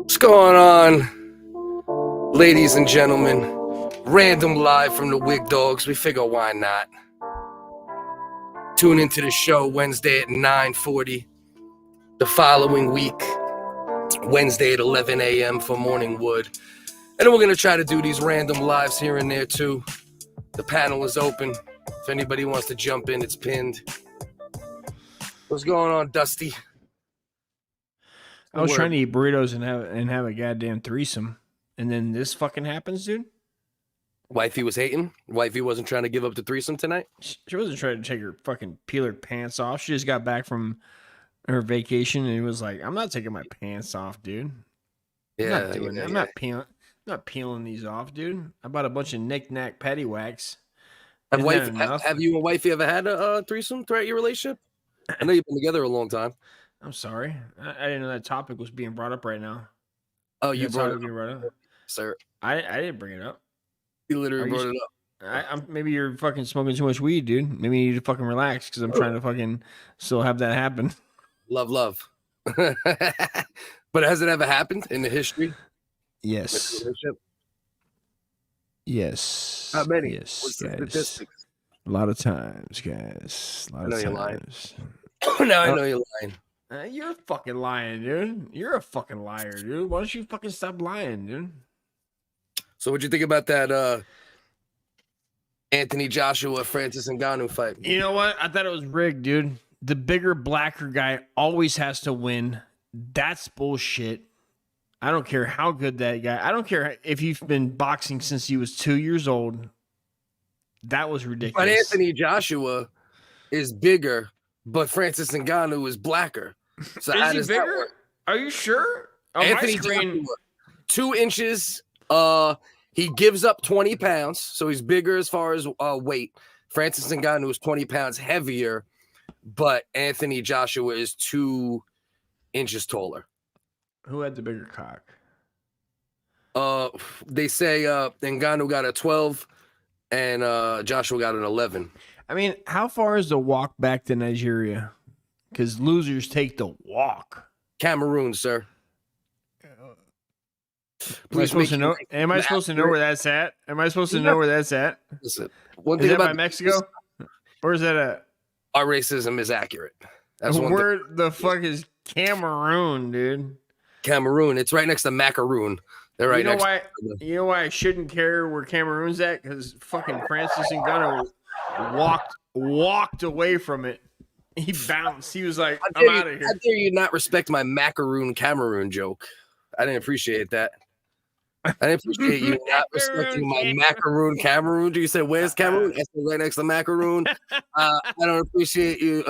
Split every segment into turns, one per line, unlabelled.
What's going on, ladies and gentlemen? Random live from the Wig Dogs. We figure why not? Tune into the show Wednesday at 9:40. The following week, Wednesday at 11 a.m. for Morning Wood. And then we're going to try to do these random lives here and there too. The panel is open. If anybody wants to jump in, it's pinned. What's going on, Dusty?
I was trying to eat burritos and have a goddamn threesome, and then this fucking happens, dude.
Wifey was hating. Wifey wasn't trying to give up the threesome tonight.
She wasn't trying to take her fucking peel her pants off. She just got back from her vacation and it was like, "I'm not taking my pants off, dude.
Yeah,
I'm not doing that. I'm not peeling these off, dude. I bought a bunch of knick-knack paddywhacks."
Have you and wifey ever had a threesome throughout your relationship? I know you've been together a long time.
I'm sorry. I didn't know that topic was being brought up right now.
Oh, you brought it up, sir.
I didn't bring it up.
You literally brought it up.
Maybe you're fucking smoking too much weed, dude. Maybe you need to fucking relax because I'm trying to fucking still have that happen.
Love. But has it ever happened in the history?
Yes. Yes.
How many?
Yes,
What's the
guys.
statistics?
A lot of times, guys. A lot of times.
Now I know you're lying.
You're fucking lying, dude. You're a fucking liar, dude. Why don't you fucking stop lying, dude?
So what'd you think about that Anthony Joshua, Francis Ngannou fight?
You know what? I thought it was rigged, dude. The bigger, blacker guy always has to win. That's bullshit. I don't care how good that guy. I don't care if you've been boxing since he was 2 years old. That was ridiculous.
But Anthony Joshua is bigger, but Francis Ngannou is blacker. So
is he bigger? Are you sure?
Anthony Joshua, 2 inches. He gives up 20 pounds, so he's bigger as far as weight. Francis Ngannou is 20 pounds heavier, but Anthony Joshua is 2 inches taller.
Who had the bigger cock?
They say Ngannou got a 12 and Joshua got an 11.
I mean, how far is the walk back to Nigeria? Because losers take the walk.
Cameroon, sir.
Am I supposed to know? Am I supposed to know where that's at? Am I supposed to know where that's at?
Listen,
is that by Mexico? Where's that at?
Our racism is accurate. That's
where the fuck is Cameroon, dude?
Cameroon. It's right next to Macaroon. They're right next.
You know why I shouldn't care where Cameroon's at? Because fucking Francis Ngannou walked away from it. He bounced. He was like, "I'm out of here."
How dare you not respect my Macaroon Cameroon joke? I didn't appreciate that. I didn't appreciate you not respecting my Macaroon Cameroon. You said, "Where's Cameroon?" I said, "Right next to Macaroon." I don't appreciate you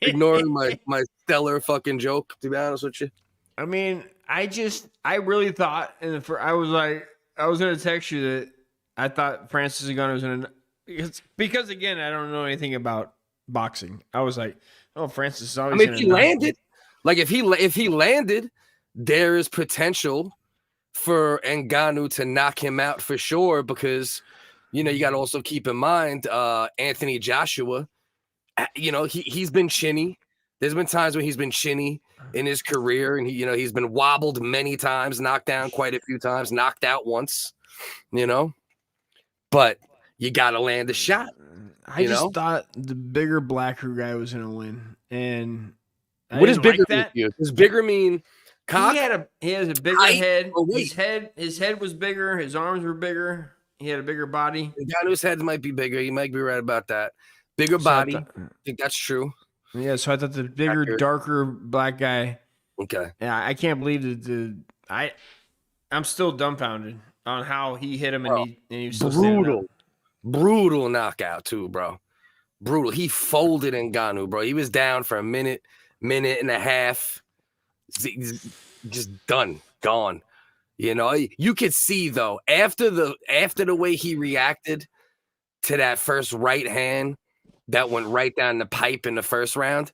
ignoring my stellar fucking joke. To be honest with you,
I mean, I really thought, I was gonna text you that I thought Francis Ngannou was gonna, because again, I don't know anything about boxing. I was like, "Oh, Francis is always."
I mean, if he landed, if he landed, there is potential for Ngannou to knock him out for sure, because you got to also keep in mind Anthony Joshua, he's been chinny. There's been times when he's been chinny in his career, and he's been wobbled many times, knocked down quite a few times, knocked out once, but you got to land a shot.
I just thought the bigger, blacker guy was going to win. And
what does bigger mean? Does bigger mean cock?
He has a bigger head. His head was bigger. His arms were bigger. He had a bigger body.
Ngannou's head might be bigger. You might be right about that. Bigger body. I think that's true.
Yeah, so I thought the bigger, darker black guy.
Okay.
Yeah, I can't believe that I'm still dumbfounded on how he hit him, and he was still
brutal knockout too, bro. Brutal. He folded Ngannou, bro. He was down for a minute and a half. Just done, gone. You could see though after the way he reacted to that first right hand that went right down the pipe in the first round.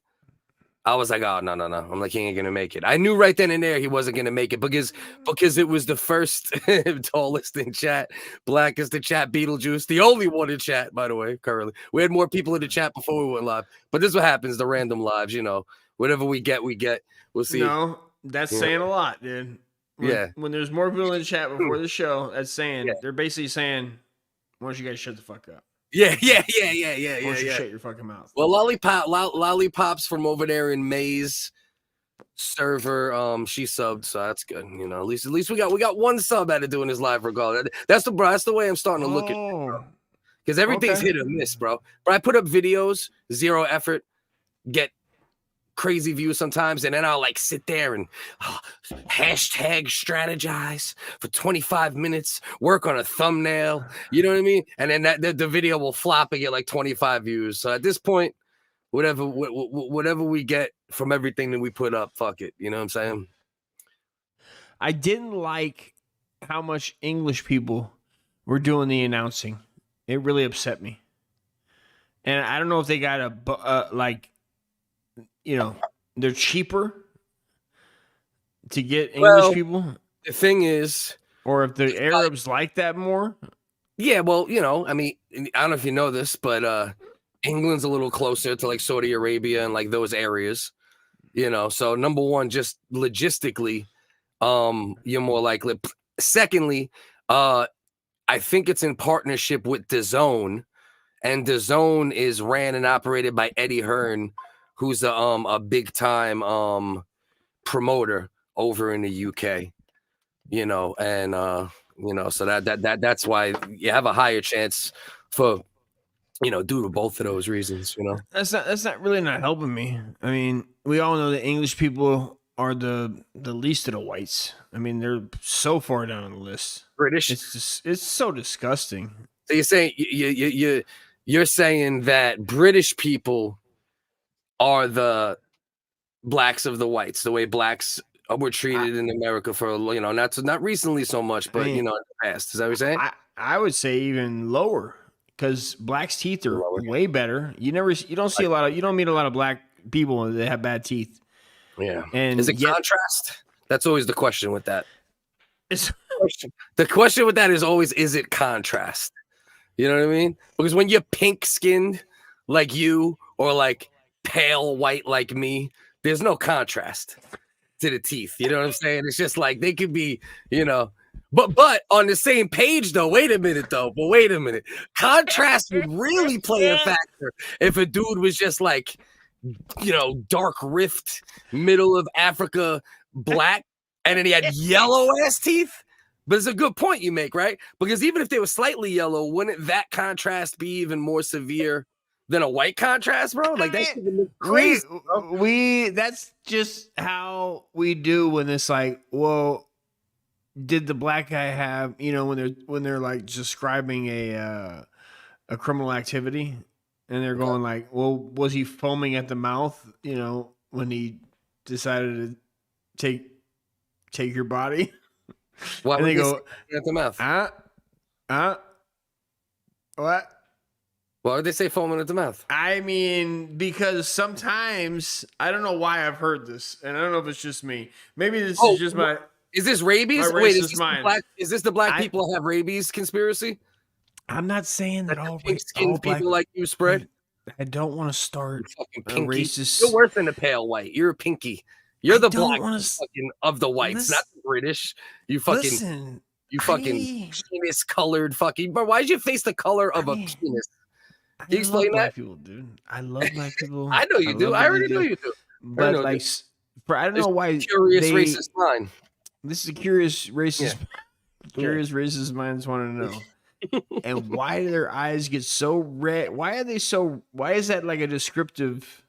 I was like, oh, no. I'm like, he ain't gonna make it. I knew right then and there he wasn't gonna make it because it was the first tallest in chat, blackest in chat, Beetlejuice, the only one in chat, by the way. Currently, we had more people in the chat before we went live, but this is what happens. The random lives, whatever we get. We'll see.
No, that's saying a lot, dude. When there's more people in the chat before the show that's saying,
Yeah.
they're basically saying, why don't you guys shut the fuck up?
Yeah.
Why don't you shut your fucking mouth?
Well, Lollipops from over there in May's server, she subbed, so that's good. You know, at least we got one sub out of doing this live regardless. That's the way I'm starting to look at it, bro. Because everything's hit or miss, bro. But I put up videos, 0 effort, get crazy views sometimes, and then I'll like sit there and hashtag strategize for 25 minutes, work on a thumbnail, you know what I mean? And then the video will flop and get like 25 views. So at this point, whatever we get from everything that we put up, fuck it. You know what I'm saying?
I didn't like how much English people were doing the announcing. It really upset me. And I don't know if they got they're cheaper to get English people.
The thing is,
or if the Arabs like that more.
Yeah, well, you know, I mean, I don't know if you know this, but England's a little closer to like Saudi Arabia and like those areas, you know. So number one, just logistically, you're more likely. Secondly, I think it's in partnership with DAZN, and DAZN is ran and operated by Eddie Hearn, who's a big time promoter over in the UK, you know, and you know, so that's why you have a higher chance for, you know, due to both of those reasons, you know.
That's not really not helping me. I mean, we all know that English people are the least of the whites. I mean, they're so far down on the list.
British.
It's so disgusting.
So you're saying you're saying that British people are the blacks of the whites, the way blacks were treated in America for, you know, not recently so much, but you know, in the past. Is that what you're saying?
I would say even lower, because blacks' teeth are way better. You don't meet a lot of black people that have bad teeth.
Yeah.
And
is it contrast? That's always the question with that.
The
question with that is always, is it contrast? You know what I mean? Because when you're pink skinned like you, or like pale white like me, there's no contrast to the teeth. You know what I'm saying? It's just like they could be, you know, but on the same page though. Wait a minute. Contrast would really play a factor if a dude was just like, you know, dark rift, middle of Africa, black, and then he had yellow ass teeth. But it's a good point you make, right? Because even if they were slightly yellow, wouldn't that contrast be even more severe than a white contrast, bro? Like that's crazy.
We that's just how we do when it's like, well, did the black guy have, you know, when they're like describing a criminal activity, and they're going like, well, was he foaming at the mouth, you know, when he decided to take your body?
Why
and
would
they go
at the mouth?
What?
Why would they say foaming at the mouth?
I mean, because sometimes I don't know why I've heard this, and I don't know if it's just me. Maybe this is just my.
Is this rabies?
Wait,
is this the black people have rabies conspiracy?
I'm not saying that all
pink-skinned people like you spread.
I don't want to start a racist.
You're worse than the pale white. You're a pinky. You're the black fucking of the whites, not the British. You fucking penis colored fucking. But why is your face the color of a penis? Can you explain that?
People, dude. I love black people.
I know you do. I already know you do.
But like, I don't know why.
Curious racist mind.
This is a curious racist. Curious racist minds want to know. And why do their eyes get so red? Why are they so? Why is that like a descriptive?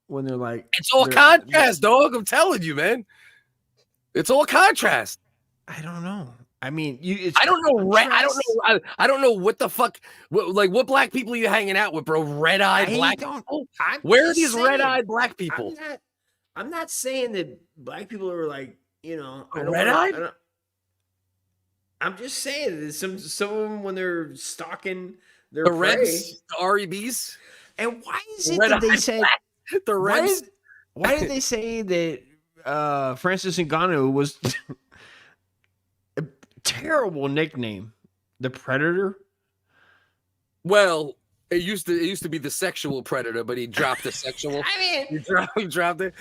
When they're like,
it's all contrast, dog. I'm telling you, man. It's all contrast.
I don't know. I mean,
I don't know. I don't know what the fuck. What black people are you hanging out with, bro? Red-eyed black people. Where are these red-eyed black people?
I'm not saying that black people are like, you know,
red-eyed.
I'm just saying that some of them, when they're stalking their
the Reds, the REBs.
And why is it that they said
the Reds?
Why did they say that Francis Ngannou was a terrible nickname? The Predator?
Well, It used to be the sexual predator, but he dropped the sexual.
I mean,
he dropped it.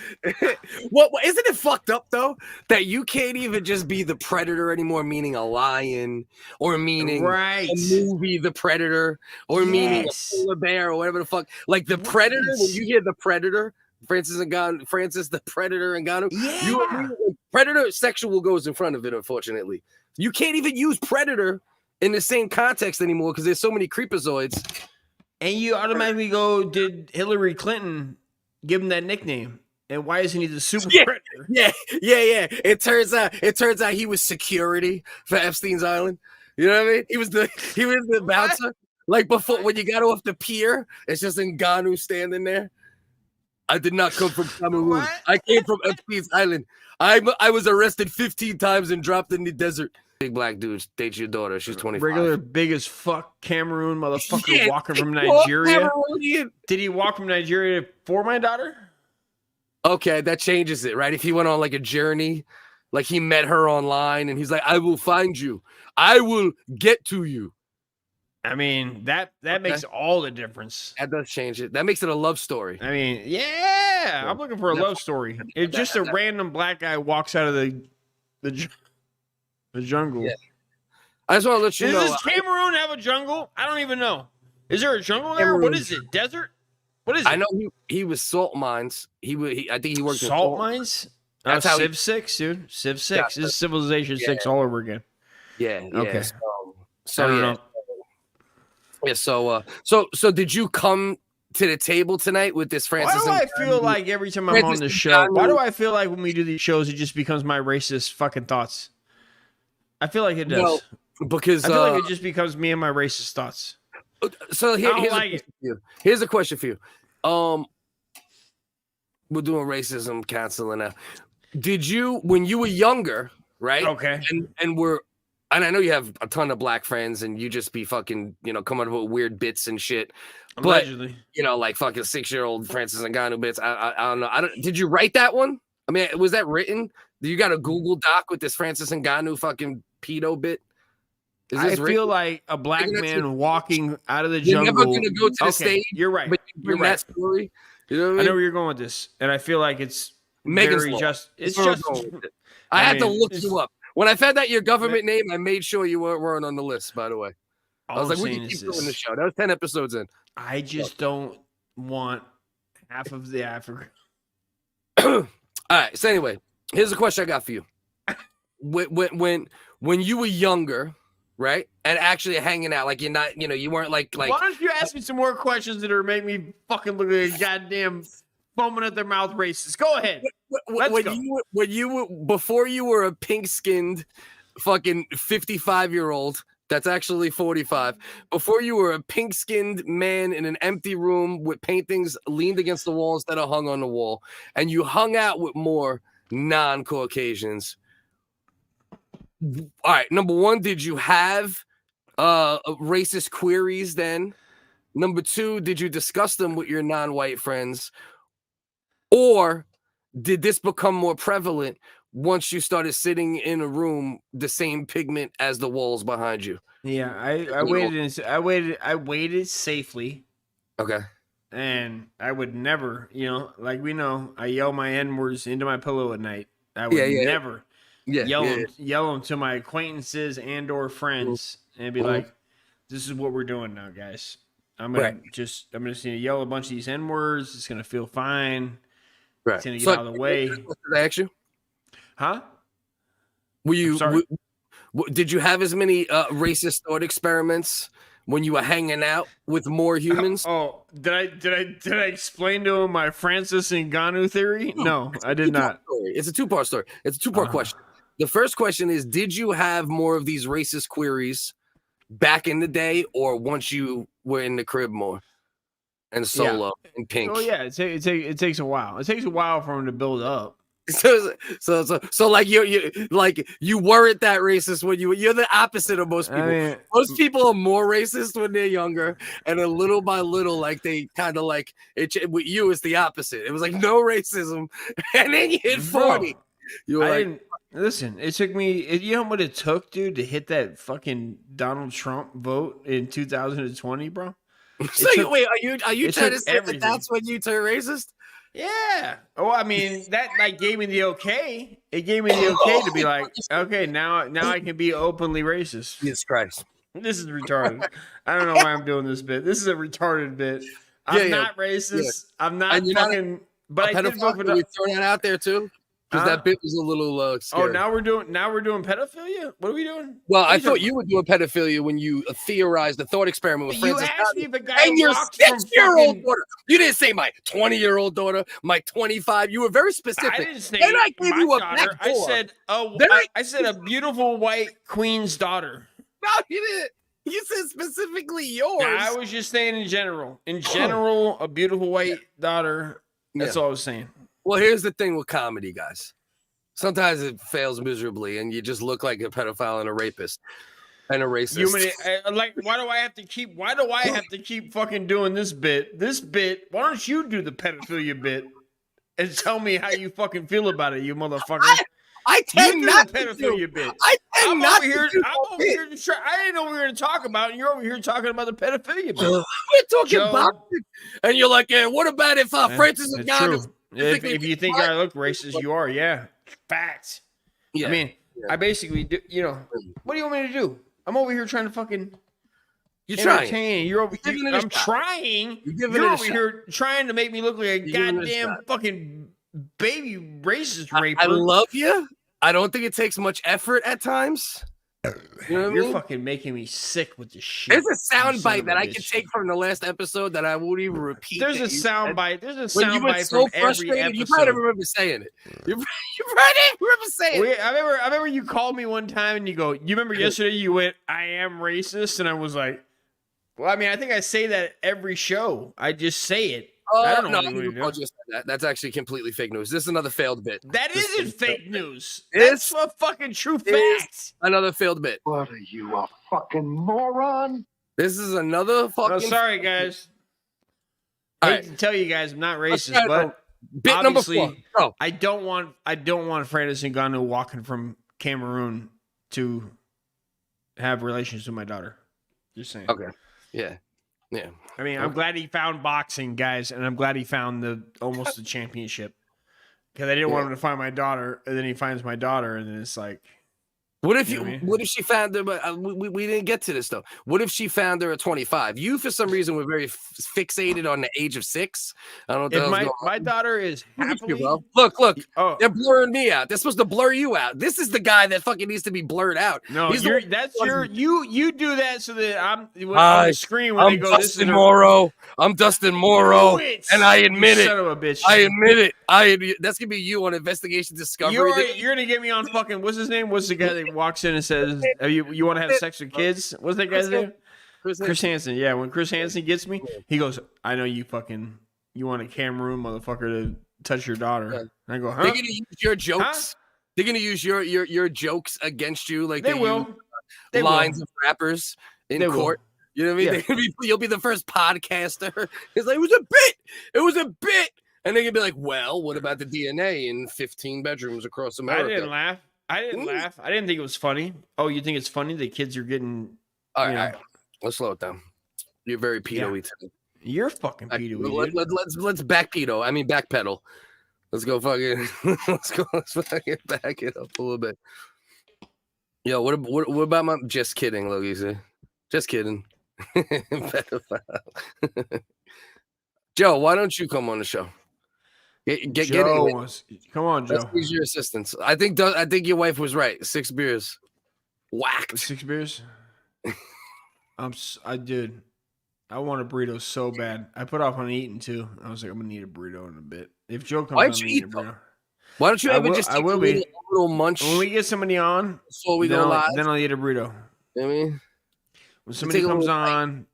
What isn't it fucked up though that you can't even just be the predator anymore, meaning a lion or meaning
right.
a movie, The Predator, or meaning a polar bear or whatever the fuck. Like the predator, when you hear the predator, Francis the Predator and Ngannou,
yeah.
Predator sexual goes in front of it, unfortunately. You can't even use predator in the same context anymore because there's so many creepazoids.
And you automatically go, did Hillary Clinton give him that nickname? And why isn't he the super predator?
Yeah. It turns out he was security for Epstein's Island. You know what I mean? He was the bouncer. Like before, when you got off the pier, it's just Ngannou standing there. I did not come from Cameroon. I came from Epstein's Island. I was arrested 15 times and dropped in the desert. Big black dude dates your daughter. She's 25.
Regular big as fuck Cameroon motherfucker walking from Nigeria. Did he walk from Nigeria for my daughter?
Okay, that changes it, right? If he went on like a journey, like he met her online and he's like, I will find you. I will get to you.
I mean, that makes all the difference.
That does change it. That makes it a love story.
I mean, yeah, I'm looking for a love story. It's just a random black guy walks out of the jungle.
Yeah. I just want to let you know.
Does Cameroon have a jungle? I don't even know. Is there a jungle there? What is it? Desert? What is it?
I know he was salt mines. I think he worked in
salt mines. That's how Civ 6, dude. Civ 6 is Civilization 6 all over again.
Yeah.
Okay.
So yeah. Yeah. So did you come to the table tonight with this Francis?
Why do I feel like every time I'm on the show, why do I feel like when we do these shows, it just becomes my racist fucking thoughts? I feel like it does.
No, because
I feel like it just becomes me and my racist thoughts.
So here's a question for you. We're doing racism counseling now. Did you, when you were younger, right?
Okay.
And I know you have a ton of black friends and you just be fucking, coming up with weird bits and shit.
Allegedly.
But, like fucking 6-year-old Francis Ngannou bits. I don't know. Did you write that one? I mean, was that written? You got a Google Doc with this Francis Ngannou fucking pedo bit?
I feel like a black man walking out of the jungle.
You're never going to go to the stage.
You're right.
But you're right. That story. You know what I mean?
I know where you're going with this. And I feel like it's
Megan's
very
Law.
just. It's just.
I had to look you up. When I found out your government name, I made sure you weren't on the list, by the way. I was like, we can keep doing the show. That was 10 episodes in.
I just don't want half of the Africa.
All right. So anyway, here's a question I got for you. When you were younger, right, and actually hanging out, like you're not, you weren't like.
Why don't you ask me some more questions that are make me fucking look like a goddamn foaming at their mouth racist? Go ahead. Let's go.
Before you were a pink-skinned fucking 55-year-old. That's actually 45. Before you were a pink-skinned man in an empty room with paintings leaned against the walls that are hung on the wall, and you hung out with more non-Caucasians. All right, number one, did you have racist queries then? Number two, did you discuss them with your non-white friends? Or did this become more prevalent once you started sitting in a room the same pigment as the walls behind you?
Yeah, I waited safely.
Okay.
And I would never, like we know, I yell my N-words into my pillow at night. I would never yell them to my acquaintances and or friends and be like, this is what we're doing now, guys. I'm just yell a bunch of these N-words. It's gonna feel fine.
Right.
It's gonna get out of the way.
Did I ask you?
Huh?
Were you? Did you have as many racist thought experiments when you were hanging out with more humans?
Did I explain to him my Francis Ngannou theory? No, I did not.
It's a two-part story. It's a two-part question. The first question is, did you have more of these racist queries back in the day, or once you were in the crib more and solo and pink?
Oh yeah, it takes a while. It takes a while for them to build up.
So like you weren't that racist when you're the opposite of most people. I mean, most people are more racist when they're younger, and a little by little, like they kind of like it. With you, it's the opposite. It was like no racism, and then you hit 40.
Listen, it took me. You know what it took, dude, to hit that fucking Donald Trump vote in 2020, bro?
So wait, are you trying to say
everything.
that that's when you turn racist?
Yeah. Oh, I mean, that like gave me the okay. It gave me the okay to be like, okay, now I can be openly racist.
Jesus Christ.
This is retarded. I don't know why I'm doing this bit. This is a retarded bit. I'm not racist. I'm not fucking. But I did vote for.
We throw that out there too, because that bit was a little scary.
Oh, now we're doing pedophilia. What are we doing?
Well, I thought you were doing pedophilia when you theorized the thought experiment with Francis.
You asked me if a guy
and your 6-year-old daughter. You didn't say my 20-year-old daughter, my 25. You were very specific.
I didn't say
then I gave you a
daughter. I said, I said a beautiful white queen's daughter.
No, you didn't. You said specifically yours.
I was just saying in general. In general, a beautiful white daughter. That's all I was saying.
Well, here's the thing with comedy, guys. Sometimes it fails miserably, and you just look like a pedophile and a rapist and a racist.
Why do I have to keep fucking doing this bit? This bit. Why don't you do the pedophilia bit and tell me how you fucking feel about it, you motherfucker?
I tend not to
pedophilia bit.
I tend not to do
I'm over here to try. I didn't know we were going to talk about, and you're over here talking about the pedophilia bit.
We're talking boxing, and you're like, yeah, what about if Francis Ngannou?
If you think I look racist, you are. Yeah, facts. Yeah. I mean, I basically do. You know, what do you want me to do? I'm over here trying to fucking.
You're trying.
You're over here. I'm trying. You're over here trying to make me look like a goddamn fucking baby racist raper.
I love you. I don't think it takes much effort at times. You know what
You're
I mean?
fucking making me sick with this shit.
There's a sound bite that I can take from the last episode that I won't even repeat.
There's a sound bite. There's a sound bite
so
from every episode.
You probably remember saying it. You probably remember saying it.
I remember you called me one time and you go, you remember yesterday you went, I am racist? And I was like, well, I mean, I think I say that every show. I just say it. I don't know.
That's actually completely fake news. This is another failed bit.
That isn't fake news. That's a fucking true fact.
Another failed bit.
What are you, a fucking moron?
This is another fucking.
Oh, sorry, guys. I hate to tell you guys, I'm not racist, but
bit number 4. Oh.
I don't want Francis Ngannou walking from Cameroon to have relations with my daughter. Just saying.
Okay. Yeah. Yeah.
I mean, I'm glad he found boxing, guys, and I'm glad he found almost the championship. Because I didn't want him to find my daughter, and then he finds my daughter, and then it's like,
what if what if she found her? But we didn't get to this though. What if she found her at 25? You, for some reason, were very fixated on the age of 6. I don't know.
If my daughter is happily.
Look. Oh. They're blurring me out. They're supposed to blur you out. This is the guy that fucking needs to be blurred out.
No, you do that so that I'm on the screen when they go.
Dustin Morrow. I'm Dustin Morrow, and I admit it.
Son of a bitch.
I admit it. That's gonna be you on Investigation Discovery.
You're gonna get me on fucking. What's his name? What's the guy that walks in and says, you want to have sex with kids? What's that guy's name? Chris Hansen. Yeah, when Chris Hansen gets me, he goes, I know you want a Cameroon motherfucker to touch your daughter. And I go, huh?
They're gonna use your jokes. Huh? They're gonna use your jokes against you, like they will. Use lines of rappers in court. You know what I mean? Yeah. You'll be the first podcaster. It's like, it was a bit. And they're gonna be like, well, what about the DNA in 15 bedrooms across America?
I didn't laugh. I didn't think it was funny. Oh, you think it's funny that kids are getting?
All right. Let's slow it down. You're very pedo-y today.
You're fucking pedo-y.
Let's back pedo. I mean backpedal. Let's go fucking. Let's fucking back it up a little bit. Yo, what about my? Just kidding, Logie. Just kidding. Pedophile. Joe, why don't you come on the show? Get in.
Come on, Joe.
Let's use your assistance. I think your wife was right. 6 beers, whacked.
6 beers. I did. I want a burrito so bad. I put off on eating too. I was like, I'm gonna need a burrito in a bit. If Joe comes,
why don't you eat a burrito? Why don't you ever just take a little munch
when we get somebody on
before we go live?
Then I'll eat a burrito.
You know what I mean?
When somebody comes on,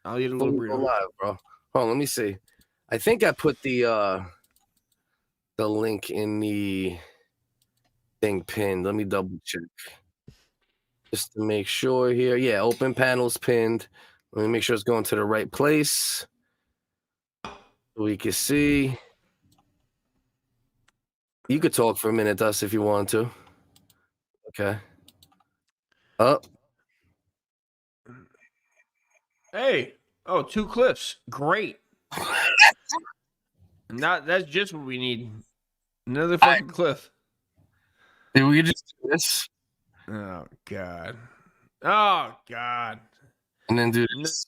I'll eat a little burrito.
Live, bro. Hold on, let me see. I think I put the link in the thing pinned. Let me double check. Just to make sure here. Yeah, open panels pinned. Let me make sure it's going to the right place. So we can see. You could talk for a minute, Dust, if you want to. Okay. Up.
Hey. Oh, 2 cliffs. Great. That's just what we need. Another fucking cliff.
Did we just do this?
Oh God. Oh God.
And then do this.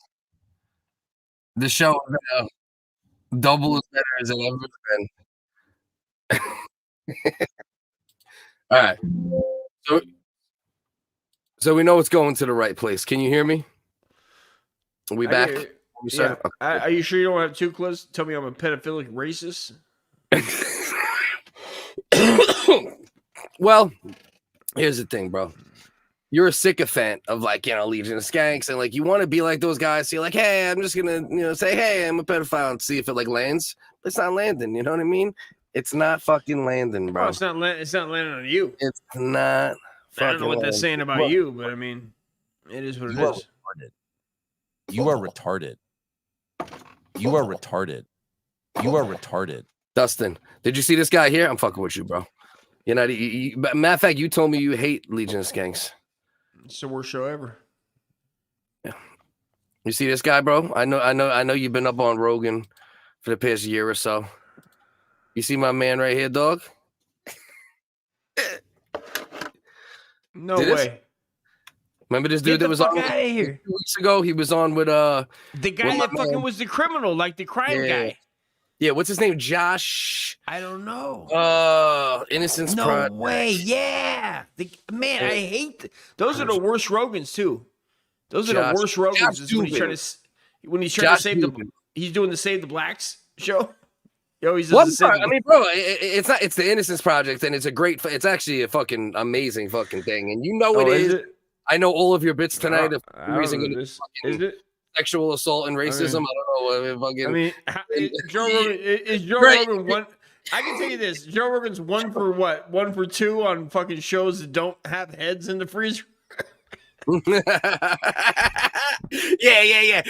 The show is double as better as it ever been. All right. So we know it's going to the right place. Can you hear me? Are we back?
Yeah. Are you sure you don't have 2 clips? Tell me I'm a pedophilic racist.
Well, here's the thing, bro. You're a sycophant of like, Legion of Skanks, and like you want to be like those guys. So you're like, hey, I'm just gonna, say, hey, I'm a pedophile and see if it like lands. But it's not landing. You know what I mean? It's not fucking landing, bro.
Oh, it's not landing on you.
It's not.
I don't know what that's saying about you, but I mean, it is what it is.
You are retarded. You are retarded. You are retarded.
Dustin, did you see this guy here? I'm fucking with you, bro. Matter of fact, you told me you hate Legion of Skanks.
It's the worst show ever.
Yeah. You see this guy, bro? I know you've been up on Rogan for the past year or so. You see my man right here, dog?
No way.
Remember this dude that was on
out of here
2 weeks ago? He was on with
the guy that fucking was the criminal, like the crime guy.
Yeah, what's his name? Josh?
I don't know.
Innocence
No
Project.
way. Yeah. Man, I hate those are the worst Rogans too. Those are the worst Rogans is when he's trying to save he's doing the Save the Blacks show. Yo, he's just
I mean, bro, it's the Innocence Project, and it's actually a fucking amazing fucking thing. And it is. I know all of your bits tonight.
Is it?
Sexual assault and racism. I don't know.
Joe Rogan is Joe Rogan one. I can tell you this: Joe Rogan's 1 for what? 1 for 2 on fucking shows that don't have heads in the freezer.
Yeah.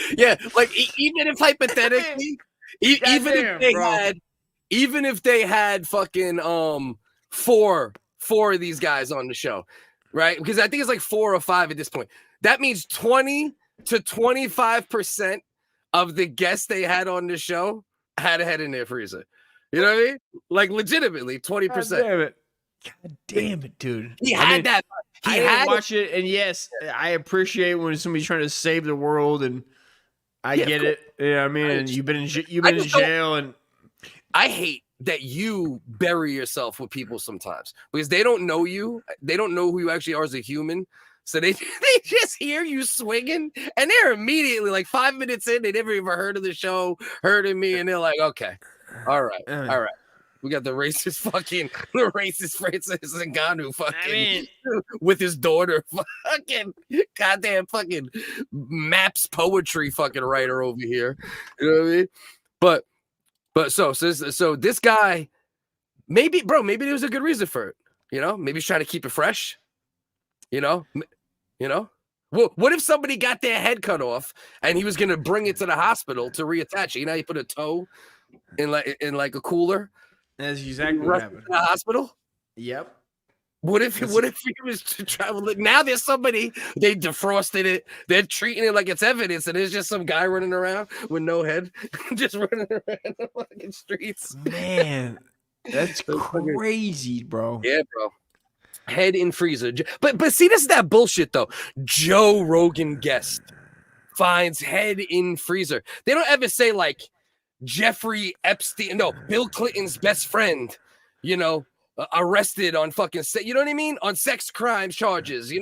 Like even if hypothetically, even if they had fucking 4 of these guys on the show, right? Because I think it's like 4 or 5 at this point. That means 20 to 25% of the guests they had on the show had a head in their freezer. You know what I mean? Like legitimately 20%.
God damn it, dude.
He had that.
I didn't watch it, and yes, I appreciate when somebody's trying to save the world, and I get it. Yeah, I mean, and you've been in jail, and
I hate that you bury yourself with people sometimes because they don't know you. They don't know who you actually are as a human. So they just hear you swinging, and they're immediately like 5 minutes in. They never even heard of the show, heard of me, and they're like, okay, all right. We got the racist Francis Ngannou fucking with his daughter, fucking goddamn fucking maps poetry fucking writer over here. You know what I mean? But so this guy, maybe there was a good reason for it. Maybe he's trying to keep it fresh. What if somebody got their head cut off and he was gonna bring it to the hospital to reattach it? You put a toe in like a cooler.
That's exactly what happened.
In the hospital.
Yep.
What if he was traveling? Now there's somebody, they defrosted it. They're treating it like it's evidence, and there's just some guy running around with no head, just running around the fucking streets.
Man, that's crazy, bro.
Yeah, bro. Head in freezer. But see, this is that bullshit though. Joe Rogan guest finds head in freezer. They don't ever say like Jeffrey Epstein. No, Bill Clinton's best friend. Arrested on fucking, you know what I mean? On sex crimes charges,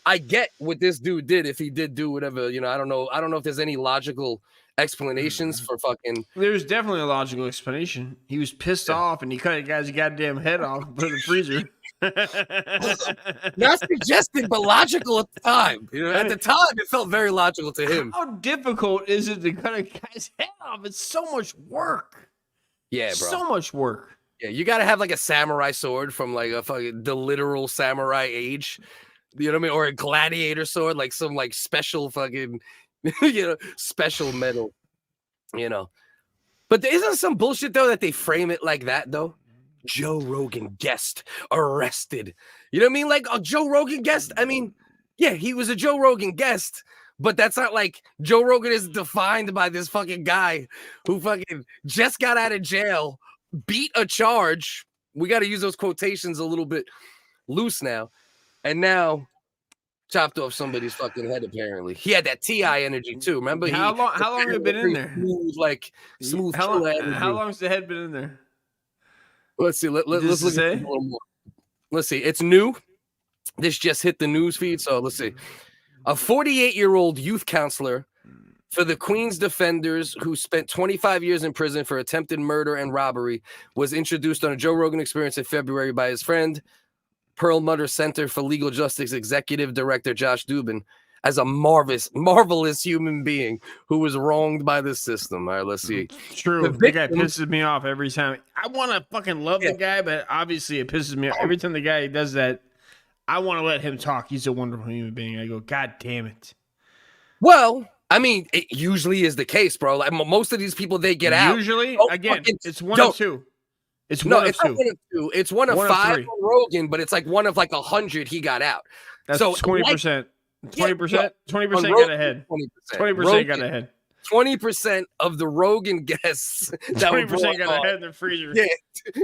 I get what this dude did. If he did do whatever, I don't know if there's any logical explanations for fucking.
There's definitely a logical explanation. He was pissed off and he cut a guy's goddamn head off and put it in the freezer.
Not suggested, but logical at the time. At the time, it felt very logical to him.
How difficult is it to cut a guy's head off? It's so much work.
Yeah, bro.
So much work.
Yeah, you gotta have like a samurai sword from like the literal samurai age, you know what I mean, or a gladiator sword, like some like special fucking, special metal, But isn't some bullshit though that they frame it like that though? Joe Rogan guest arrested. You know what I mean? Like a Joe Rogan guest. I mean, yeah, he was a Joe Rogan guest, But that's not like Joe Rogan is defined by this fucking guy who fucking just got out of jail, beat a charge. We got to use those quotations a little bit loose now. And now chopped off somebody's fucking head, apparently. He had that T.I. energy too. Remember?
How long have you been in there?
Smooth
How long's the head been in there?
Let's see. Let's look at it a little more. Let's see. It's new. This just hit the news feed. So let's see. A 48-year-old youth counselor for the Queens Defenders who spent 25 years in prison for attempted murder and robbery was introduced on a Joe Rogan Experience in February by his friend, Perlmutter Center for Legal Justice Executive Director Josh Dubin, as a marvelous human being who was wronged by the system. All right, let's see.
True. The guy pisses me off every time. I want to fucking love the guy, but obviously it pisses me off. Every time the guy does that, I want to let him talk. He's a wonderful human being. I go, God damn it.
Well, I mean, it usually is the case, bro. Like most of these people, they get out.
Usually, again, it's one of two. It's one of two.
It's one of five on Rogan, but it's like one of like 100 he got out.
That's
so
20%. 20%. 20% got ahead. 20% got ahead.
20% of the Rogan guests that
20% got ahead in the freezer.
Yeah.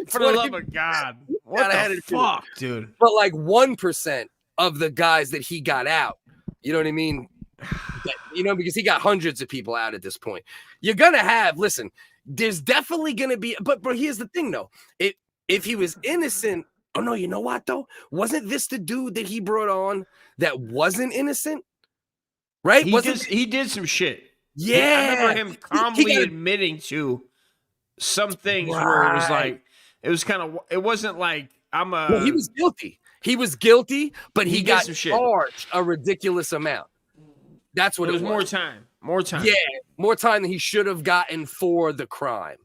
For the love of God. What the fuck, dude?
But like 1% of the guys that he got out, you know what I mean? Because he got hundreds of people out at this point. You're gonna have, listen, there's definitely gonna be, but here's the thing though. If he was innocent, oh no, you know what though? Wasn't this the dude that he brought on that wasn't innocent? Right?
He did some shit.
Yeah.
I remember him calmly admitting to some things where it was like, it was kind of, it wasn't like
Well, he was guilty. He was guilty, but he got charged a ridiculous amount. That's what it was.
More time.
Yeah, more time than he should have gotten for the crime,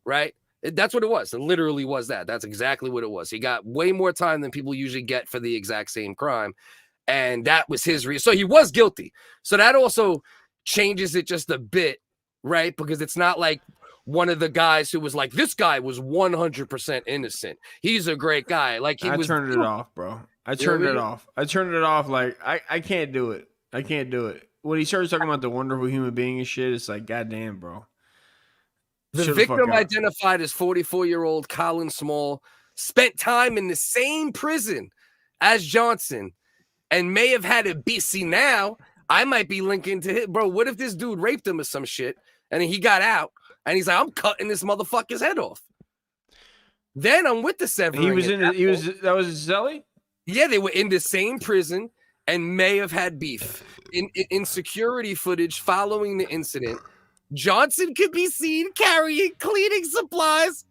right? That's what it was. It literally was that. That's exactly what it was. He got way more time than people usually get for the exact same crime, and that was his reason. So he was guilty. So that also changes it just a bit, right? Because it's not like one of the guys who was like, this guy was 100% innocent. He's a great guy. Like I
turned it off, bro. I turned it off. I turned it off. Like I can't do it. I can't do it. When he started talking about the wonderful human being and shit, it's like, goddamn, bro.
The victim identified as 44-year-old Colin Small spent time in the same prison as Johnson and may have had a BC. Now I might be linking to him, bro. What if this dude raped him or some shit and he got out and he's like, I'm cutting this motherfucker's head off. Then I'm with the severing.
That was Zelly?
Yeah, they were in the same prison and may have had beef. In security footage following the incident, Johnson could be seen carrying cleaning supplies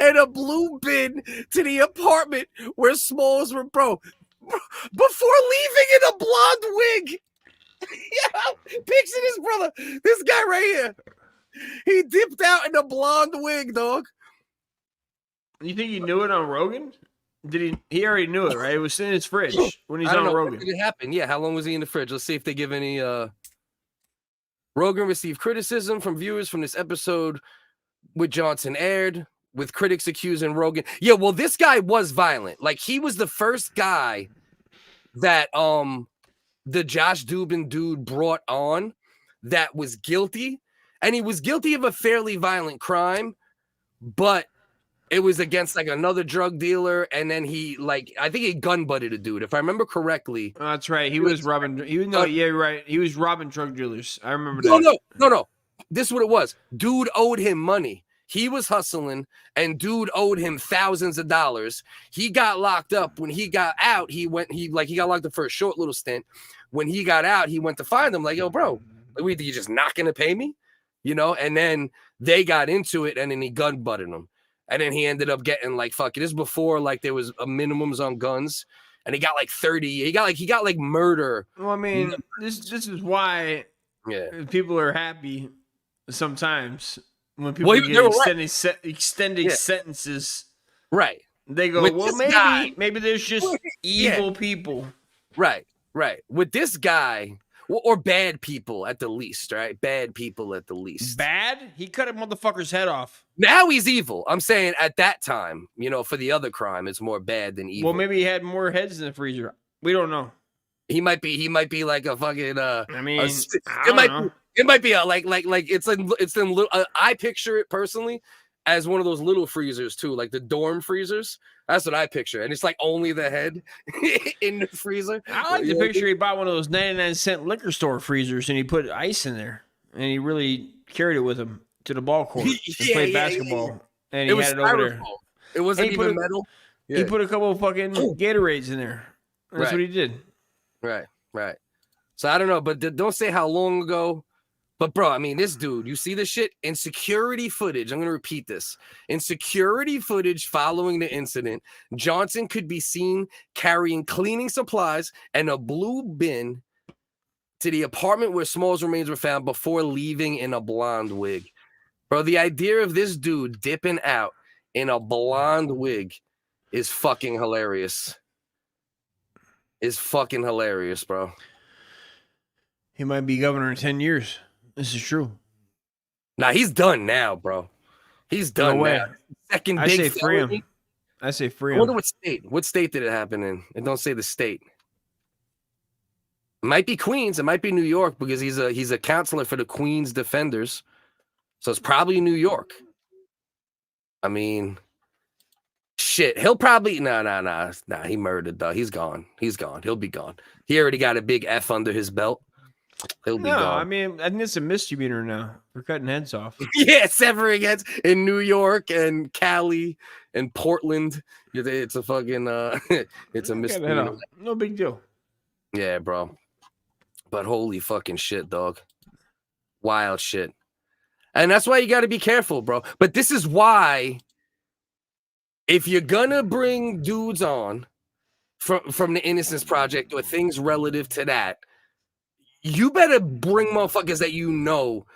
and a blue bin to the apartment where Smalls were, bro, before leaving in a blonde wig. Yeah, picture this, brother. This guy right here. He dipped out in a blonde wig, dog.
You think he knew it on Rogan? Did he? He already knew it, right? It was in his fridge when he's on Rogan.
When did it happen? Yeah, how long was he in the fridge? Let's see if they give any. Rogan received criticism from viewers from this episode with Johnson aired, with critics accusing Rogan. Yeah, well, this guy was violent. Like he was the first guy that the Josh Dubin dude brought on that was guilty, and he was guilty of a fairly violent crime, but it was against like another drug dealer, and then I think he gun butted a dude, if I remember correctly.
Oh, that's right. He was robbing. Yeah, right. He was robbing drug dealers. I remember that.
No. This is what it was. Dude owed him money. He was hustling, and dude owed him thousands of dollars. He got locked up. When he got out, he got locked up for a short little stint. When he got out, he went to find him. Like, yo, bro, like, you just not gonna pay me, And then they got into it, and then he gun butted him. And then he ended up getting like, fuck it. This is before like there was a minimums on guns, and he got like 30. He got like murder.
Well, I mean, this is why people are happy sometimes when people get extending sentences.
Right.
They go, maybe there's just evil people.
Right. With this guy. Or bad people at the least, right? Bad people at the least.
Bad? He cut a motherfucker's head off.
Now he's evil. I'm saying at that time, for the other crime, it's more bad than evil.
Well, maybe he had more heads in the freezer. We don't know.
He might be like a fucking
I mean,
it might be a like it's in little. I picture it personally as one of those little freezers too, like the dorm freezers. That's what I picture, and it's like only the head in the freezer.
I like the picture. He bought one of those 99-cent liquor store freezers, and he put ice in there, and he really carried it with him to the ball court and played basketball. And he had it over there.
It wasn't even metal.
He put a couple of fucking Gatorades in there. That's what he did.
Right. So I don't know, but don't say how long ago. But bro, I mean, this dude, you see this shit in security footage. I'm gonna repeat this. In security footage following the incident, Johnson could be seen carrying cleaning supplies and a blue bin to the apartment where Small's remains were found before leaving in a blonde wig. Bro, the idea of this dude dipping out in a blonde wig is fucking hilarious. Is fucking hilarious, bro.
He might be governor in 10 years. This is true.
Nah, he's done now, bro. He's done now. Second
I
big
say free him. I say free him.
I wonder what state. What state did it happen in? It don't say the state. It might be Queens. It might be New York because he's a counselor for the Queens Defenders. So it's probably New York. I mean, shit. He'll probably nah. He murdered though. He's gone. He'll be gone. He already got a big F under his belt. He'll be gone.
I mean, I think it's a misdemeanor now. We're cutting heads off.
Yeah, severing heads in New York and Cali and Portland. It's a fucking it's a misdemeanor.
No big deal.
Yeah, bro. But holy fucking shit, dog. Wild shit. And that's why you got to be careful, bro. But this is why if you're gonna bring dudes on from the Innocence Project or things relative to that, you better bring motherfuckers that you know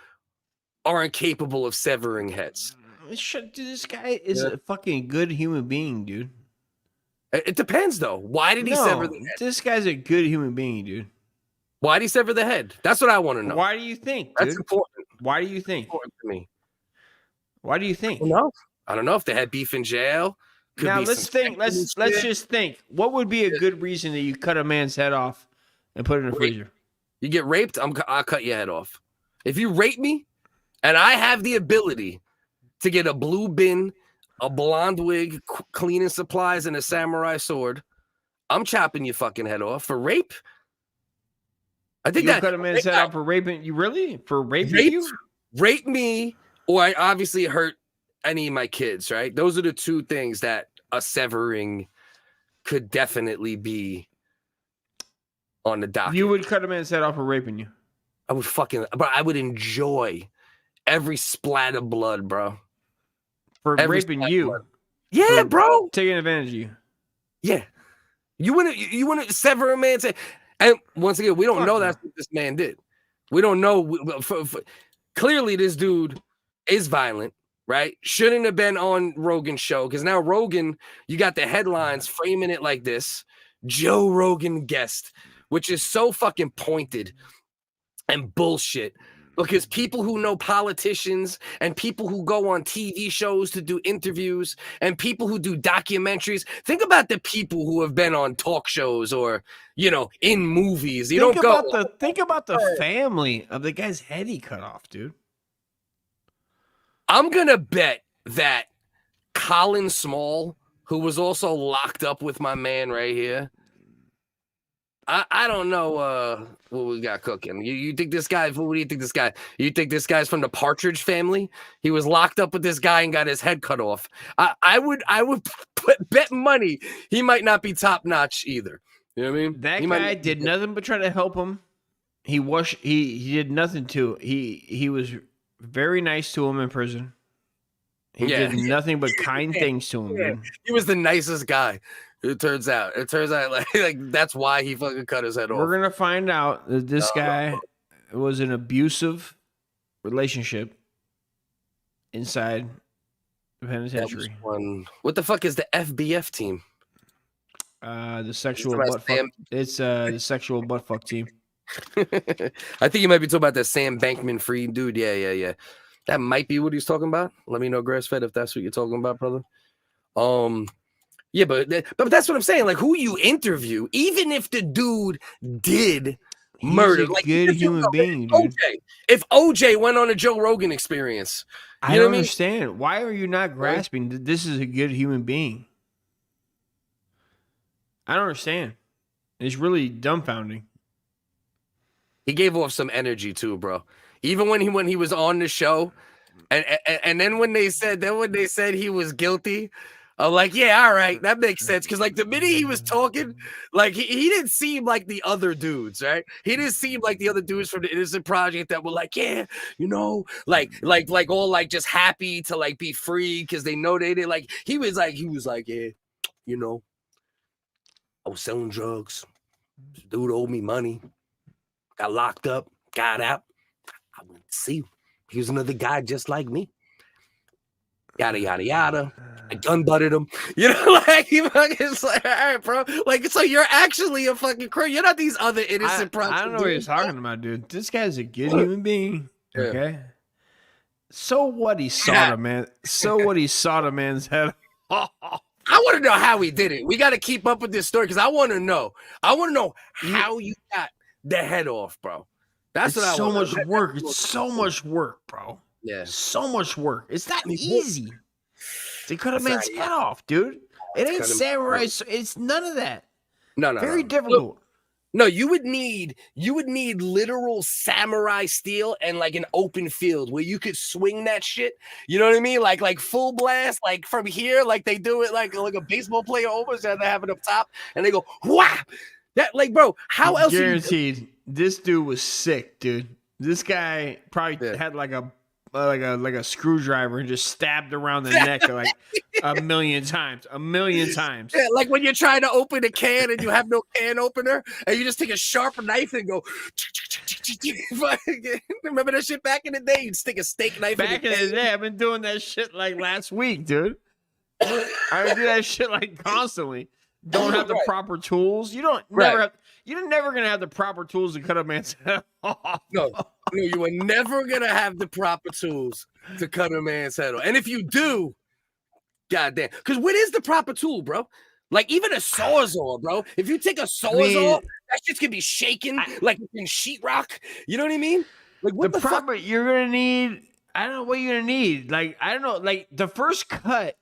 aren't capable of severing heads.
Dude, this guy is a fucking good human being, dude.
It depends, though. Why did he sever the head?
This guy's a good human being, dude.
Why did he sever the head? That's what I want to know.
Why do you think, dude?
That's important.
Why do you think?
Important to me.
Why do you think?
I don't know if they had beef in jail.
Now let's think. Let's just think. What would be a good reason that you cut a man's head off and put it in a freezer?
You get raped, I'll cut your head off. If you rape me, and I have the ability to get a blue bin, a blonde wig, cleaning supplies, and a samurai sword, I'm chopping your fucking head off for rape. I think
you cut a man's head off for raping you. Really? For raping you?
Rape me, or I obviously hurt any of my kids. Right? Those are the two things that a severing could definitely be on the docket.
You would cut a man's head off for raping you.
But I would enjoy every splat of blood, bro.
For raping you.
Yeah, bro.
Taking advantage of you. Yeah.
You want to sever a man's head. And once again, we don't know that's what this man did. We don't know. Clearly, this dude is violent, right? Shouldn't have been on Rogan's show because now Rogan, you got the headlines framing it like this: Joe Rogan guest, which is so fucking pointed and bullshit. Because people who know politicians and people who go on TV shows to do interviews and people who do documentaries, think about the people who have been on talk shows or, in movies. Think
about the family of the guy's head he cut off, dude.
I'm going to bet that Colin Small, who was also locked up with my man right here, I don't know what we got cooking. You think this guy? What do you think this guy? You think this guy's from the Partridge Family? He was locked up with this guy and got his head cut off. I would bet money he might not be top notch either. You know what I mean?
That guy did nothing but try to help him. He did nothing to. He was very nice to him in prison. He did nothing but kind things to him. Dude.
He was the nicest guy. It turns out like that's why he fucking cut his head off.
We're gonna find out that this guy was an abusive relationship inside the penitentiary.
What the fuck is the FBF team?
The sexual butt fuck. It's the sexual butt fuck team.
I think you might be talking about that Sam Bankman-Fried dude. Yeah. That might be what he's talking about. Let me know, Grass-Fed, if that's what you're talking about, brother. Yeah, but that's what I'm saying. Like, who you interview, even if the dude did murder,
He's a
like
good human being, dude.
If OJ went on a Joe Rogan experience,
I don't understand. Why are you not grasping that this is a good human being? I don't understand. It's really dumbfounding.
He gave off some energy too, bro. Even when he was on the show, and then when they said he was guilty, I'm like, yeah, all right, that makes sense. Because like the minute he was talking, like he didn't seem like the other dudes, right? He didn't seem like the other dudes from the Innocent Project that were like, yeah, you know, like all like just happy to like be free because they know they did. Like he was like, yeah, you know, I was selling drugs. This dude owed me money. Got locked up, got out. I went to see him. He was another guy just like me. Yada, yada, yada. I gun butted him. You know, like, he fucking like, all right, bro. Like, so you're actually a fucking crew. You're not these other innocent
I don't know what you're talking about, dude. This guy's a good human being. Okay. So what he saw the man. So what he saw the man's head.
I want to know how he did it. We got to keep up with this story because I want to know. I want to know how you got the head off, bro. That's what I
so
want.
much work. It's so much work, bro.
Yeah.
So much work. It's not easy. They cut a man's head off, dude. It ain't samurai. It's none of that.
No.
Very difficult.
No, you would need literal samurai steel and like an open field where you could swing that shit. You know what I mean? Like full blast, like from here, like they do it like a baseball player almost, and they have it up top, and they go whap. That like, bro, how else?
Guaranteed. This dude was sick, dude. This guy probably had like a screwdriver and just stabbed around the neck like a million times.
Yeah, like when you're trying to open a can and you have no can opener, and you just take a sharp knife and go. Remember that shit back in the day? You'd stick a steak knife.
Back in the day, I've been doing that shit like last week, dude. I do that shit like constantly. Don't have the proper tools. You don't never have. You're never gonna have the proper tools to cut a man's head off.
No, you are never gonna have the proper tools to cut a man's head off. And if you do, goddamn, because what is the proper tool, bro? Like even a sawzall, bro. If you take a sawzall, that shit's gonna be shaking like in sheetrock. You know what I mean? Like what the proper
fuck? You're gonna need. I don't know what you're gonna need. Like I don't know. Like the first cut,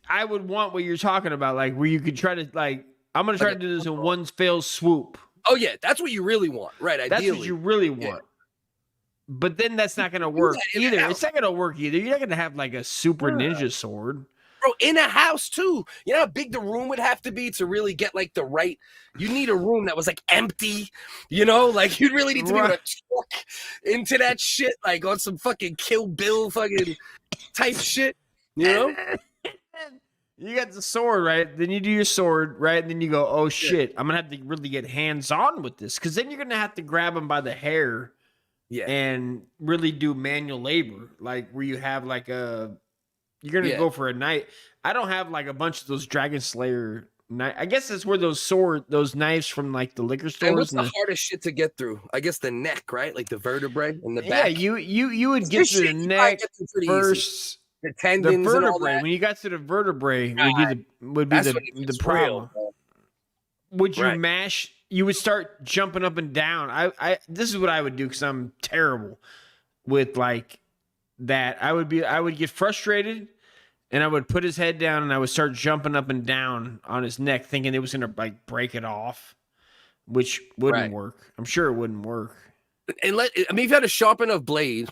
I would want what you're talking about. Like where you could try to like. I'm gonna try to do this in one fell swoop.
Oh yeah, that's what you really want, right? Ideally.
That's what you really want. Yeah. But then that's not gonna work either. It's not gonna work either. You're not gonna have like a super ninja sword.
Bro, in a house too. You know how big the room would have to be to really get like the right. You need a room that was like empty, you know, like you'd really need to be able to talk into that shit, like on some fucking Kill Bill fucking type shit, you know?
You got the sword, right? Then you do your sword, right? And then you go, oh shit, I'm gonna have to really get hands-on with this. Cause then you're gonna have to grab him by the hair and really do manual labor. Like where you have like you're gonna go for a night. I don't have like a bunch of those Dragon Slayer knife. I guess that's where those knives from like the liquor stores.
And what's the hardest shit to get through? I guess the neck, right? Like the vertebrae and the back.
Yeah, you would get to the neck first.
Easy. The tendons,
the vertebrae.
And all that.
When you got to the vertebrae, would be the problem. Would you mash? You would start jumping up and down. I this is what I would do because I'm terrible with like that. I would get frustrated, and I would put his head down, and I would start jumping up and down on his neck, thinking it was gonna like break it off, which wouldn't work. I'm sure it wouldn't work.
And if you had a sharp enough blade.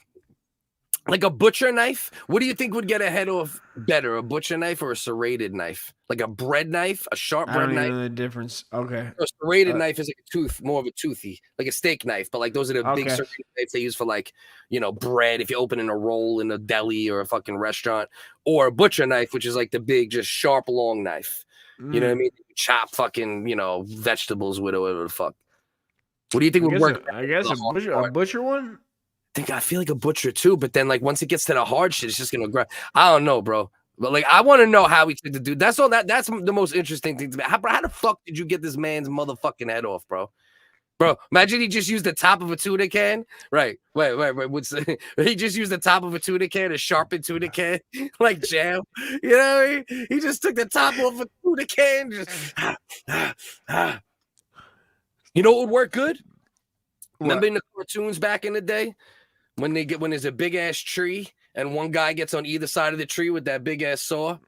Like a butcher knife, what do you think would get a head off better, a butcher knife or a serrated knife? Like a bread knife, a sharp bread knife?
I don't know the difference. Okay.
A serrated knife is like a tooth, more of a toothy, like a steak knife, but like those are the big serrated knives they use for like, you know, bread if you're opening a roll in a deli or a fucking restaurant, or a butcher knife, which is like the big, just sharp, long knife. You know what I mean? You chop fucking, you know, vegetables with or whatever the fuck. What do you think would work?
I guess a butcher one?
I feel like a butcher too, but then like once it gets to the hard shit, it's just gonna grind. I don't know, bro. But like I want to know how he took the dude. That's all. That's the most interesting thing to me. How the fuck did you get this man's motherfucking head off, bro? Bro, imagine he just used the top of a tuna can. Right. Wait. He just used the top of a tuna can, a sharpened tuna can, like jam. You know what I mean? He just took the top off a tuna can. Just, You know what would work good? Remember in the cartoons back in the day when there's a big ass tree and one guy gets on either side of the tree with that big ass saw?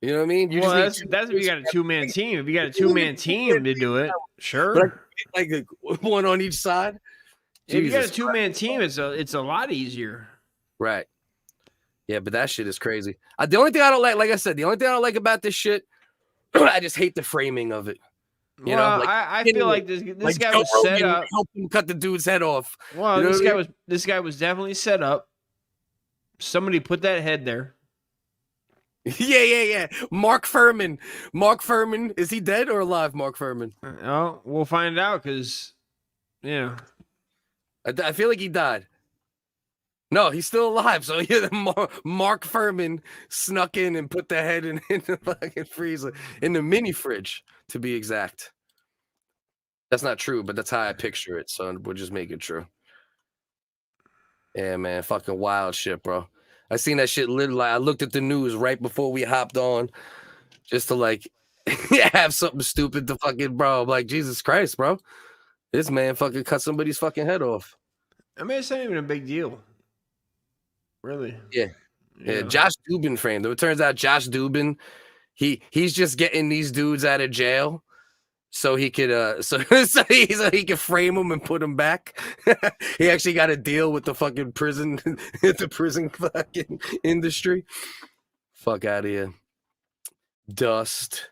You know what I mean?
Well, that's if you got a 2-man team. If you got a 2-man team to do it, sure.
Like one on each side.
If you got a 2-man team, it's a lot easier.
Right. Yeah, but that shit is crazy. The only thing I don't like I said, the only thing I don't like about this shit, I just hate the framing of it. You know, like,
I feel like this guy was set up.
Help him cut the dude's head off.
Well, you know this guy was definitely set up. Somebody put that head there.
Yeah. Mark Furman, is he dead or alive? Mark Furman.
Oh, we'll find out because,
I feel like he died. No, he's still alive. So yeah, Mark Furman snuck in and put the head in the fucking freezer, in the mini fridge, to be exact. That's not true, but that's how I picture it. So we'll just make it true. Yeah, man, fucking wild shit, bro. I seen that shit literally. I looked at the news right before we hopped on, just to like have something stupid to fucking, bro. I'm like, Jesus Christ, bro. This man fucking cut somebody's fucking head off.
I mean, it's not even a big deal. Really?
Yeah. Josh Dubin framed him. It turns out Josh Dubin, he's just getting these dudes out of jail so he could so he could frame them and put them back. He actually got a deal with the fucking prison, the prison fucking industry. Fuck out of here. Dust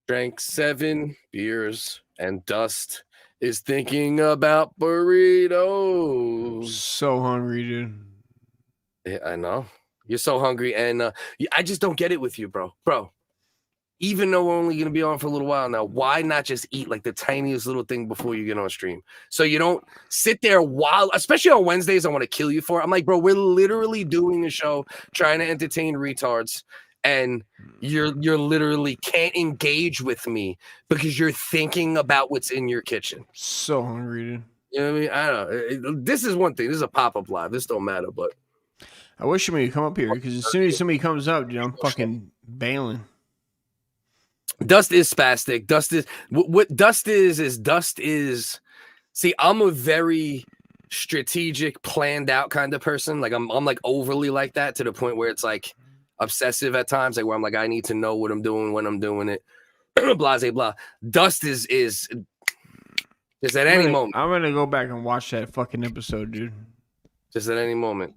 drank 7 beers and Dust is thinking about burritos.
So hungry, dude.
Yeah, I know. You're so hungry, and I just don't get it with you, bro. Bro, even though we're only going to be on for a little while now, why not just eat like the tiniest little thing before you get on stream? So you don't sit there while, especially on Wednesdays, I want to kill you for it. I'm like, bro, we're literally doing a show trying to entertain retards, and you're literally can't engage with me because you're thinking about what's in your kitchen.
So hungry, dude.
You know what I mean? I don't know. This is one thing. This is a pop-up live. This don't matter, but
I wish somebody would come up here because as soon as somebody comes up, dude, I'm fucking bailing.
Dust is spastic. Dust is what Dust is. See, I'm a very strategic, planned out kind of person. Like I'm like overly like that to the point where it's like obsessive at times. Like where I'm like, I need to know what I'm doing when I'm doing it. Blah, blah. Dust is at any moment.
I'm gonna go back and watch that fucking episode, dude.
Just at any moment.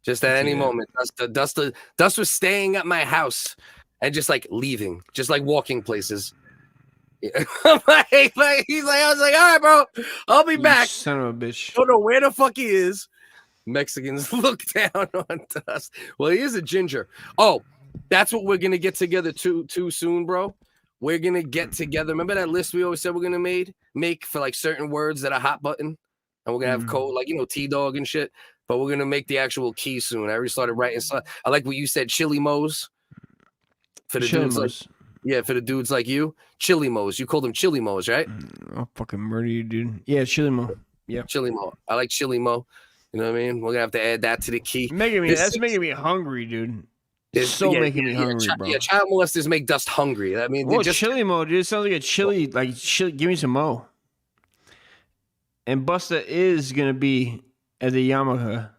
Just at any moment. Dust was staying at my house and just like leaving, just like walking places. He's like, I was like, all right, bro, I'll be back.
Son of a bitch.
Don't know where the fuck he is. Mexicans look down on Dust. Well, he is a ginger. Oh, that's what we're gonna get together too soon, bro. We're gonna get together. Remember that list we always said we're gonna make for like certain words that are hot button, and we're gonna have code like T-Dog and shit. But we're gonna make the actual key soon. I already started writing. So I like what you said, Chili Mo's. For the dudes for the dudes like you, Chili Mo's. You called them Chili Mo's, right?
I'll fucking murder you, dude. Yeah, Chili Mo. Yeah,
Chili Mo. I like Chili Mo. You know what I mean? We're gonna have to add that to the key.
That's making me hungry, dude. It's making me hungry, bro.
Yeah, child molesters make Dust hungry. I mean,
just Chili Mo, dude. It sounds like a chili. Like chili. Give me some Mo. And Busta is gonna be at the Yamaha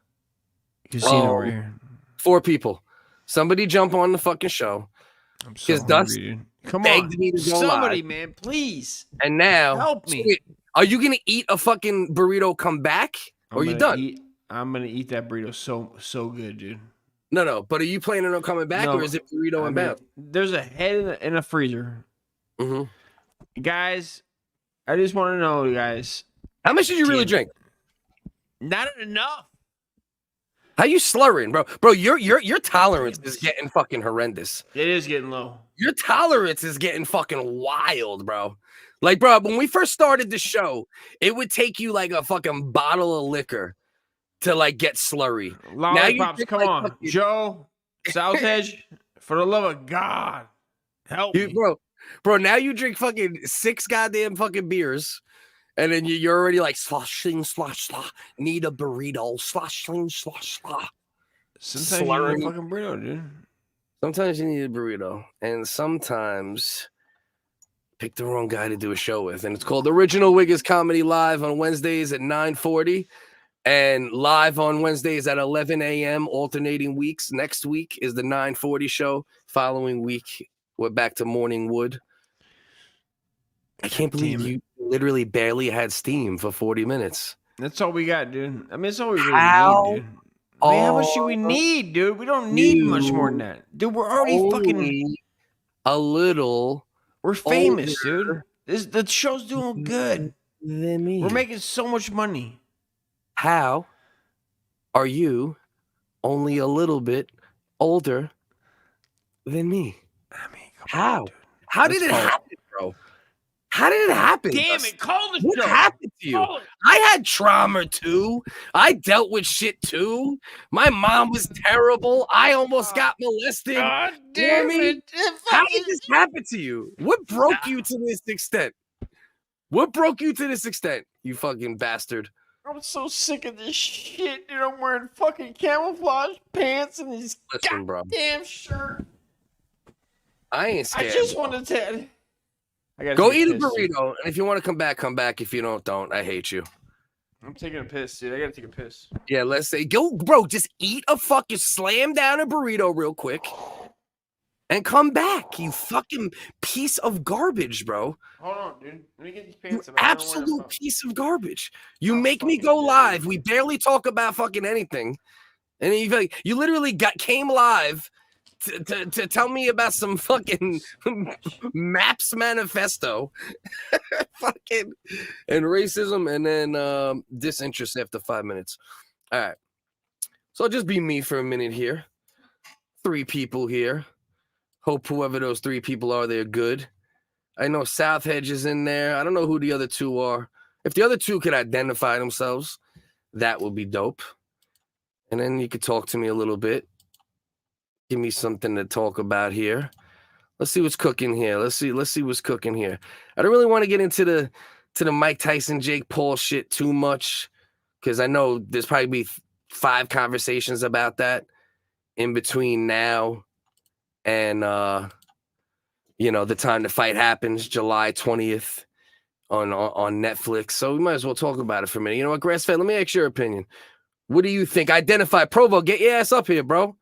casino right here.
4 people. Somebody jump on the fucking show.
I'm so hungry,
Dust
dude. Come on. Somebody, man, please.
And now,
help me.
Wait, are you going to eat a fucking burrito, come back? Or are you done?
I'm going to eat that burrito so good, dude.
No. But are you planning on coming back or is it burrito and bound?
There's a head in a freezer.
Mm-hmm.
Guys, I just want to know, guys.
How much did you really drink?
Not enough.
How you slurring, bro? Bro, your tolerance is getting fucking horrendous.
It is getting low.
Your tolerance is getting fucking wild, bro. Like, bro, when we first started the show, it would take you like a fucking bottle of liquor to like get slurry.
Lollipops, come on. Fucking... Joe, South Edge, for the love of God, help me.
Bro, now you drink fucking 6 goddamn fucking beers. And then you're already like sloshing, slosh, slosh. Need a burrito, sloshing, slosh, slosh.
Sometimes you need a fucking burrito, dude.
Sometimes you need a burrito, and sometimes pick the wrong guy to do a show with. And it's called Original Whiggaz Comedy live on Wednesdays at 9:40 and live on Wednesdays at 11 a.m. alternating weeks. Next week is the 9:40 show. Following week, we're back to Morning Wood. I can't believe you literally barely had steam for 40 minutes.
That's all we got, dude. I mean, that's all we really need, dude. I mean, how much do we need, dude? We don't need much more than that. Dude, we're already fucking
a little.
We're famous, dude. The show's doing good.
Than me.
We're making so much money.
How are you only a little bit older than me?
I mean,
how? How did it happen, bro? How did it happen?
Damn it, call the
what
show.
What happened to you? I had trauma too. I dealt with shit too. My mom was terrible. I almost got molested.
God damn it.
How did this happen to you? What broke you to this extent? What broke you to this extent, you fucking bastard?
I'm so sick of this shit, dude. I'm wearing fucking camouflage pants and this goddamn shirt.
I ain't scared.
I just want to tell.
Go eat a burrito, and if you want to come back, come back. If you don't. I hate you.
I'm taking a piss, dude. I gotta take a piss.
Yeah, let's say go, bro. Just eat a fucking slam down a burrito real quick, and come back. You fucking piece of garbage, bro.
Hold on, dude. Let me get these pants.
You absolute piece of garbage. You make me go live. We barely talk about fucking anything, and you literally came live. To tell me about some fucking Maps manifesto, fucking, and racism, and then disinterest after 5 minutes. All right, so I'll just be me for a minute here. 3 people here. Hope whoever those 3 people are, they're good. I know South Hedge is in there. I don't know who the other 2 are. If the other 2 could identify themselves, that would be dope. And then you could talk to me a little bit. Give me something to talk about here. Let's see what's cooking here. Let's see what's cooking here. I don't really want to get into the Mike Tyson, Jake Paul shit too much, because I know there's probably be 5 conversations about that in between now and the time the fight happens, July 20th on Netflix. So we might as well talk about it for a minute. You know what, Grassfed? Let me ask your opinion. What do you think? Identify. Provo, get your ass up here, bro.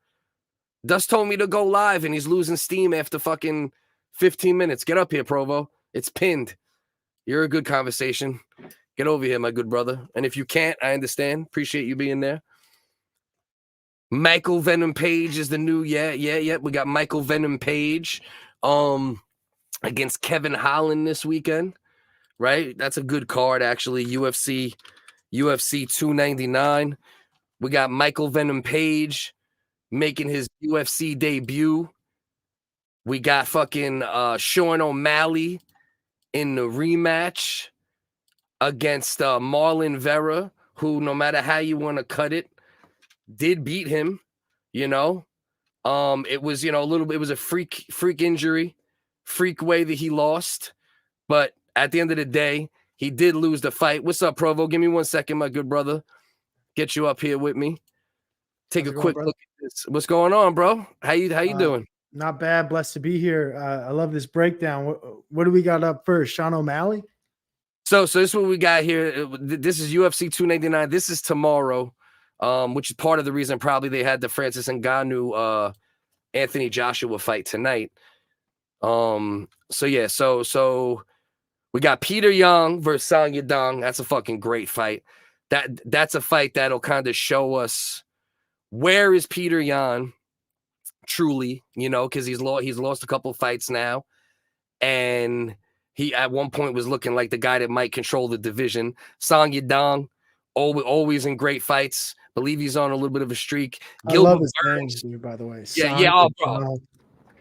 Dust told me to go live, and he's losing steam after fucking 15 minutes. Get up here, Provo. It's pinned. You're a good conversation. Get over here, my good brother. And if you can't, I understand. Appreciate you being there. Michael Venom Page is the new, yeah. We got Michael Venom Page against Kevin Holland this weekend, right? That's a good card, actually. UFC 299. We got Michael Venom Page making his UFC debut. We got fucking Sean O'Malley in the rematch against Marlon Vera, who, no matter how you want to cut it, did beat him. It was, a little bit, it was a freak injury, freak way that he lost. But at the end of the day, he did lose the fight. What's up, Provo? Give me 1 second, my good brother. Get you up here with me. Take a quick look at this. What's going on, bro? How you doing?
Not bad. Blessed to be here. I love this breakdown. What do we got up first? Sean O'Malley?
So this is what we got here. This is UFC 299. This is tomorrow, which is part of the reason probably they had the Francis Ngannou Anthony Joshua fight tonight. So we got Peter Young versus Song Yadong. That's a fucking great fight. That's a fight that'll kind of show us where is Peter Yan truly, because he's lost a couple fights now, and he at one point was looking like the guy that might control the division. Song Yadong, always in great fights. Believe he's on a little bit of a streak.
I love his name, dude, by the way.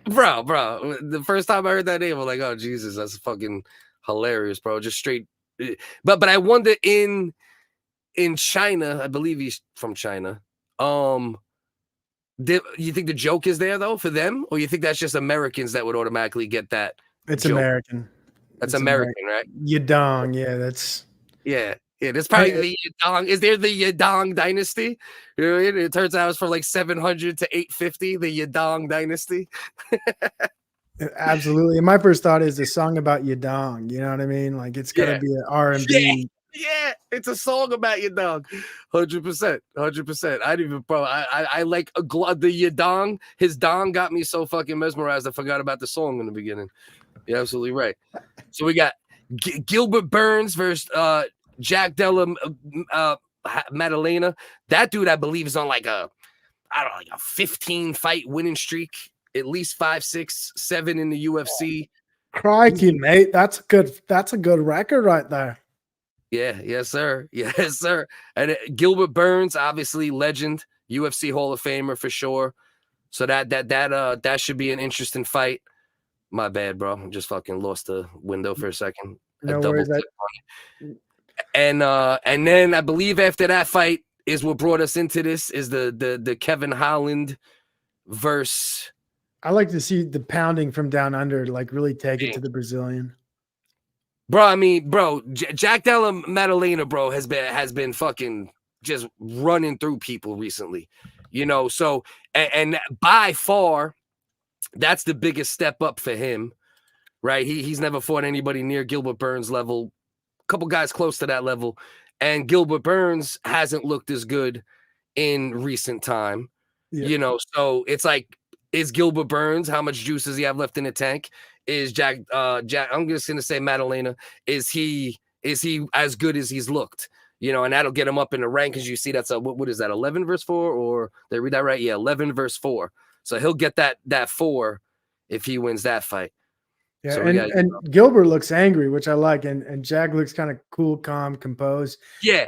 Bro. The first time I heard that name, I was like, oh Jesus, that's fucking hilarious, bro. Just straight. But I wonder in China, I believe he's from China. You think the joke is there though for them, or you think that's just Americans that would automatically get that?
It's
joke?
American.
That's American, right?
Yadong, yeah, that's
Yeah. Yeah, it's probably the Yadong. Is there the Yadong dynasty? It turns out it's from like 700 to 850, the Yadong dynasty.
Absolutely. And my first thought is a song about Yadong. You know what I mean? Like it's got to be an R&B.
Yeah, it's a song about your dog. 100%. 100%. I didn't even, bro. I like the Yadong. His dong got me so fucking mesmerized. I forgot about the song in the beginning. You're absolutely right. So we got Gilbert Burns versus Jack Della Maddalena. That dude, I believe, is on like a 15 fight winning streak. At least 5, 6, 7 in the UFC.
Crikey, mate. That's a good record right there.
Yeah, yes, sir. Yes, sir. And Gilbert Burns, obviously legend, UFC Hall of Famer for sure. So that should be an interesting fight. My bad, bro. I just fucking lost the window for a second.
No worries.
And then I believe after that fight is what brought us into this is the Kevin Holland versus.
I like to see the pounding from down under, like really take it to the Brazilian.
Bro, I mean, bro, Jack Della Maddalena, bro, has been fucking just running through people recently, you know. So and by far, that's the biggest step up for him, right? He's never fought anybody near Gilbert Burns' level. A couple guys close to that level, and Gilbert Burns hasn't looked as good in recent time, you know. So it's like, is Gilbert Burns? How much juice does he have left in the tank? Is Jack? I'm just gonna say Maddalena. Is he as good as he's looked? You know, and that'll get him up in the rank, because you see that's a what is that, 11 versus 4, or did I read that right? Yeah, 11 versus 4. So he'll get that 4 if he wins that fight.
Yeah,
so
and Gilbert looks angry, which I like, and Jack looks kind of cool, calm, composed.
Yeah.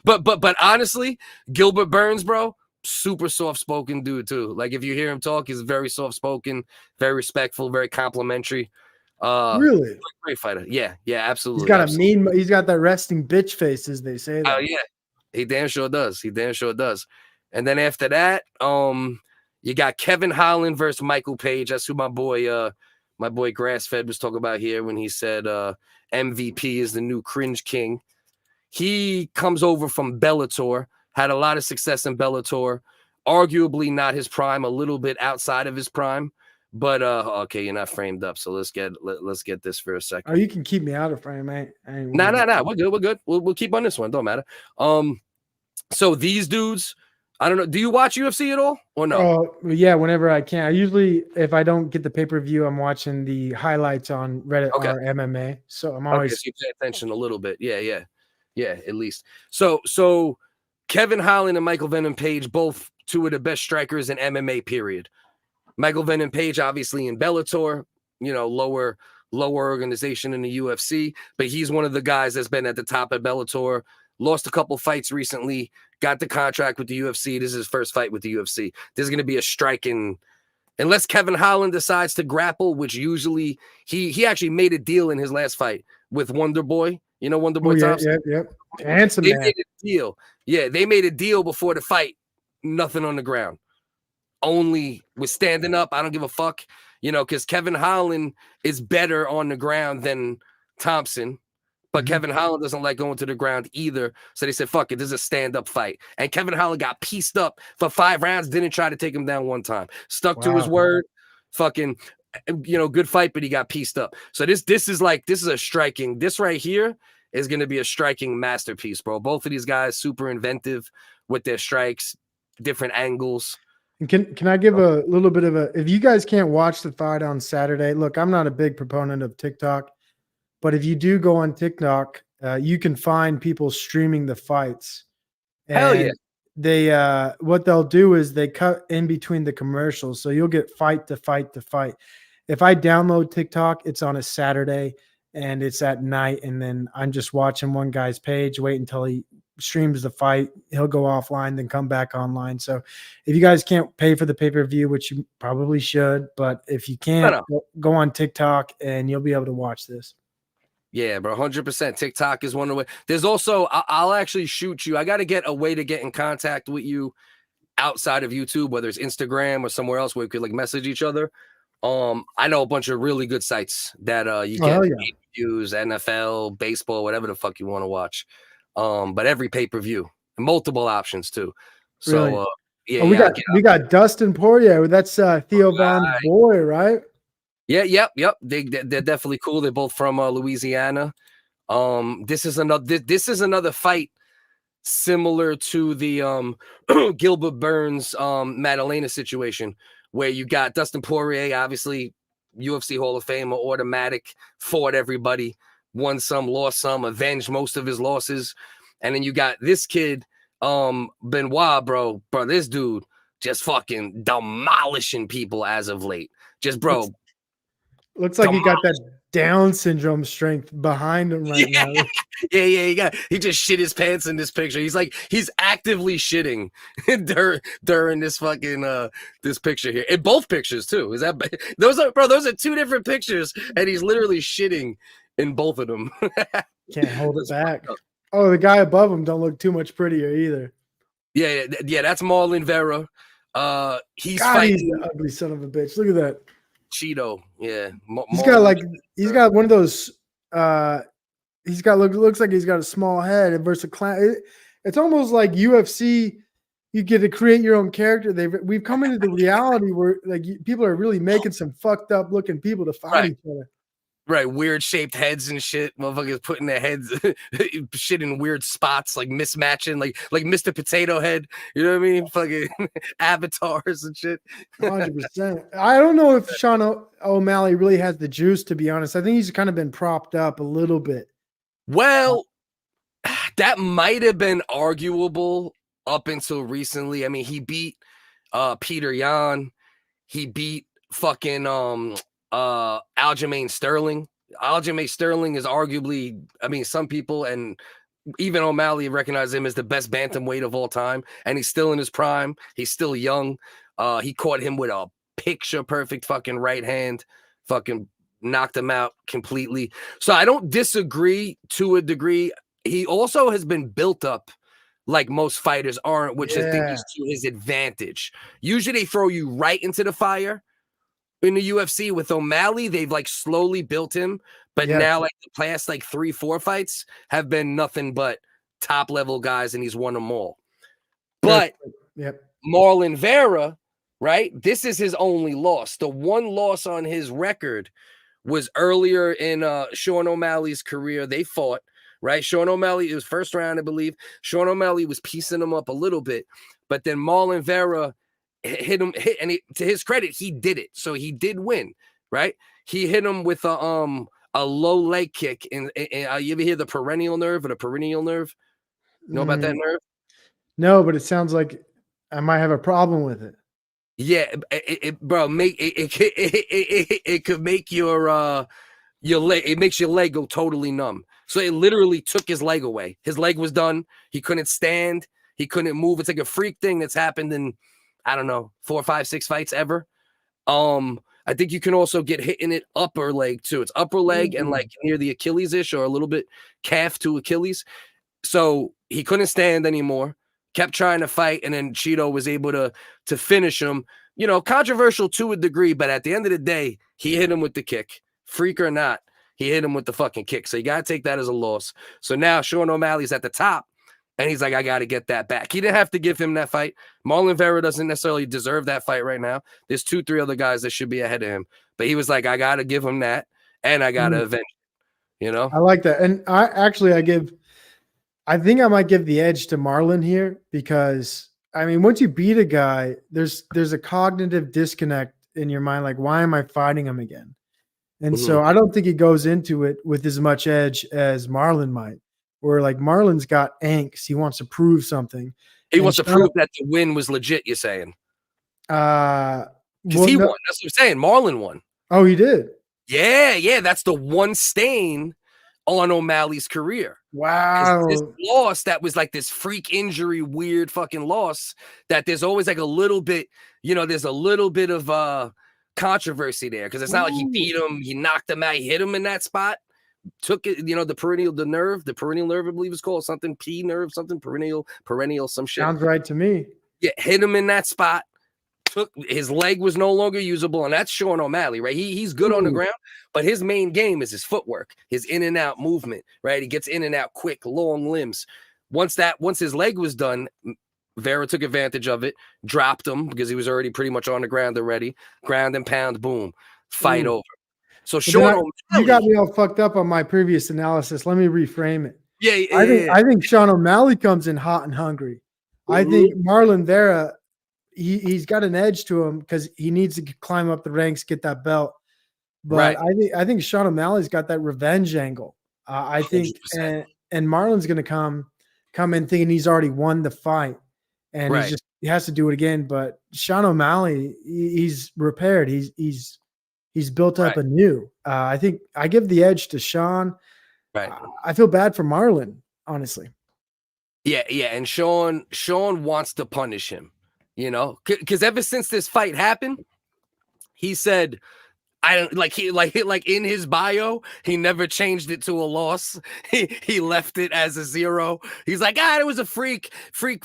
But honestly, Gilbert Burns, bro, super soft-spoken dude too. Like if you hear him talk, he's very soft-spoken, very respectful, very complimentary.
Really
great fighter. Yeah, absolutely.
He's got he's got that resting bitch face, as they say.
Oh yeah, he damn sure does. And then after that, you got Kevin Holland versus Michael Page. That's who my boy Grassfed was talking about here when he said MVP is the new cringe king. He comes over from Bellator. Had a lot of success in Bellator, arguably not his prime, a little bit outside of his prime, but okay, you're not framed up, so let's get this for a second.
Oh, you can keep me out of frame, mate.
Nah, we're good. We'll keep on this one. Don't matter. So these dudes, I don't know. Do you watch UFC at all or no?
Oh yeah, whenever I can. I usually, if I don't get the pay-per-view, I'm watching the highlights on Reddit or MMA. So I'm always
so you pay attention a little bit. Yeah, at least. So Kevin Holland and Michael Venom Page, both two of the best strikers in MMA, period. Michael Venom Page, obviously in Bellator, you know, lower organization in the UFC, but he's one of the guys that's been at the top at Bellator, lost a couple fights recently, got the contract with the UFC. This is his first fight with the UFC. This is going to be a striking, unless Kevin Holland decides to grapple, which usually he actually made a deal in his last fight with Wonder Boy. You know Wonder Boy Thompson?
Yep. Handsome man.
Made a deal. Yeah, they made a deal before the fight. Nothing on the ground. Only with standing up. I don't give a fuck. You know, because Kevin Holland is better on the ground than Thompson. But Kevin Holland doesn't like going to the ground either. So they said, fuck it, this is a stand-up fight. And Kevin Holland got pieced up for 5 rounds, didn't try to take him down one time. Stuck to his word. Fucking, you know, good fight, but he got pieced up. So this is a striking. This right here is going to be a striking masterpiece, bro. Both of these guys super inventive with their strikes, different angles.
Can I give a little bit of if you guys can't watch the fight on Saturday, look, I'm not a big proponent of TikTok, but if you do go on TikTok, you can find people streaming the fights. And
hell yeah.
They what they'll do is they cut in between the commercials, so you'll get fight to fight to fight. If I download TikTok, it's on a Saturday and it's at night, and then I'm just watching one guy's page, wait until he streams the fight. He'll go offline, then come back online. So if you guys can't pay for the pay-per-view, which you probably should, but if you can't, go on TikTok and you'll be able to watch this.
Yeah, bro, 100%. TikTok is one of the ways. There's also, I'll actually shoot you. I got to get a way to get in contact with you outside of YouTube, whether it's Instagram or somewhere else where we could like message each other. I know a bunch of really good sites that you
Oh,
get
hell yeah.
pay-per-views, NFL, baseball, whatever the fuck you want to watch. But every pay-per-view, multiple options too. So
Really?
yeah,
Oh,
yeah,
we got Dustin Poirier. That's Theo Von's boy, right?
yeah, yep. They're definitely cool. They're both from Louisiana. This is another fight similar to the Gilbert Burns Madalena situation, where you got Dustin Poirier, obviously UFC Hall of Famer, automatic, fought everybody, won some, lost some, avenged most of his losses. And then you got this kid, Benoit, bro, this dude just fucking demolishing people as of late. Just, bro.
Looks like he got that Down syndrome strength behind him right now.
Yeah. He just shit his pants in this picture. He's actively shitting during this fucking this picture here. In both pictures too. Is that those are two different pictures, and he's literally shitting in both of them.
Can't hold it back. Oh, the guy above him don't look too much prettier either.
Yeah, that's Marlon Vera. He's
God,
fighting.
he's the ugly son of a bitch. Look at that.
Cheeto, yeah.
He's got one of those. Looks like he's got a small head versus a clown. It's almost like UFC. You get to create your own character. We've come into the reality where like people are really making some fucked up looking people to fight each other.
Right, weird shaped heads and shit. Motherfuckers putting their heads shit in weird spots, like mismatching, like Mr. Potato Head. You know what I mean? Fucking avatars and shit.
100%. I don't know if Sean O'Malley really has the juice, to be honest. I think he's kind of been propped up a little bit.
Well, that might have been arguable up until recently. I mean, he beat Peter Yan. He beat fucking Aljamain Sterling. Aljamain Sterling is arguably, I mean, some people and even O'Malley recognize him as the best bantamweight of all time, and he's still in his prime. He's still young. He caught him with a picture perfect fucking right hand, fucking knocked him out completely. So I don't disagree to a degree. He also has been built up like most fighters aren't, which I think is to his advantage. Usually they throw you right into the fire. In the UFC with O'Malley, they've like slowly built him, but now like the past like 3-4 fights have been nothing but top level guys, and he's won them all. But Marlon Vera, right? This is his only loss. The one loss on his record was earlier in Sean O'Malley's career. They fought, right? Sean O'Malley, it was first round, I believe. Sean O'Malley was piecing him up a little bit, but then Marlon Vera hit him, and to his credit, he did it. So he did win, right? He hit him with a low leg kick. And you ever hear the perennial nerve or the perennial nerve? You know about that nerve?
No, but it sounds like I might have a problem with it.
Yeah, bro, it could make your leg. It makes your leg go totally numb. So it literally took his leg away. His leg was done. He couldn't stand. He couldn't move. It's like a freak thing that's happened in, I don't know, 4, 5, 6 fights ever. I think you can also get hit in it upper leg too. It's upper leg and like near the Achilles-ish or a little bit calf to Achilles. So he couldn't stand anymore, kept trying to fight, and then Cheeto was able to finish him. You know, controversial to a degree, but at the end of the day, he hit him with the kick. Freak or not, he hit him with the fucking kick. So you got to take that as a loss. So now Sean O'Malley's at the top. And he's like, I got to get that back. He didn't have to give him that fight. Marlon Vera doesn't necessarily deserve that fight right now. There's 2-3 other guys that should be ahead of him. But he was like, I got to give him that. And I got to avenge him, you know?
I like that. And I think I might give the edge to Marlon here because, I mean, once you beat a guy, there's a cognitive disconnect in your mind. Like, why am I fighting him again? And so I don't think he goes into it with as much edge as Marlon might. Where like Marlon's got angst, he wants to prove something.
He wants to prove that the win was legit. You're saying? Because he won. That's what I'm saying. Marlon won.
Oh, he did.
Yeah. That's the one stain on O'Malley's career.
Wow.
This loss that was like this freak injury, weird fucking loss. That there's always like a little bit, you know, there's a little bit of controversy there because it's not like he beat him, he knocked him out, he hit him in that spot. Took it, you know, the perennial nerve, I believe it's called something P nerve, something perennial, some shit.
Sounds right to me.
Yeah, hit him in that spot, his leg was no longer usable, and that's Sean O'Malley, right? He's good on the ground, but his main game is his footwork, his in and out movement, right? He gets in and out quick, long limbs. Once his leg was done, Vera took advantage of it, dropped him because he was already pretty much on the ground already. Ground and pound, boom, fight over. So Sean O'Malley,
you got me all fucked up on my previous analysis. Let me reframe it.
Yeah,
I think Sean O'Malley comes in hot and hungry. I think Marlon Vera, he's got an edge to him because he needs to climb up the ranks, get that belt. But I think Sean O'Malley's got that revenge angle. I think, and Marlon's going to come in thinking he's already won the fight, and he has to do it again. But Sean O'Malley, he's repaired. He's built up anew. I think I give the edge to Sean. Right. I feel bad for Marlon, honestly.
Yeah, and Sean wants to punish him, you know, because ever since this fight happened, he said, I don't like in his bio, he never changed it to a loss. He left it as a 0. He's like, it was a freak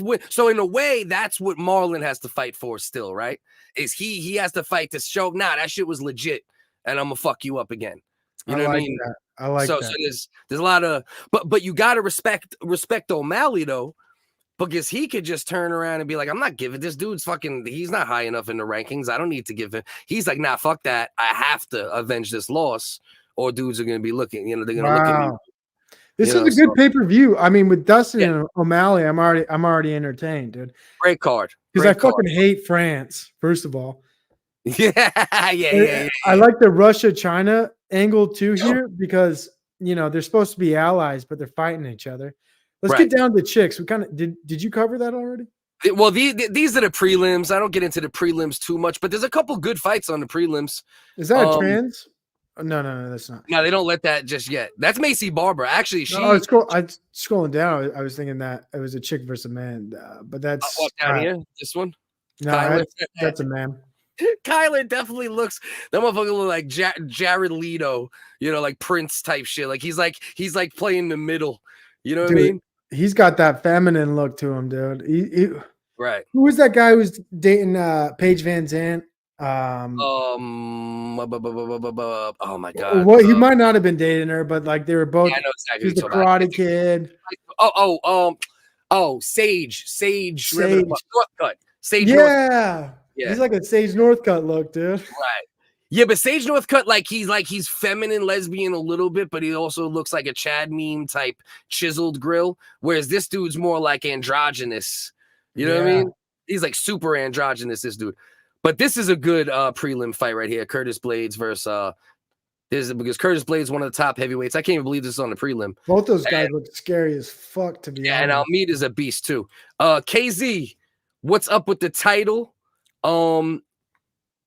win. So in a way, that's what Marlon has to fight for still, right? Is he has to fight to show, that shit was legit, and I'm gonna fuck you up again. You know what I mean?
That. I like that.
So there's a lot of, but you gotta respect O'Malley though, because he could just turn around and be like, I'm not giving this dude's he's not high enough in the rankings. I don't need to give him. He's like, nah, fuck that. I have to avenge this loss, or dudes are gonna be looking. You know, they're gonna look at me.
This is a good pay-per-view. I mean, with Dustin and O'Malley, I'm already entertained, dude.
Great card.
Because I fucking hate France, first of all.
Yeah.
I like the Russia-China angle too here because they're supposed to be allies, but they're fighting each other. Let's get down to chicks. We kind of did you cover that already?
Well, these are the prelims. I don't get into the prelims too much, but there's a couple good fights on the prelims.
Is that a trans? No, that's not.
No, they don't let that just yet. That's Macy Barber. Actually,
I'm scrolling down. I was thinking that it was a chick versus a man, but that's
down here. This one.
No, that's a man.
Kyler definitely looks. That motherfucker look like Jared Leto, like Prince type shit. Like he's like playing the middle. You know what I mean?
He's got that feminine look to him, dude.
Right.
Who was that guy who was dating Paige Van Zandt?
Oh my god.
Well, he might not have been dating her, but like they were both.
Yeah, I know exactly.
He's the Karate Kid.
Sage. Northcutt. Sage.
Yeah. He's like a Sage Northcutt look, dude.
Right. Yeah, but Sage Northcutt, he's feminine, lesbian a little bit, but he also looks like a Chad meme type chiseled grill. Whereas this dude's more like androgynous. You know what I mean? He's like super androgynous, this dude. But this is a good prelim fight right here. Curtis Blades versus because Curtis Blades is one of the top heavyweights. I can't even believe this is on the prelim.
Both those guys look scary as fuck, to be honest.
And Almeida's a beast too. KZ, what's up with the title?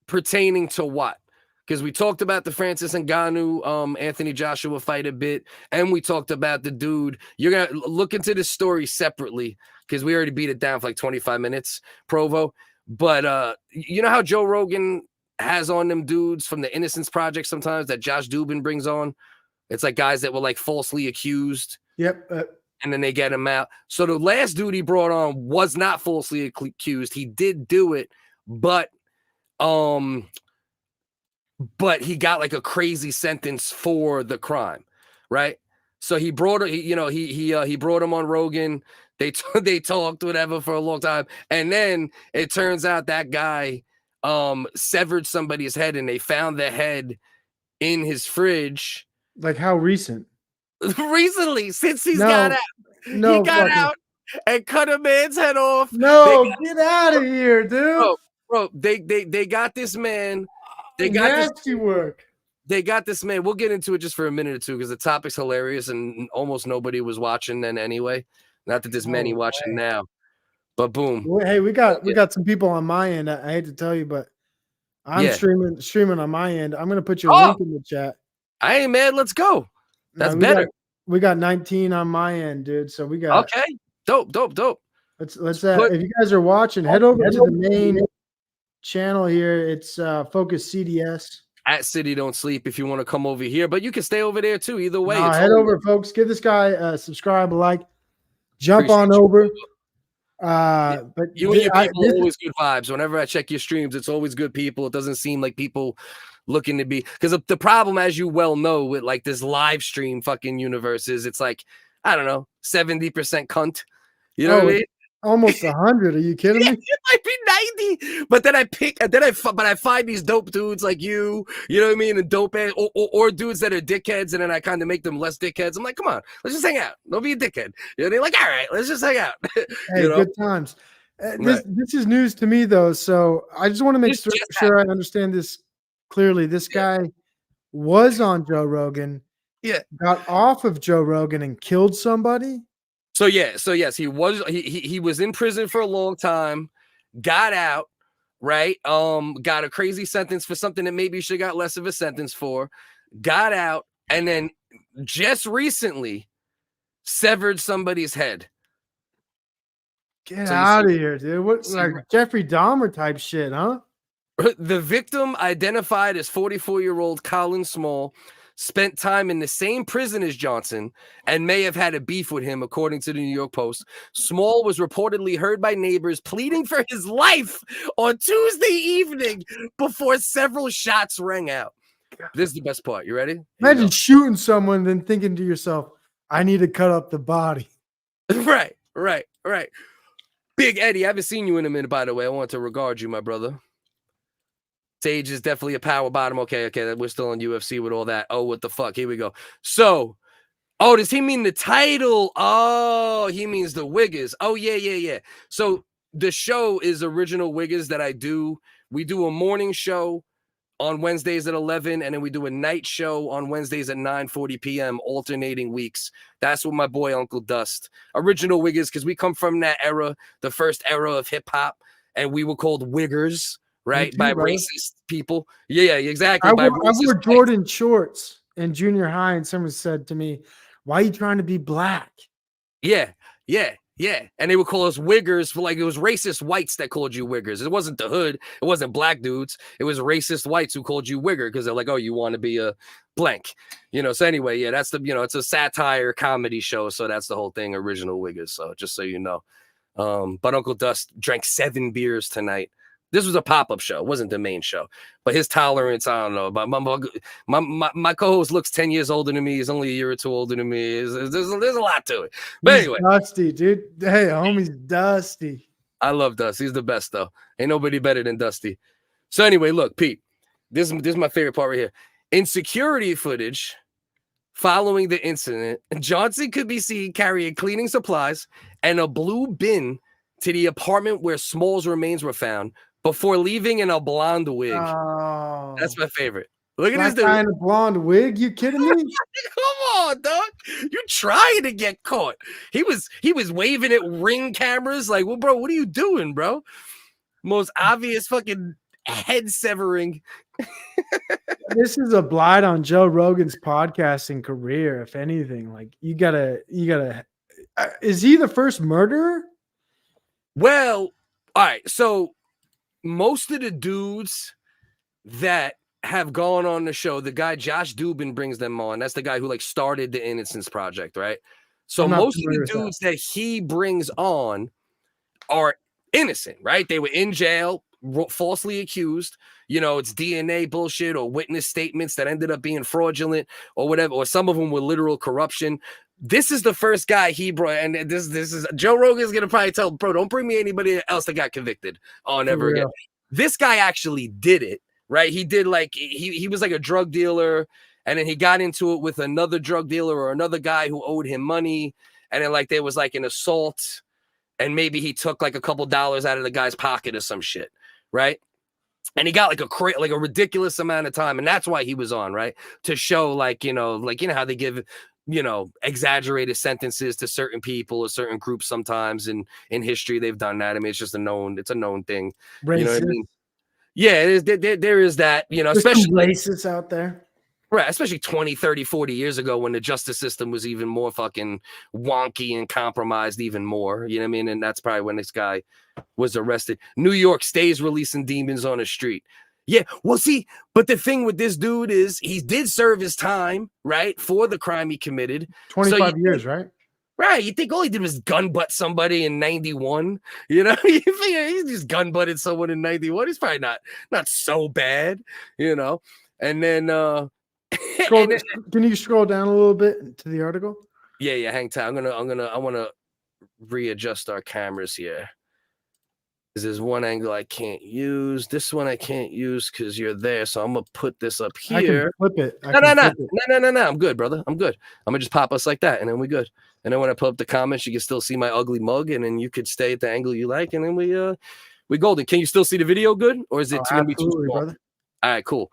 Pertaining to what? Because we talked about the Francis Ngannou, Anthony Joshua fight a bit, and we talked about the dude. You're gonna look into this story separately because we already beat it down for like 25 minutes, Provo. But you know how Joe Rogan has on them dudes from the Innocence Project sometimes that Josh Dubin brings on? It's like guys that were like falsely accused.
Yep.
And then they get him out. So the last dude he brought on was not falsely accused. He did do it, but he got like a crazy sentence for the crime, right? So he brought he brought him on Rogan. They talked whatever for a long time, and then it turns out that guy severed somebody's head, and they found the head in his fridge.
Like how recent?
Recently, since he got out.
No,
he got out and cut a man's head off.
No, get out of here, dude.
Bro, they got this man. They got
nasty work.
They got this man. We'll get into it just for a minute or two because the topic's hilarious and almost nobody was watching then anyway. Not that there's many watching now, but boom.
Well, hey, we got some people on my end. I hate to tell you, but I'm streaming on my end. I'm gonna put your link in the chat.
I ain't mad. Let's go. That's better.
We got 19 on my end, dude. So we got
dope.
Let's if you guys are watching, head over to the main channel here. It's FocusCDS.
At City Don't Sleep if you want to come over here, but you can stay over there too. Either way,
head over, folks. Give this guy a subscribe, a like. Jump on over. But
You and your people are always good vibes. Whenever I check your streams, it's always good people. It doesn't seem like people looking to be, because the problem, as you well know, with like this live stream fucking universe is it's like, I don't know, 70% cunt. You know what I mean?
Almost 100. Are you kidding me?
It might be 90, but then I find these dope dudes like you know what I mean, and dope ass, or dudes that are dickheads, and then I kind of make them less dickheads. I'm like, come on, let's just hang out. Don't be a dickhead. You know, they're like, all right, let's just hang out.
Hey, good times. This is news to me though, so I just want to make sure I understand this clearly. This guy was on Joe Rogan, got off of Joe Rogan and killed somebody.
So yes, he was in prison for a long time, got out, right? Got a crazy sentence for something that maybe should have got less of a sentence for, got out, and then just recently severed somebody's head.
Get out of here, dude. What, like Jeffrey Dahmer type shit, huh?
The victim, identified as 44-year-old Colin Small, spent time in the same prison as Johnson and may have had a beef with him, according to the New York Post. Small was reportedly heard by neighbors pleading for his life on Tuesday evening before several shots rang out. This is the best part. You ready?
Imagine shooting someone, then thinking to yourself, I need to cut up the body.
Right. Big Eddie, I haven't seen you in a minute, by the way. I want to regard you, my brother. Sage is definitely a power bottom. Okay, we're still on UFC with all that. Oh, what the fuck? Here we go. So, does he mean the title? Oh, he means the Whiggaz. Oh, yeah. So the show is original Whiggaz that I do. We do a morning show on Wednesdays at 11, and then we do a night show on Wednesdays at 9:40 p.m. alternating weeks. That's what my boy Uncle Dust. Original Whiggaz, because we come from that era, the first era of hip hop, and we were called Wiggers. Right, by racist people. Yeah, exactly.
I wore Jordan shorts in junior high, and someone said to me, "Why are you trying to be black?"
Yeah. And they would call us Wiggers for like it was racist whites that called you Wiggers. It wasn't the hood. It wasn't black dudes. It was racist whites who called you Wigger because they're like, oh, you want to be a blank, So anyway, yeah, that's it's a satire comedy show. So that's the whole thing. Original Whiggaz. So just so you know, but Uncle Dust drank 7 beers tonight. This was a pop-up show. It wasn't the main show. But his tolerance, I don't know. But my co-host looks 10 years older than me. He's only a year or two older than me. There's a lot to it. But anyway.
Dusty, dude. Hey, homie's Dusty.
I love Dusty. He's the best, though. Ain't nobody better than Dusty. So anyway, look, Pete. This is my favorite part right here. In security footage following the incident, Johnson could be seen carrying cleaning supplies and a blue bin to the apartment where Small's remains were found, before leaving in a blonde wig.
Oh,
that's my favorite. Look at
this
dude.
Guy in a blonde wig. You kidding me?
Come on, dog. You're trying to get caught. He was waving at Ring cameras like, well, bro, what are you doing, bro? Most obvious fucking head severing.
This is a blight on Joe Rogan's podcasting career. If anything, like you gotta. Is he the first murderer?
Well, all right. So most of the dudes that have gone on the show, the guy Josh Dubin brings them on. That's the guy who like started the Innocence Project, right? So most of the dudes that he brings on are innocent, right? They were in jail, falsely accused. It's DNA bullshit or witness statements that ended up being fraudulent or whatever, or some of them were literal corruption. This is the first guy he brought, and this is Joe Rogan is gonna probably tell, bro, don't bring me anybody else that got convicted on ever again. This guy actually did it, right? He did like he was like a drug dealer, and then he got into it with another drug dealer or another guy who owed him money, and then like there was like an assault, and maybe he took like a couple dollars out of the guy's pocket or some shit, right? And he got like a ridiculous amount of time, and that's why he was on, right? To show like how they give exaggerated sentences to certain people or certain groups sometimes in history. They've done that. I mean, it's a known thing.
Racist.
You know what I mean? Yeah, it is. There is that, especially
racists out there.
Right, especially 20, 30, 40 years ago when the justice system was even more fucking wonky and compromised even more. You know what I mean? And that's probably when this guy was arrested. New York stays releasing demons on the street. Yeah, well, see, but the thing with this dude is he did serve his time, right, for the crime he committed.
25 years, right?
Right. You think all he did was gun butt somebody in 91? You know, you figure he just gun butted someone in 91. He's probably not so bad, you know. And then
Can you scroll down a little bit to the article?
yeah, hang tight. I wanna readjust our cameras here. Because there's one angle I can't use. This one I can't use because you're there. So I'm gonna put this up here.
I can flip it.
No. I'm good, brother. I'm good. I'm gonna just pop us like that, and then we good. And then when I put up the comments, you can still see my ugly mug, and then you could stay at the angle you like, and then we golden. Can you still see the video good, or is it gonna be too small?
Brother.
All right, cool.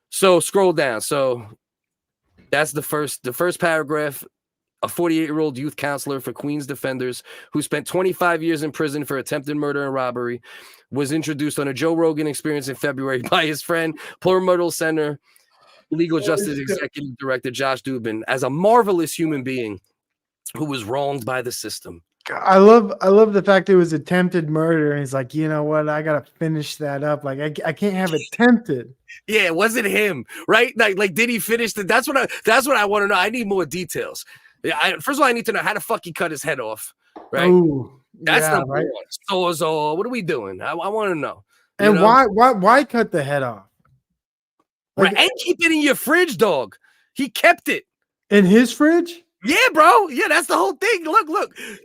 So scroll down. So that's the first paragraph. A 48-year-old youth counselor for Queens defenders who spent 25 years in prison for attempted murder and robbery was introduced on a Joe Rogan Experience in February by his friend, Plurimal Center Legal Justice Executive Director Josh Dubin, as a marvelous human being who was wronged by the system.
I love the fact it was attempted murder, and he's like, you know what? I gotta finish that up. Like, I can't have attempted.
Yeah, it wasn't him, right? Like, did he finish the? That's what I want to know. I need more details. Yeah, first of all, I need to know how the fuck he cut his head off, right?
Ooh,
that's
yeah,
number
right.
one. So, what are we doing? I want to know.
And why cut the head off?
Like, right, and keep it in your fridge, dog. He kept it
in his fridge.
Yeah, bro. Yeah, that's the whole thing. Look.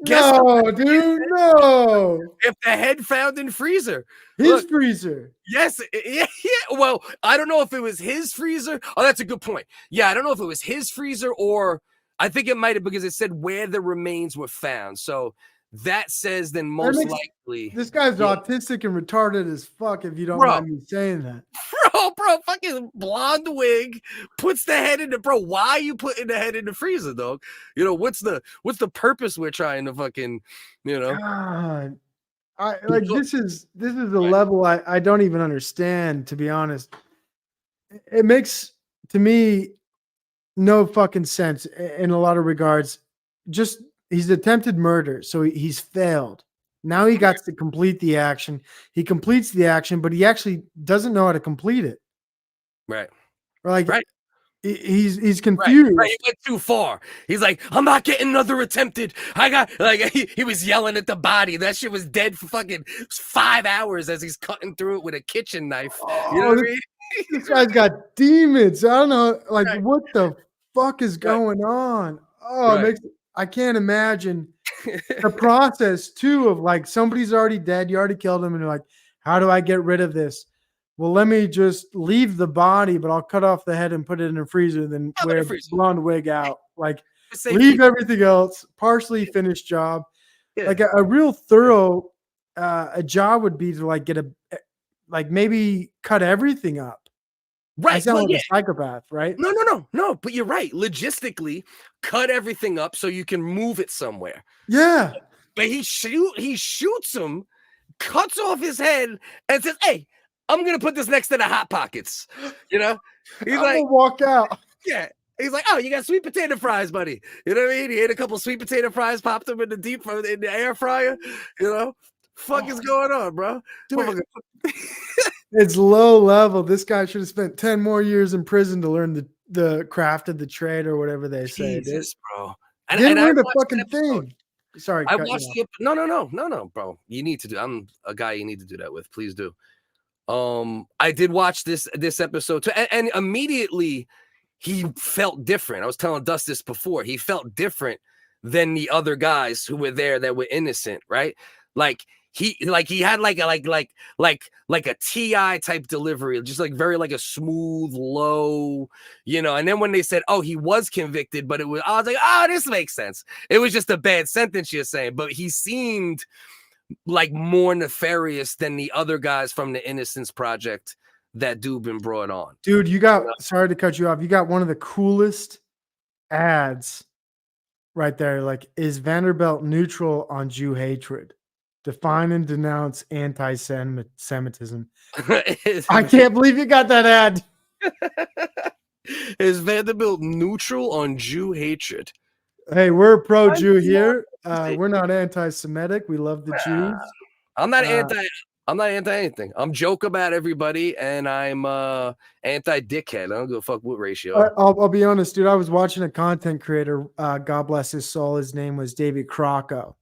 No, dude, no.
If the head found in freezer.
His freezer.
Yes. Yeah. Well, I don't know if it was his freezer. Oh, that's a good point. Yeah, I don't know if it was his freezer or I think it might have because it said where the remains were found. So that says then most likely.
This guy's autistic and retarded as fuck if you don't mind me saying that.
Bro, fucking blonde wig puts the head in the why are you putting the head in the freezer, dog? You know, what's the purpose we're trying to fucking, you know?
God. This is a level I don't even understand, to be honest. It makes to me no fucking sense in a lot of regards. Just he's attempted murder, so he's failed. Now he got to complete the action. He completes the action, but he actually doesn't know how to complete it.
Right.
Right. He's confused.
Right. He went too far. He's like, I'm not getting another attempted. I got he was yelling at the body. That shit was dead for fucking 5 hours as he's cutting through it with a kitchen knife. You know what I mean?
This guy's got demons. I don't know, what the fuck is going on? Oh, it makes I can't imagine the process too of somebody's already dead. You already killed him, and you're like, how do I get rid of this? Well, let me just leave the body, but I'll cut off the head and put it in a freezer, then wear a blonde wig out. Leave everything else, partially finished job. Yeah. A real thorough a job would be to get maybe cut everything up.
Right.
I sound like a psychopath, right?
No, but you're right. Logistically, cut everything up so you can move it somewhere.
Yeah.
But he shoots him, cuts off his head, and says, hey, I'm gonna put this next to the Hot Pockets. You know? He's
I'm gonna walk out.
Yeah. He's like, oh, you got sweet potato fries, buddy. You know what I mean? He ate a couple sweet potato fries, popped them in the air fryer. You know? Fuck is going on, bro?
It's low level. This guy should have spent 10 more years in prison to learn the craft of the trade or whatever they say.
Jesus, bro.
Didn't learn the fucking thing. Sorry.
I watched the no, bro. You need to do. I'm a guy you need to do that with. Please do. I did watch this episode too, and immediately he felt different. I was telling Dust this before. He felt different than the other guys who were there that were innocent, right? He had a TI type delivery, just very a smooth, low, you know. And then when they said, oh, he was convicted, but I was like, oh, this makes sense. It was just a bad sentence you're saying, but he seemed more nefarious than the other guys from the Innocence Project that Dubin brought on.
Dude, sorry to cut you off. You got one of the coolest ads right there. Is Vanderbilt neutral on Jew hatred? Define and denounce anti-Semitism. I can't believe you got that ad.
Is Vanderbilt neutral on Jew hatred?
Hey, we're pro-Jew here. We're not anti-Semitic. We love the Jews.
I'm not anti. I'm not anti anything. I'm joke about everybody, and I'm anti dickhead. I don't give a fuck what ratio.
I'll be honest, dude. I was watching a content creator. God bless his soul. His name was David Crocco,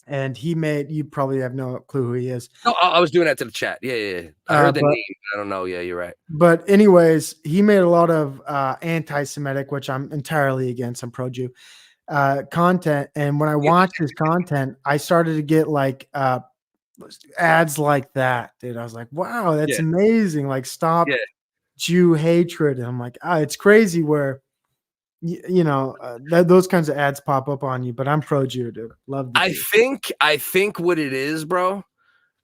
and he made. You probably have no clue who he is.
No, I was doing that to the chat. Yeah. I heard the name. I don't know. Yeah, you're right.
But anyways, he made a lot of anti-Semitic, which I'm entirely against. I'm pro-Jew content, and when I watched his content, I started to get like ads like that, dude. I was like, wow, that's amazing. Like, stop Jew hatred. And I'm like, it's crazy where those kinds of ads pop up on you, but I'm pro-Jew, dude. Love the Jew.
I think what it is, bro,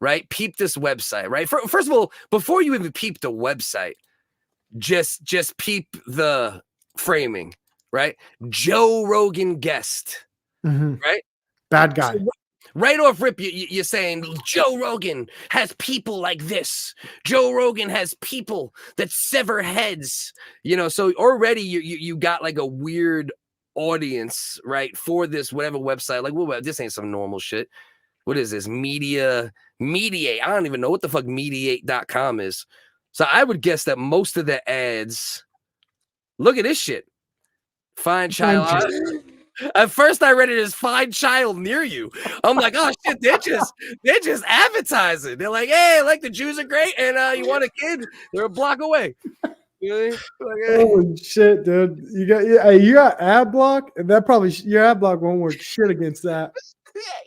right? Peep this website, right? First of all, before you even peep the website, just peep the framing, right? Joe Rogan guest, right?
Bad guy.
So, right off rip, you're saying Joe Rogan has people like this. Joe Rogan has people that sever heads. So already you got like a weird audience, right, for this whatever website. Like, well, this ain't some normal shit. What is this? Mediate. I don't even know what the fuck mediate.com is. So I would guess that most of the ads. Look at this shit. Find child. At first, I read it as "find child near you." I'm like, oh shit, they're just advertising. They're like, hey, like the Jews are great, and you want a kid? They're a block away. Really?
Holy shit, dude! You got ad block, and that probably your ad block won't work shit against that.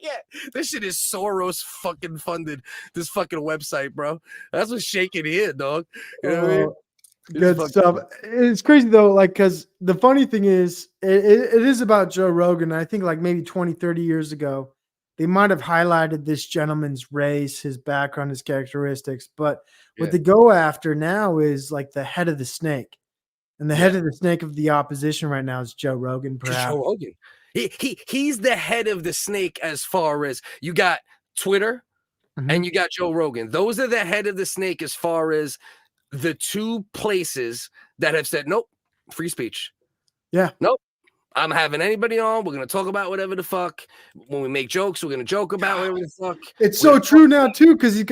Yeah. This shit is Soros fucking funded. This fucking website, bro. That's what's shaking here, dog. You know what I mean?
Good stuff. It's crazy though, like, because the funny thing is it is about Joe Rogan. I think like maybe 20, 30 years ago, they might have highlighted this gentleman's race, his background, his characteristics. But what they go after now is like the head of the snake. And the head of the snake of the opposition right now is Joe Rogan, perhaps.
Joe Rogan. He's the head of the snake as far as you got Twitter and you got Joe Rogan. Those are the head of the snake as far as the two places that have said, nope, free speech.
Yeah.
Nope. I'm having anybody on. We're going to talk about whatever the fuck. When we make jokes, we're going to joke about whatever the fuck.
It's so true now, too, because he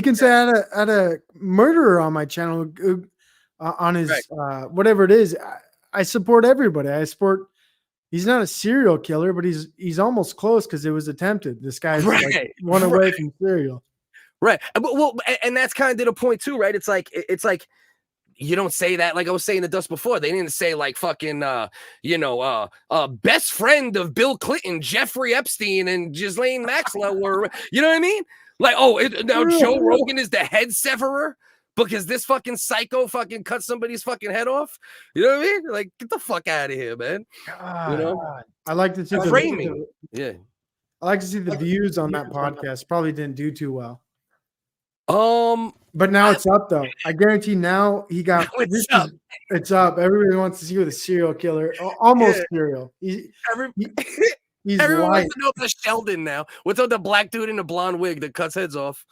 can say I had a murderer on my channel on his whatever it is. I support everybody. He's not a serial killer, but he's almost close because it was attempted. This guy's like one away from serial.
Right. Well, and that's kind of the point too, right? It's like you don't say that. Like I was saying to Dust before, they didn't say like fucking best friend of Bill Clinton, Jeffrey Epstein, and Ghislaine Maxwell were, you know what I mean? Like, now Joe Rogan is the head severer because this fucking psycho fucking cut somebody's fucking head off. You know what I mean? Like, get the fuck out of here, man.
God. I like to see the
framing.
I like to see the views on that podcast. Probably didn't do too well.
But
now it's up though. I guarantee now he got it's up. Everybody wants to see with a serial killer, almost serial. He's
everyone wants to know about Sheldon now. What's up, the black dude in the blonde wig that cuts heads off?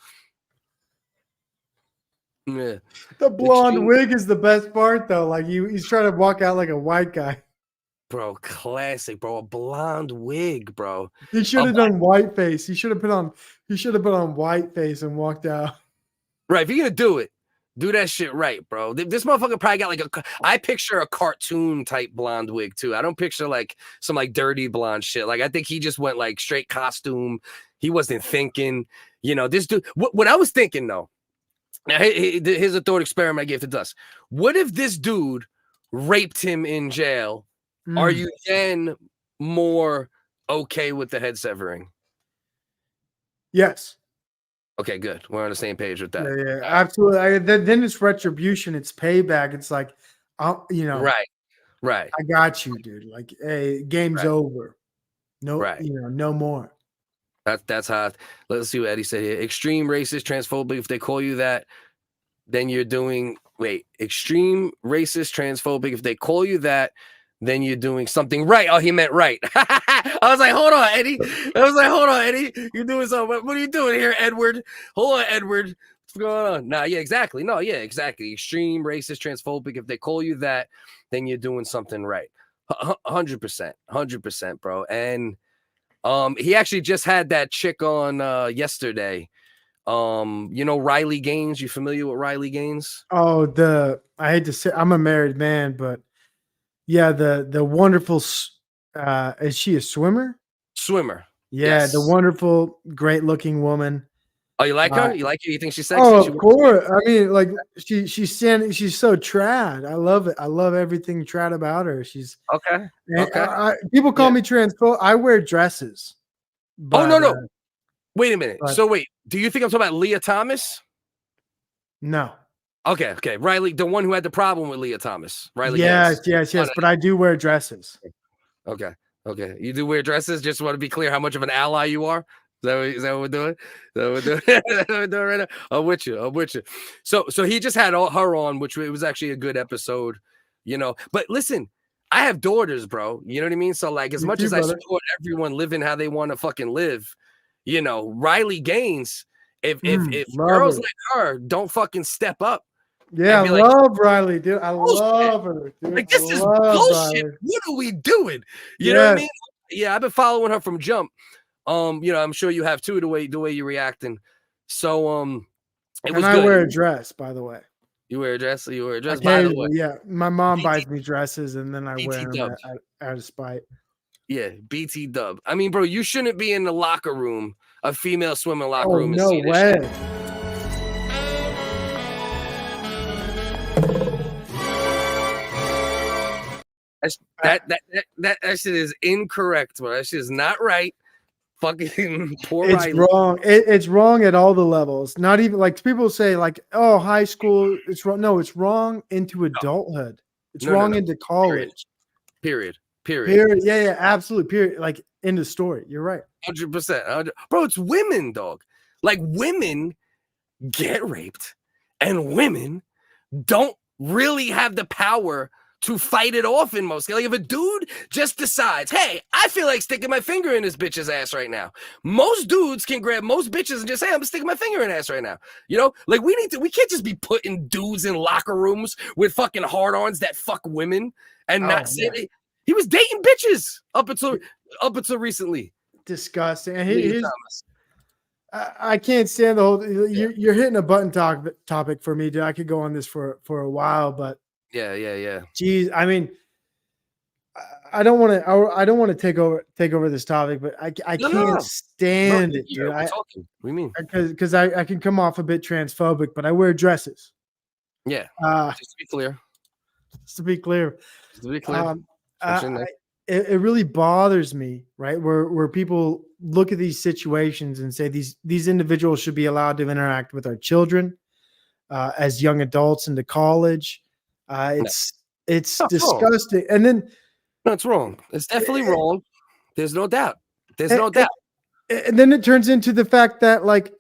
Yeah,
the blonde wig is the best part though. Like he's trying to walk out like a white guy.
Bro, classic, bro. A blonde wig, bro.
He should have done white face. He should have put on white face and walked out.
Right, if you're gonna do it, do that shit right, bro. This motherfucker probably got like I picture a cartoon type blonde wig too. I don't picture like some like dirty blonde shit. Like I think he just went like straight costume. He wasn't thinking, this dude. What I was thinking though. Now here's a thought experiment I gave to Dust. What if this dude raped him in jail? Are you then more okay with the head severing?
Yes.
Okay, good. We're on the same page with that.
Yeah, absolutely. Then it's retribution. It's payback. It's like,
right.
I got you, dude. Like, hey, game's over. No, no more.
That's how. Let's see what Eddie said here. Extreme racist, transphobic. If they call you that, then you're doing. Wait, extreme racist, transphobic. If they call you that, then you're doing something right. Oh, he meant right. I was like, hold on, Eddie. You're doing something. What are you doing here, Edward? Hold on, Edward. What's going on? Nah, yeah, exactly. No, yeah, exactly. Extreme, racist, transphobic. If they call you that, then you're doing something right. 100%, bro. And he actually just had that chick on yesterday. You know Riley Gaines. You familiar with Riley Gaines?
Oh, I hate to say I'm a married man, but yeah, the wonderful is she a swimmer?
Swimmer.
Yeah,
Yes.
the wonderful, great looking woman.
Oh, you like her? You like her? You think she's sexy?
Oh,
She
of course. I mean, like she's standing. She's so trad. I love it. I love everything trad about her. She's
okay. Okay.
people call me transphobic. I wear dresses.
Oh no,
But,
no. Wait a minute.
but-
So wait, do you think I'm talking about Leah Thomas?
No.
Okay, okay. Riley, the one who had the problem with Leah Thomas. Riley.
Yes,
Gaines.
yes. But I do wear dresses.
Okay. Okay. You do wear dresses? Just want to be clear how much of an ally you are. Is that what we're doing? Is that what we're doing? Is that what we're doing right now? I'm with you. I'm with you. So he just had her on, which it was actually a good episode, you know. But listen, I have daughters, bro. You know what I mean? So like, as much as I support everyone living how they want to fucking live, you know, Riley Gaines, if girls like her don't fucking step up.
Yeah, I love Riley, dude. I love her. Dude.
Like, this is bullshit.
Riley.
What are we doing? You know what I mean? Yeah, I've been following her from jump. You know, I'm sure you have too, the way you're reacting. So it was
I
good.
wear a dress, by the way.
You wear a dress? You wear a dress, by the way.
Yeah, my mom buys me dresses and then I wear them out of spite.
Yeah, BT dub. I mean, bro, you shouldn't be in the locker room, a female swimming locker room.
No way.
That shit is incorrect, bro. That shit is not right. Fucking poor
It's
Riley.
wrong. It's wrong at all the levels. Not even like people say, like, oh, high school. It's wrong. No, it's wrong into adulthood. It's wrong into college.
Period.
Yeah, absolutely. Period. Like in the story. You're right.
100%. Bro, it's women, dog. Like, women get raped, and women don't really have the power to fight it off in most cases. Like, if a dude just decides, hey, I feel like sticking my finger in this bitch's ass right now. Most dudes can grab most bitches and just say, I'm sticking my finger in ass right now. You know, like we can't just be putting dudes in locker rooms with fucking hard-ons that fuck women and not say he was dating bitches up until recently.
Disgusting. And I can't stand the whole. You're hitting a button topic for me, dude. I could go on this for a while, but
yeah.
Geez, I mean, I don't want to take over this topic, but I can't stand it, dude.
What do you mean?
Because I can come off a bit transphobic, but I wear dresses.
Yeah. Just to be clear.
It really bothers me, right? Where people look at these situations and say these individuals should be allowed to interact with our children as young adults into college. It's disgusting. And then
no, it's wrong. It's definitely wrong. There's no doubt. And
then it turns into the fact that, like,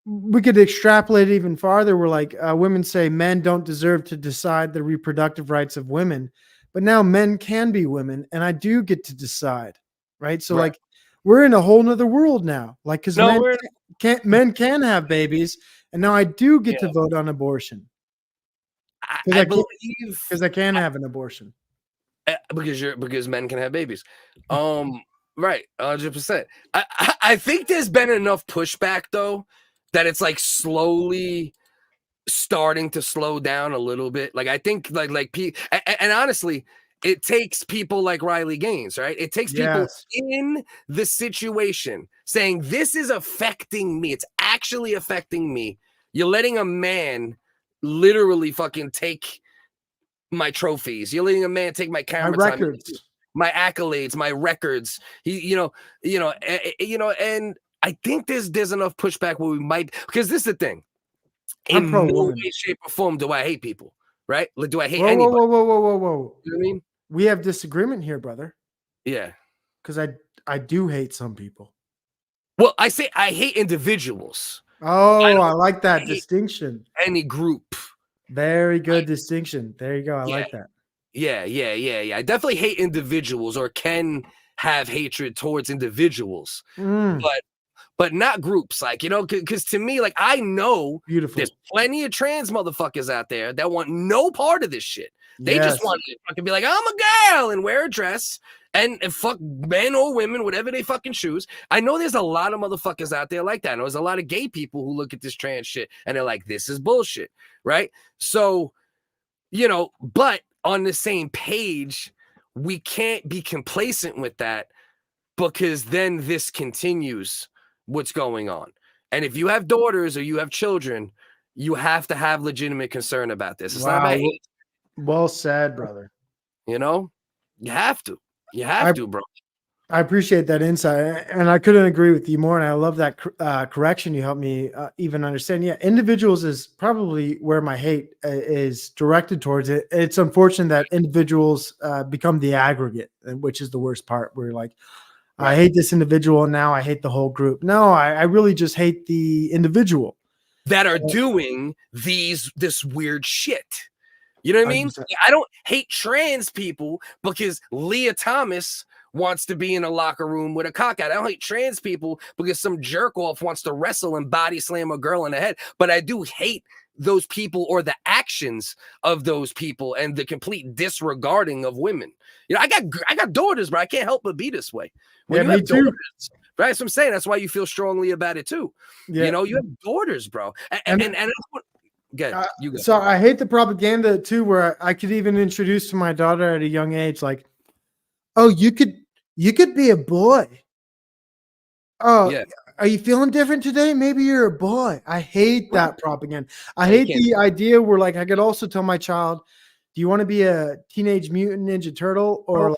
we could extrapolate it even farther. Where like women say men don't deserve to decide the reproductive rights of women. But now men can be women, and I do get to decide, right? So like, we're in a whole nother world now, like, because men can have babies, and now I do get to vote on abortion.
I believe
because I can have an abortion
because men can have babies, right? 100%. I think there's been enough pushback though that it's like slowly starting to slow down a little bit. Like I think and honestly, it takes people like Riley Gaines, right? It takes people in the situation saying this is affecting me. It's actually affecting me. You're letting a man literally fucking take my trophies. You're letting a man take my camera time,
records,
my accolades, my records. And I think there's enough pushback where we might, because this is the thing. In no way, shape, or form do I hate people, right? Like, do I hate anybody?
Whoa.
You know what I mean?
We have disagreement here, brother.
Yeah.
Because I do hate some people.
Well, I say I hate individuals.
Oh, I like that distinction.
Any group.
Very good distinction. There you go. I like that.
Yeah. I definitely hate individuals, or can have hatred towards individuals. But not groups, like, you know, because to me, like, I know there's plenty of trans motherfuckers out there that want no part of this shit. They just want to fucking be like, I'm a girl and wear a dress And fuck men or women, whatever they fucking choose. I know there's a lot of motherfuckers out there like that. I know there's a lot of gay people who look at this trans shit and they're like, this is bullshit, right? So, you know, but on the same page, we can't be complacent with that, because then this continues what's going on. And if you have daughters or you have children, you have to have legitimate concern about this. It's not about hate.
Well said, brother.
You know, you have to. You have to, bro.
I appreciate that insight, and I couldn't agree with you more. And I love that correction you helped me even understand. Yeah, individuals is probably where my hate is directed towards. It. It's unfortunate that individuals become the aggregate, which is the worst part. Where like, I hate this individual, and now I hate the whole group. No, I really just hate the individual
that are doing this weird shit. You know what I mean? I don't hate trans people because Leah Thomas wants to be in a locker room with a cock out. I don't hate trans people because some jerk off wants to wrestle and body slam a girl in the head. But I do hate those people or the actions of those people and the complete disregarding of women. You know, I got daughters, but I can't help but be this way. When you have daughters, right? That's what I'm saying. That's why you feel strongly about it too. Yeah. You know, you have daughters, bro. And that's what. Good. You go.
So I hate the propaganda too, where I could even introduce to my daughter at a young age, like, oh, you could be a boy. Oh, yeah. Are you feeling different today? Maybe you're a boy. I hate that propaganda. I hate the idea where like I could also tell my child, do you want to be a Teenage Mutant Ninja Turtle? Or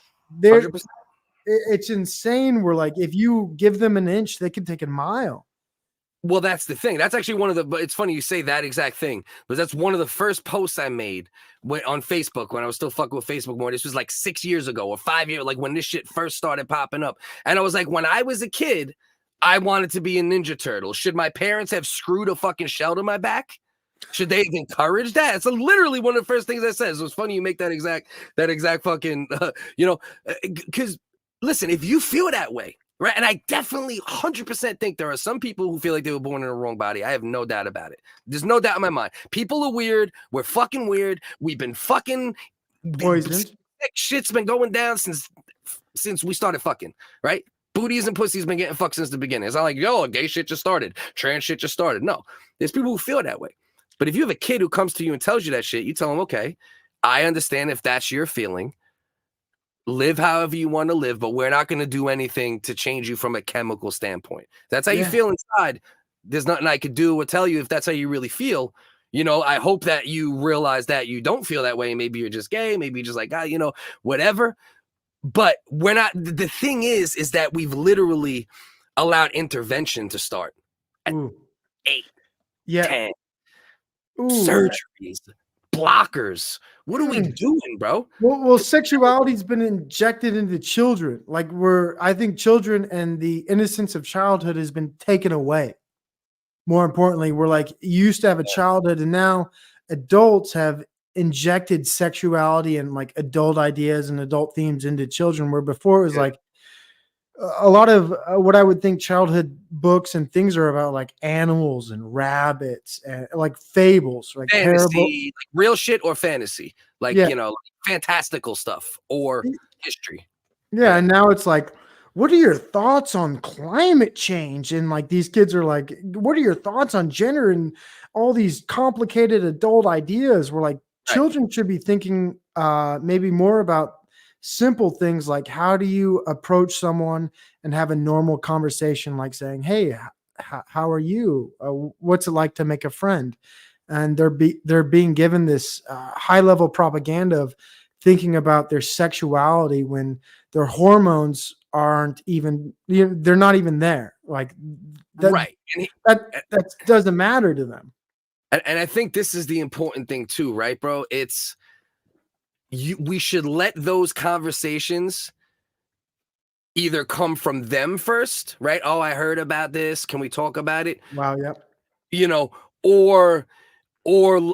it's insane. Where like if you give them an inch, they can take a mile.
Well, that's the thing. That's actually one of the, it's funny you say that exact thing, because that's one of the first posts I made on Facebook when I was still fucking with Facebook more. This was like 6 years ago or 5 years, like when this shit first started popping up. And I was like, when I was a kid, I wanted to be a Ninja Turtle. Should my parents have screwed a fucking shell to my back? Should they have encouraged that? It's literally one of the first things I said. So it's funny you make that exact fucking, you know, because listen, if you feel that way, right? And I definitely 100% think there are some people who feel like they were born in the wrong body. I have no doubt about it. There's no doubt in my mind. People are weird. We're fucking weird. We've been fucking
poisoned.
Shit's been going down since we started fucking, right? Booties and pussies been getting fucked since the beginning. It's not like, yo, gay shit just started. Trans shit just started. No, there's people who feel that way. But if you have a kid who comes to you and tells you that shit, you tell them, okay, I understand if that's your feeling. Live however you want to live, but we're not going to do anything to change you from a chemical standpoint. That's how you feel inside. There's nothing I could do or tell you if that's how you really feel. You know, I hope that you realize that you don't feel that way. Maybe you're just gay. Maybe you're just like, you know, whatever. But we're not. The thing is that we've literally allowed intervention to start at 8, 10, surgeries, blockers. What are we doing, bro?
Well, sexuality's been injected into children. Like I think children and the innocence of childhood has been taken away. More importantly, we're like, you used to have a childhood, and now adults have injected sexuality and like adult ideas and adult themes into children, where before it was like a lot of what I would think childhood books and things are about, like animals and rabbits and like fables, like
fantasy, like real shit or fantasy, like you know, like fantastical stuff or history.
Yeah, and now it's like, what are your thoughts on climate change? And like these kids are like, what are your thoughts on gender and all these complicated adult ideas? Where like children should be thinking maybe more about simple things like, how do you approach someone and have a normal conversation, like saying, hey, how are you? What's it like to make a friend? And they're being given this high level propaganda of thinking about their sexuality when their hormones aren't even, they're not even there. Like that, that doesn't matter to them.
And I think this is the important thing too, right, bro? It's, we should let those conversations either come from them first, right? Oh, I heard about this. Can we talk about it?
Wow. Yep.
You know, or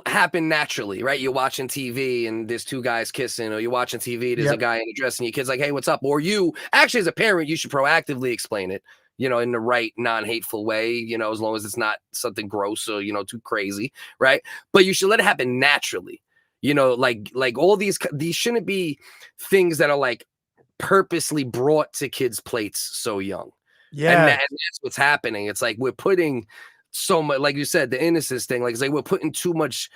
happen naturally, right? You're watching TV and there's two guys kissing, or you're watching TV, there's a guy in a dress and your kid's like, hey, what's up? Or you actually, as a parent, you should proactively explain it, you know, in the right non-hateful way, you know, as long as it's not something gross or, you know, too crazy, right? But you should let it happen naturally. You know, like all these shouldn't be things that are like purposely brought to kids' plates so young.
Yeah.
And that's what's happening. It's like we're putting so much, like you said, the innocence thing. Like it's like we're putting too much,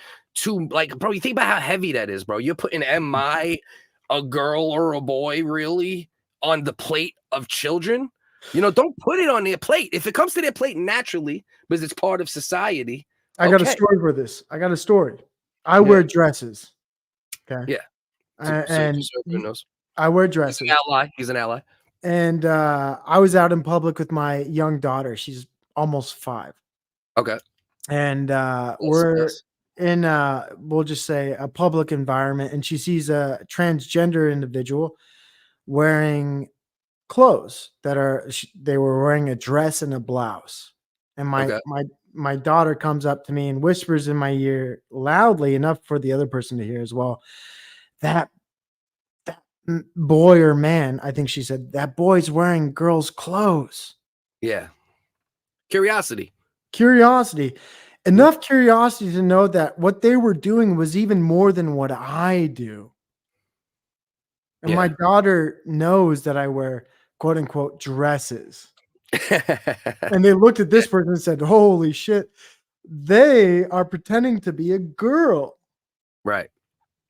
like, bro, you think about how heavy that is, bro. You're putting a girl or a boy really on the plate of children. You know, don't put it on their plate. If it comes to their plate naturally, because it's part of society.
I got a story for this. I got a story. I wear dresses. Okay.
Yeah.
And I wear dresses.
He's an ally. He's an ally.
And I was out in public with my young daughter. She's almost 5.
Okay.
And we're in we'll just say a public environment, and she sees a transgender individual wearing clothes that they were wearing a dress and a blouse. And my daughter comes up to me and whispers in my ear loudly enough for the other person to hear as well, that boy or man, I think she said, that boy's wearing girls' clothes.
Yeah. Curiosity.
Enough curiosity to know that what they were doing was even more than what I do. And my daughter knows that I wear quote unquote dresses. And they looked at this person and said, holy shit, they are pretending to be a girl.
Right.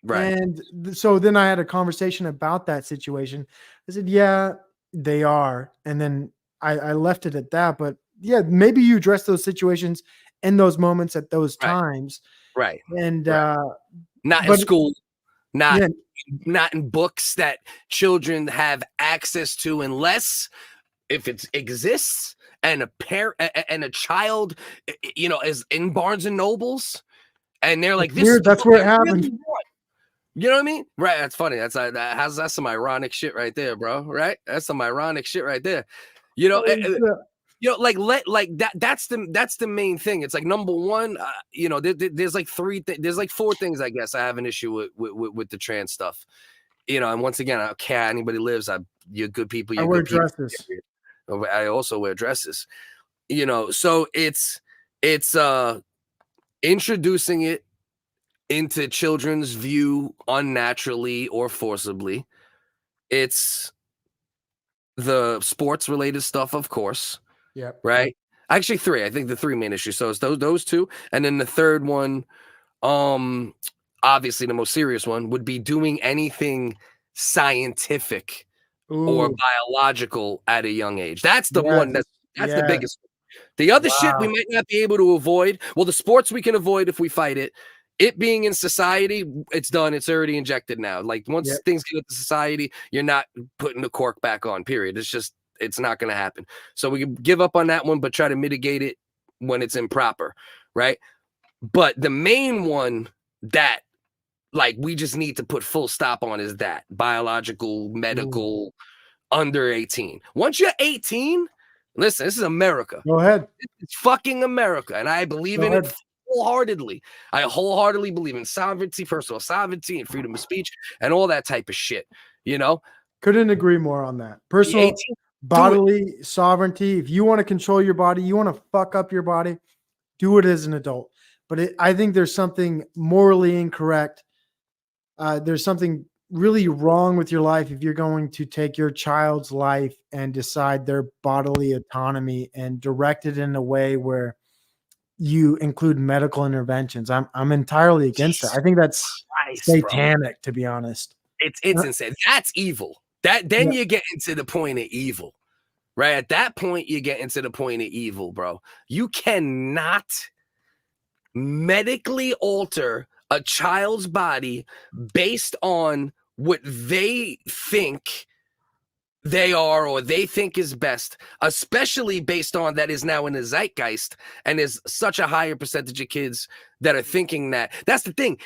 And so then I had a conversation about that situation. I said, yeah, they are. And then I left it at that. But yeah, maybe you address those situations in those moments at those times.
Right.
And
not in school, not in books that children have access to, unless if it exists and a parent and a child, you know, is in Barnes and Nobles, and they're like, "This
that's where it happened."
You know what I mean? Right. That's funny. That's some ironic shit right there, bro. Right. That's some ironic shit right there. You know, that's the main thing. It's like, number one, you know, there's like 4 things I guess I have an issue with the trans stuff. You know, and once again, I don't care how anybody lives. You're good people. I wear dresses. I also wear dresses. You know, so it's introducing it into children's view unnaturally or forcibly. It's the sports related stuff, of course.
Yeah.
Right. Actually, 3. I think the 3 main issues. So it's those 2, and then the third one, obviously the most serious one, would be doing anything scientific or biological at a young age. That's the one that's the biggest. The other shit we might not be able to avoid. Well, the sports we can avoid if we fight it. It being in society, it's done. It's already injected now. Like once things get into society, you're not putting the cork back on, period. It's not going to happen. So we can give up on that one, but try to mitigate it when it's improper, right? But the main one that like we just need to put full stop on is that biological, medical, under 18. Once you're 18, listen, this is America.
Go ahead.
It's fucking America, and I believe in it wholeheartedly. I wholeheartedly believe in sovereignty, personal sovereignty, and freedom of speech, and all that type of shit. You know,
couldn't agree more on that. Personal bodily sovereignty. If you want to control your body, you want to fuck up your body, do it as an adult. But I think there's something morally incorrect. There's something really wrong with your life if you're going to take your child's life and decide their bodily autonomy and direct it in a way where you include medical interventions. I'm entirely against that. I think that's satanic, to be honest.
It's insane. That's evil. Then you get into the point of evil, right? At that point, you get into the point of evil, bro. You cannot medically alter a child's body based on what they think they are or they think is best, especially based on that is now in the zeitgeist, and there's such a higher percentage of kids that are thinking that. That's the thing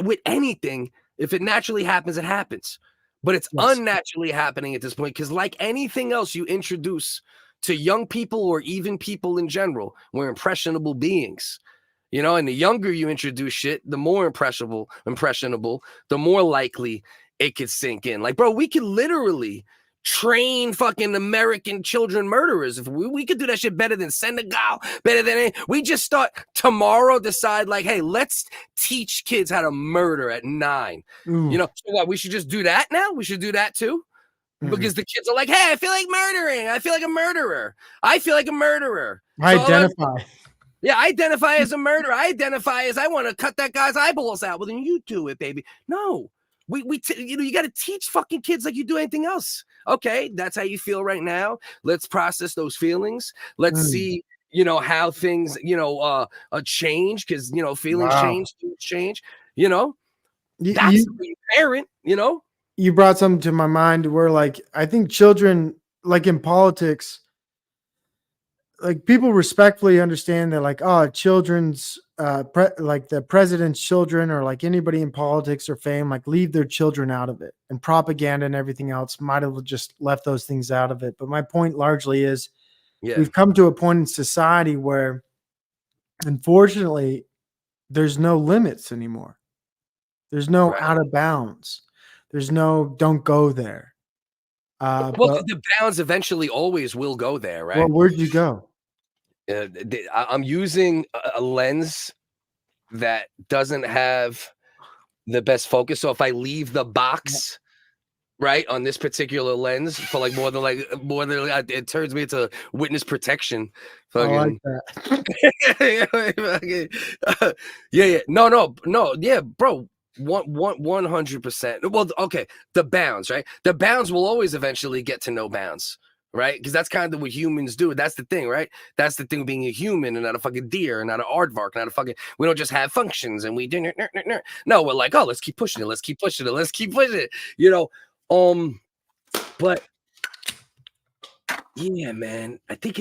with anything. If it naturally happens, it happens, but it's unnaturally happening at this point, because like anything else you introduce to young people or even people in general, we're impressionable beings, you know, and the younger you introduce shit, the more impressionable, the more likely it could sink in. Like, bro, we could literally train fucking American children murderers. If we could do that shit better than Senegal, better than we just start tomorrow, decide like, hey, let's teach kids how to murder at 9. You know, so what, we should just do that now? We should do that too. because the kids are like, hey, I feel like murdering. I feel like a murderer. I feel like a murderer.
I
So
identify.
I identify as a murderer. I identify as I want to cut that guy's eyeballs out. Well, then you do it, baby. No, you got to teach fucking kids like you do anything else. Okay, that's how you feel right now. Let's process those feelings. Let's see, how things, change, because feelings change. That's the parent.
You brought something to my mind where, like, I think children, like in politics, like people respectfully understand that, like, oh, children's like the president's children or like anybody in politics or fame, like leave their children out of it, and propaganda and everything else might have just left those things out of it. But my point largely is we've come to a point in society where, unfortunately, there's no limits anymore. There's no out of bounds. There's no don't go there.
Well, the bounds eventually always will go there, right?
Well, where'd you go?
I'm using a lens that doesn't have the best focus. So if I leave the box right on this particular lens for like more than it turns me into witness protection. Fucking,
I like
that. Yeah. No. Yeah, bro. 100%. Well, okay. The bounds, right? The bounds will always eventually get to no bounds. Right? Because that's kind of what humans do. That's the thing, right? That's the thing of being a human and not a fucking deer and not an aardvark, not a fucking, we don't just have functions and we do, no, we're like, oh, let's keep pushing it. Let's keep pushing it. But yeah, man, I think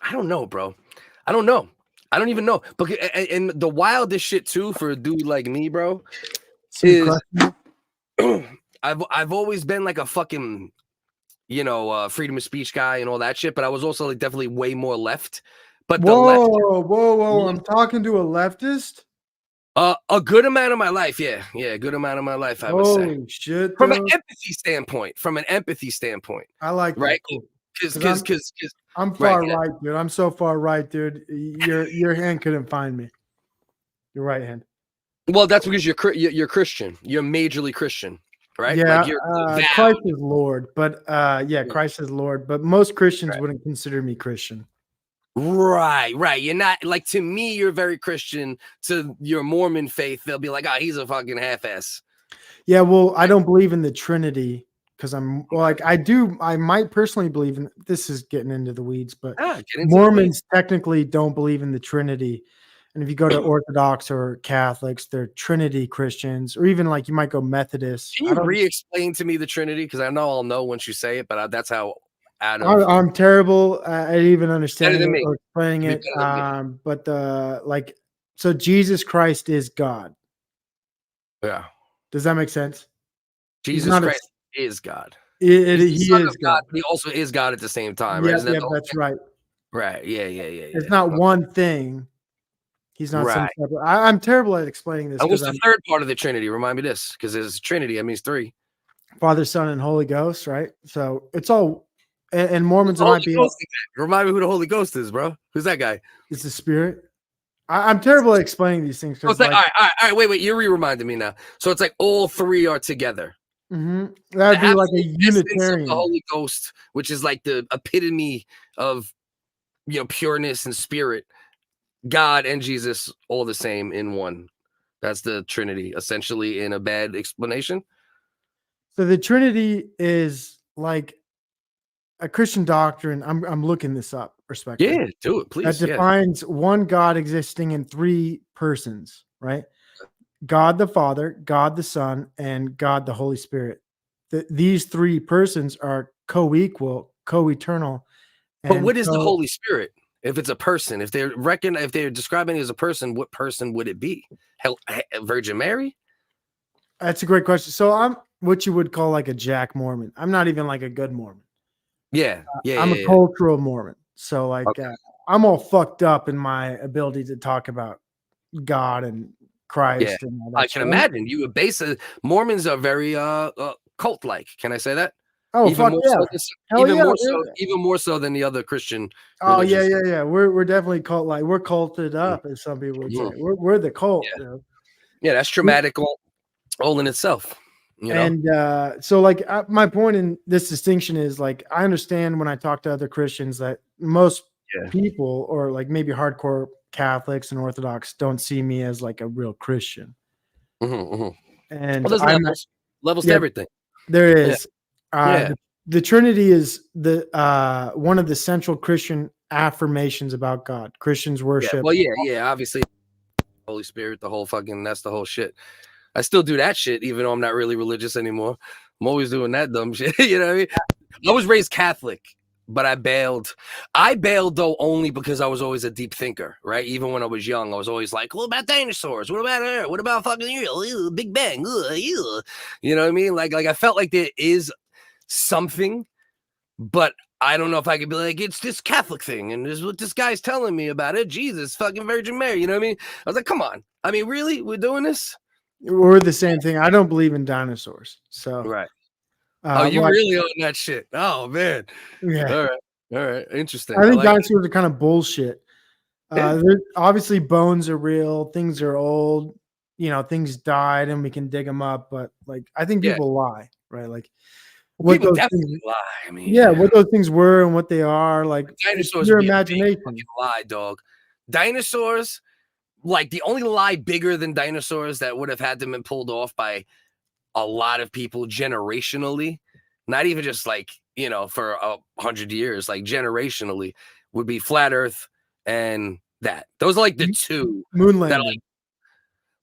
I don't know, bro. I don't even know. But and the wildest shit too for a dude like me, bro, is I've always been like a fucking, freedom of speech guy and all that shit, but I was also like definitely way more left. But
whoa! I'm talking to a leftist.
A good amount of my life, yeah, a good amount of my life, I would say.
Shit!
From an empathy standpoint,
I like
right? Because
I'm far right, dude. I'm so far right, dude. Your hand couldn't find me. Your right hand.
Well, that's because you're Christian. You're majorly Christian. Right?
Yeah,
like
Christ is Lord, but Christ is Lord, but most Christians wouldn't consider me Christian.
Right. You're not, like, to me, you're very Christian. To your Mormon faith, they'll be like, oh, he's a fucking half-ass.
Yeah, well, I don't believe in the Trinity because I might personally believe in, this is getting into the weeds, but Mormons technically don't believe in the Trinity. And if you go to Orthodox or Catholics, they're Trinity Christians, or even like you might go Methodist.
Can you re-explain to me the Trinity? Because I know I'll know once you say it, but that's how
I'm terrible at even understanding it or explaining it. So Jesus Christ is God.
Yeah.
Does that make sense?
Jesus Christ is God.
He is God.
He also is God at the same time.
Yeah,
right?
That's right.
Right. Yeah.
It's not one thing. He's not some separate. I'm terrible at explaining this.
And what's the third part of the Trinity? Remind me this, because there's Trinity. That means three.
Father, Son, and Holy Ghost, right? So it's all, and Mormons might be.
Remind me who the Holy Ghost is, bro. Who's that guy?
It's the Spirit. I'm terrible at explaining these things.
So it's like, all right, wait, you're reminding me now. So it's like all three are together.
Mm-hmm. That would be like a Unitarian.
Of the Holy Ghost, which is like the epitome of, pureness and spirit. God and Jesus all the same in one. That's the Trinity, essentially, in a bad explanation.
So the Trinity is like a Christian doctrine. I'm looking this up, respectively.
Yeah, do it, please.
That defines one God existing in three persons, right? God the Father, God the Son, and God the Holy Spirit. These three persons are co-equal, co-eternal.
But what is the Holy Spirit? If it's a person, if they're describing it as a person, what person would it be? Virgin Mary?
That's a great question. So I'm what you would call like a Jack Mormon. I'm not even like a good Mormon.
Yeah.
I'm a cultural Mormon. So like I'm all fucked up in my ability to talk about God and Christ.
Yeah.
And all that
I can imagine you would Mormons are very cult-like. Can I say that?
Oh,
even more so than the other Christian.
Oh yeah. We're definitely cult like. We're culted up, as some people would say. We're the cult.
Yeah, that's traumatic all in itself. You know?
And so like my point in this distinction is like I understand when I talk to other Christians that most people or like maybe hardcore Catholics and Orthodox don't see me as like a real Christian. And
well, there's levels to everything.
There is.
Yeah.
The Trinity is the one of the central Christian affirmations about God. Christians worship.
Well, yeah, obviously, Holy Spirit, that's the whole shit. I still do that shit, even though I'm not really religious anymore. I'm always doing that dumb shit. You know what I mean? I was raised Catholic, but I bailed. I bailed though only because I was always a deep thinker, right? Even when I was young, I was always like, "What about dinosaurs? What about what about fucking Big Bang?" You know what I mean? Like I felt like there is something, but I don't know if I could be like, it's this Catholic thing, and this is what this guy's telling me about it. Jesus, fucking Virgin Mary. You know what I mean? I was like, come on. I mean, really? We're doing this?
We're the same thing. I don't believe in dinosaurs. So
right. You really own that shit. Oh man.
Yeah.
All right. Interesting.
I think dinosaurs are kind of bullshit.
Yeah.
Obviously bones are real, things are old, you know, things died and we can dig them up, but like I think people lie, right? Like what
people
those
definitely
things,
lie. I mean,
what those things were and what they are, like
dinosaurs.
Your imagination.
Lie, dog. Dinosaurs, like the only lie bigger than dinosaurs that would have had them been pulled off by a lot of people generationally, not even just like, you know, for 100 years, like generationally, would be flat Earth and that. Those are like the two.
Moon landing.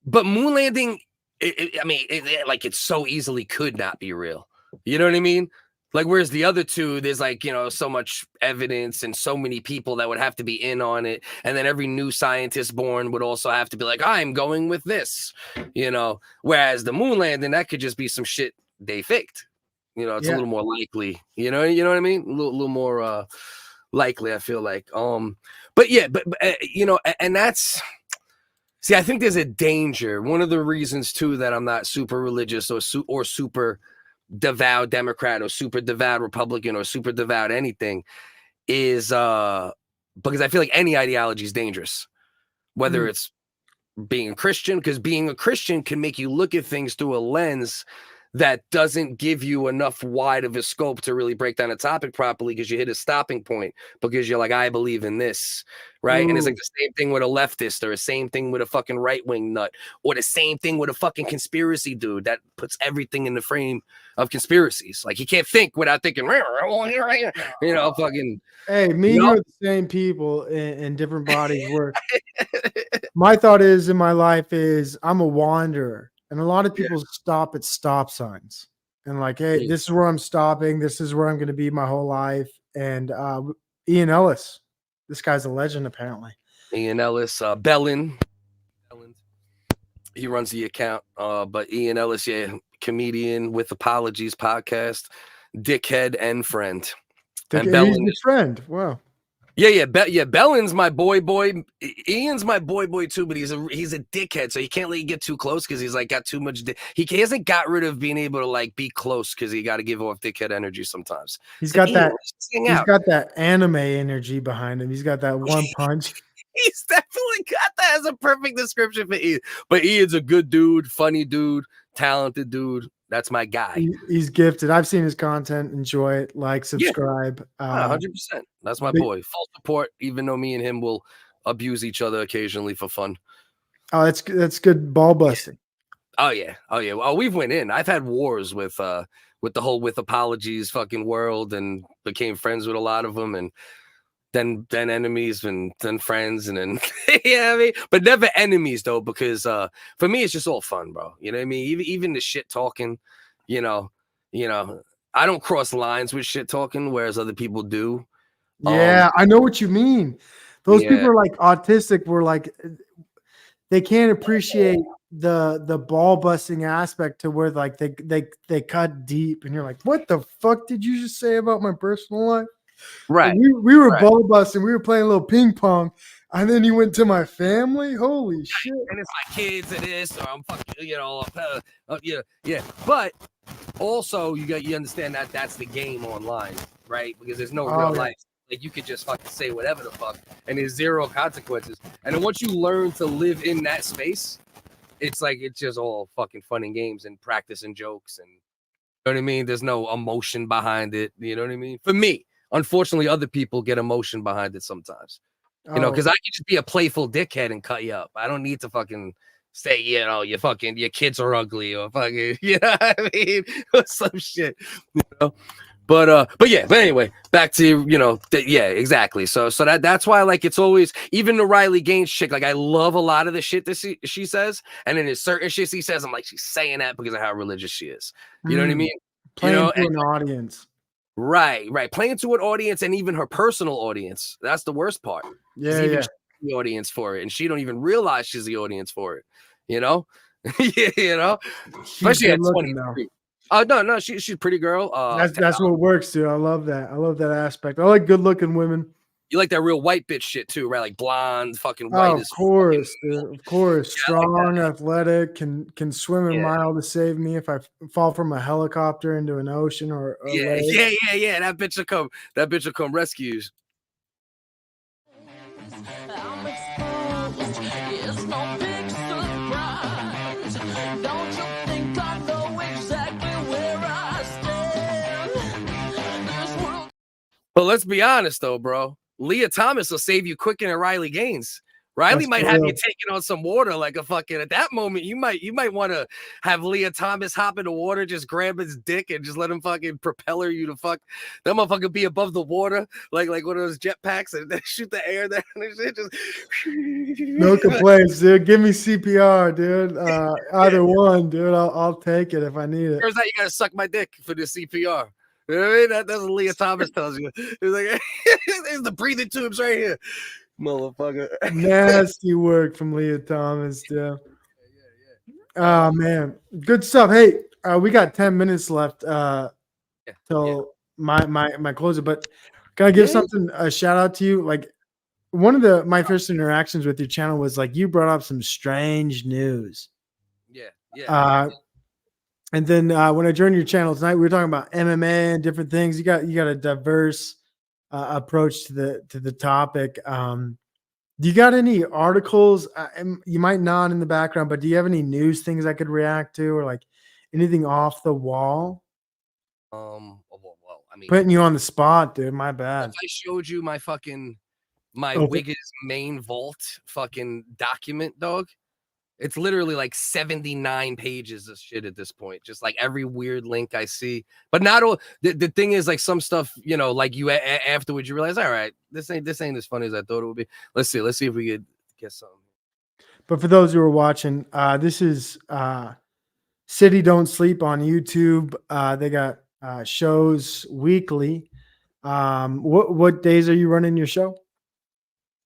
But moon landing, it so easily could not be real. You know what I mean? Like, whereas the other two, there's like, you know, so much evidence and so many people that would have to be in on it. And then every new scientist born would also have to be like, I'm going with this, you know, whereas the moon landing, that could just be some shit they faked. You know, it's a little more likely, you know what I mean? A little more likely, I feel like. But you know, and that's, see, I think there's a danger. One of the reasons too that I'm not super religious or super devout Democrat or super devout Republican or super devout anything is because I feel like any ideology is dangerous, whether it's being a Christian, because being a Christian can make you look at things through a lens that doesn't give you enough wide of a scope to really break down a topic properly, because you hit a stopping point because you're like, I believe in this, right? And it's like the same thing with a leftist, or the same thing with a fucking right-wing nut, or the same thing with a fucking conspiracy dude that puts everything in the frame of conspiracies. Like, he can't think without thinking, you know, fucking.
Hey, me and you are the same people in different bodies. Where my thought is in my life is I'm a wanderer. And a lot of people stop at stop signs and like, hey, this is where I'm stopping. This is where I'm going to be my whole life. And Ian Ellis, this guy's a legend, apparently.
Ian Ellis, Bellin. He runs the account. But Ian Ellis, comedian with Apologies podcast, dickhead and friend.
And Bellin, he's a friend. Wow.
Yeah. Bellin's my boy. Ian's my boy too, but he's a dickhead, so you can't let you get too close because he's like got too much. He hasn't got rid of being able to like be close because he got to give off dickhead energy sometimes.
He's got that. He's got that anime energy behind him. He's got that one punch.
He's definitely got that as a perfect description for Ian. But Ian's a good dude, funny dude, talented dude. That's my guy.
He's gifted. I've seen his content. Enjoy it. Like, subscribe.
100%. That's my boy. Full support, even though me and him will abuse each other occasionally for fun.
Oh, that's good ball busting.
Oh yeah. Well, we've went in. I've had wars with the whole with Apologies fucking world, and became friends with a lot of them, and then enemies, and then friends, and then I mean, but never enemies though, because for me it's just all fun, bro. You know what I mean? Even the shit talking, you know, I don't cross lines with shit talking, whereas other people do.
Yeah, I know what you mean. Those people are like autistic. We're like, they can't appreciate the ball busting aspect to where like they cut deep, and you're like, what the fuck did you just say about my personal life?
Right.
We were ball busting. We were playing a little ping pong, and then you went to my family. Holy shit!
And it's my kids and this, or I'm fucking, you know, yeah. But also, you understand that that's the game online, right? Because there's no real life. Like, you could just fucking say whatever the fuck, and there's zero consequences. And then once you learn to live in that space, it's like it's just all fucking fun and games and practice and jokes and you know what I mean. There's no emotion behind it. You know what I mean? For me, unfortunately, other people get emotion behind it sometimes. You know, because I can just be a playful dickhead and cut you up. I don't need to fucking say, you know, your kids are ugly or fucking, you know what I mean? Or some shit, you know. But anyway, back to, you know, yeah, exactly. So that's why, like, it's always, even the Riley Gaines chick, like, I love a lot of the shit that she says. And then there's certain shit she says, I'm like, she's saying that because of how religious she is. You know what I mean?
Playing
you know,
to an audience.
Right. Playing to an audience and even her personal audience. That's the worst part.
Yeah,
Even the audience for it, and she don't even realize she's the audience for it. You know, yeah, you know, especially at 23. Oh no, she's a pretty girl.
That's what works, dude. I love that. I love that aspect. I like good-looking women.
You like that real white bitch shit too, right? Like blonde, fucking white.
Oh, of course, dude. Of course.
Yeah,
strong,
like
athletic, can swim a mile to save me if I fall from a helicopter into an ocean or
yeah. That bitch will come. That bitch will come rescue you.
I'm exposed. It's no big surprise. Don't you think I know exactly where I stand? This world.
But let's be honest though, bro. Leah Thomas will save you quicker than Riley Gaines. Riley might have you taking on some water like a fucking. At that moment, you might want to have Leah Thomas hop in the water, just grab his dick and just let him fucking propeller you to fuck. That motherfucker be above the water like one of those jetpacks and then shoot the air there and shit. Just
no complaints, dude. Give me CPR, dude. Either one, dude. I'll take it if I need it.
Turns out you gotta suck my dick for the CPR. You know what I mean? That's what Leah Thomas tells you. It's like there's the breathing tubes right here. Motherfucker.
Nasty work from Leah Thomas, dude. Oh man, good stuff. Hey, we got 10 minutes left till my closer, but can I give something a shout out to you? Like one of my first interactions with your channel was like you brought up some strange news.
Yeah.
And then when I joined your channel tonight, we were talking about MMA and different things. You got a diverse approach to the topic. Do you got any articles? You might not in the background, but do you have any news things I could react to, or like anything off the wall?
Well, I mean,
putting you on the spot, dude. My bad.
If I showed you my Whiggaz main vault fucking document, dog. It's literally like 79 pages of shit at this point. Just like every weird link I see. But not all. The thing is, like some stuff, you know, like you afterwards you realize, all right, this ain't as funny as I thought it would be. Let's see if we could get something.
But for those who are watching, this is City Don't Sleep on YouTube. They got shows weekly. What days are you running your show?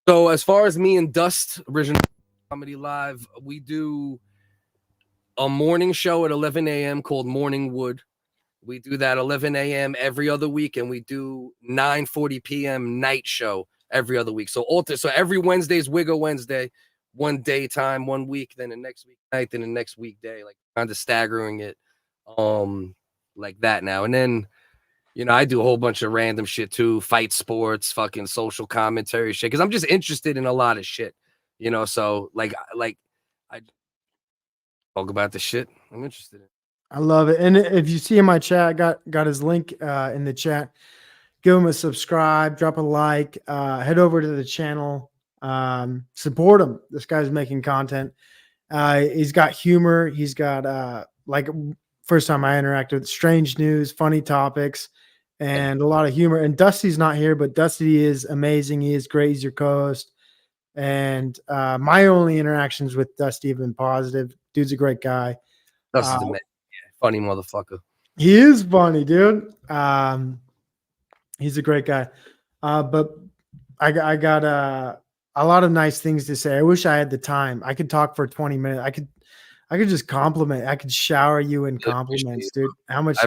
So as far as me and Dust original Comedy Live, we do a morning show at 11 a.m. called Morning Wood. We do that 11 a.m. every other week, and we do 9:40 p.m. night show every other week. So every Wednesday is Whigga Wednesday, one daytime, 1 week, then the next week night, then the next weekday, like kind of staggering it like that now. And then, you know, I do a whole bunch of random shit too, fight sports, fucking social commentary shit, because I'm just interested in a lot of shit. You know, so like I talk about the shit I'm interested in.
I love it. And if you see in my chat, got his link in the chat. Give him a subscribe, drop a like, head over to the channel, support him. This guy's making content. He's got humor. He's got like first time I interacted with strange news, funny topics, and a lot of humor. And Dusty's not here, but Dusty is amazing. He is great. He's your co-host. And my only interactions with Dusty have been positive. Dude's a great guy.
Dusty's the man. Yeah, funny motherfucker.
He is funny, dude. He's a great guy. But I got a lot of nice things to say. I wish I had the time. I could talk for 20 minutes. I could just compliment. I could shower you in compliments, dude. How much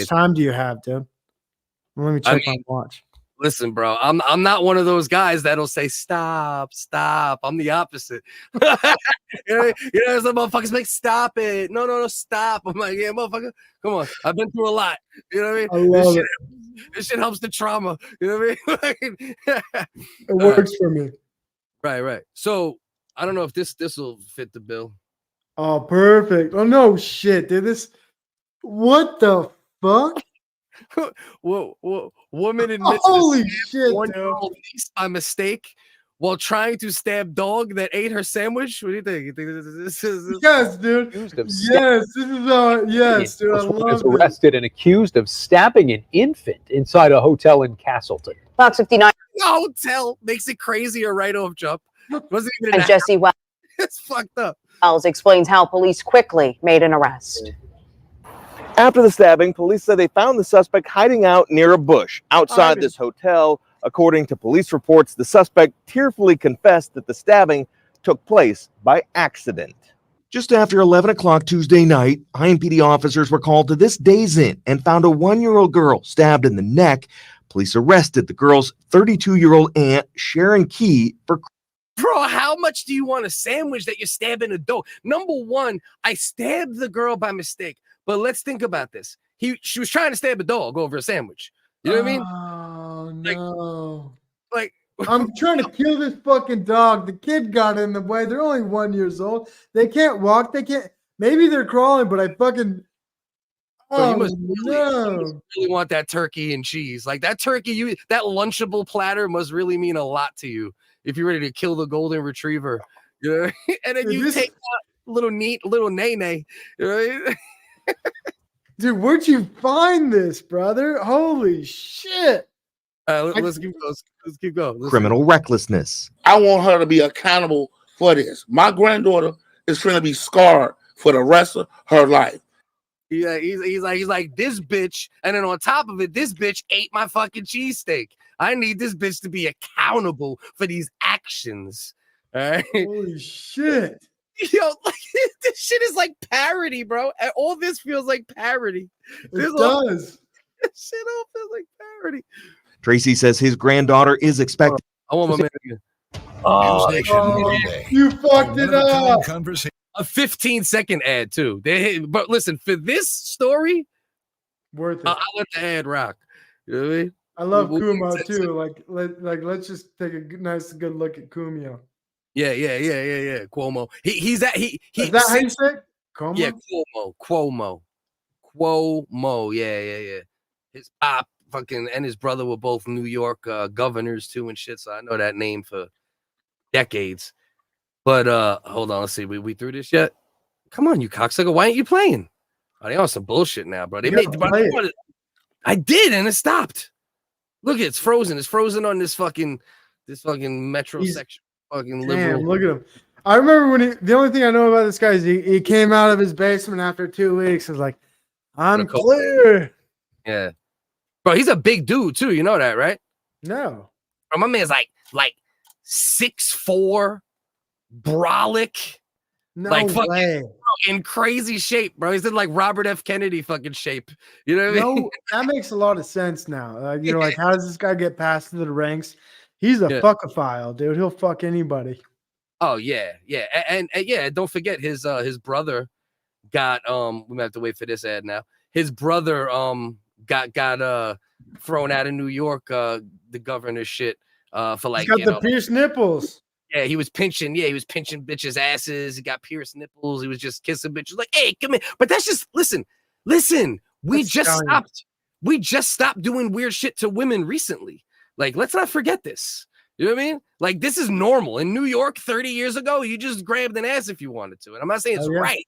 time do you have, dude? Let me check my watch.
Listen, bro, I'm not one of those guys that'll say stop. I'm the opposite. you know, some motherfuckers make stop it. No, stop. I'm like, yeah, motherfucker, come on. I've been through a lot. You know what I mean?
I love it.
This shit helps the trauma. You know what I mean?
It works for me.
Right. So I don't know if this will fit the bill.
Oh, perfect. Oh no, shit, dude. What the fuck?
Woman admits
Holy
to
shit, dude.
1-year-old niece by mistake while trying to stab dog that ate her sandwich. What do you think? You think this is
Yes, dude.
Accused of
Yes, this is yes, dude. I
Woman is
love this.
arrested and accused of stabbing an infant inside a hotel in Castleton.
Fox 59
the hotel makes it crazier right off jump. Wasn't even in
and
a
Jesse
It's fucked up.
Wells explains how police quickly made an arrest.
After the stabbing, police said they found the suspect hiding out near a bush outside this hotel. According to police reports, the suspect tearfully confessed that the stabbing took place by accident.
Just after 11 o'clock Tuesday night, IMPD officers were called to this Days Inn and found a 1-year-old girl stabbed in the neck. Police arrested the girl's 32-year-old aunt, Sharon Key, for
Bro, how much do you want a sandwich that you're stabbing a dog? Number one, I stabbed the girl by mistake. But let's think about this. She was trying to stab a dog over a sandwich. You know what I mean?
Oh no.
Like
I'm trying to kill this fucking dog. The kid got in the way. They're only 1 year old. They can't walk. They can't. Maybe they're crawling, but I fucking.
bro,
Oh
you must
no.
really want that turkey and cheese. Like that turkey, that Lunchable platter must really mean a lot to you if you're ready to kill the golden retriever. You know? And then
Dude,
you take that little nay. Right?
Dude, where'd you find this, brother? Holy shit.
Let's keep going. Let's keep going.
criminal recklessness.
I want her to be accountable for this. My granddaughter is going to be scarred for the rest of her life.
Yeah, he's like this bitch, and then on top of it, this bitch ate my fucking cheesesteak. I need this bitch to be accountable for these actions. All right.
Holy shit.
Yo, like, this shit is like parody, bro. All this feels like parody.
It does.
This shit all feels like parody.
Tracy says his granddaughter is expected.
I want my man again.
Oh, you fucked it up.
A 15-second ad too. But listen, for this story,
Worth it.
I'll let the ad rock. You know what I mean?
I love
We'll
Kumo
get
too. Let's just take a nice, good look at Kumio.
Yeah. Cuomo. Is that
how you say it? Cuomo?
Yeah, Cuomo. Yeah. His pop fucking and his brother were both New York governors too and shit. So I know that name for decades. But hold on, let's see. We through this yet? Come on, you cocksucker. Why aren't you playing? Oh, they on some bullshit now, bro. I did, and it stopped. Look, it's frozen. It's frozen on this fucking metrosexual fucking liberal.
Damn, look at him. I remember when the only thing I know about this guy is he came out of his basement after 2 weeks. I was like, I'm clear.
Yeah. Bro, he's a big dude too. You know that, right?
No.
Bro, my man's like 6'4", brolic.
No
like fucking,
way.
Bro, in crazy shape, bro. He's in like Robert F. Kennedy fucking shape. You know what I mean?
No, that makes a lot of sense now. You know, like how does this guy get past into the ranks? He's a fuckophile, dude. He'll fuck anybody.
Oh yeah. And yeah, don't forget his brother got we might have to wait for this ad now. His brother got thrown out of New York, the governor shit for like
He's got the pierced nipples.
Yeah, he was pinching bitches' asses. He got pierced nipples. He was just kissing bitches like, hey, come here. But that's just listen. We just stopped doing weird shit to women recently. Like, let's not forget this. You know what I mean? Like, this is normal. In New York 30 years ago, you just grabbed an ass if you wanted to. And I'm not saying it's right,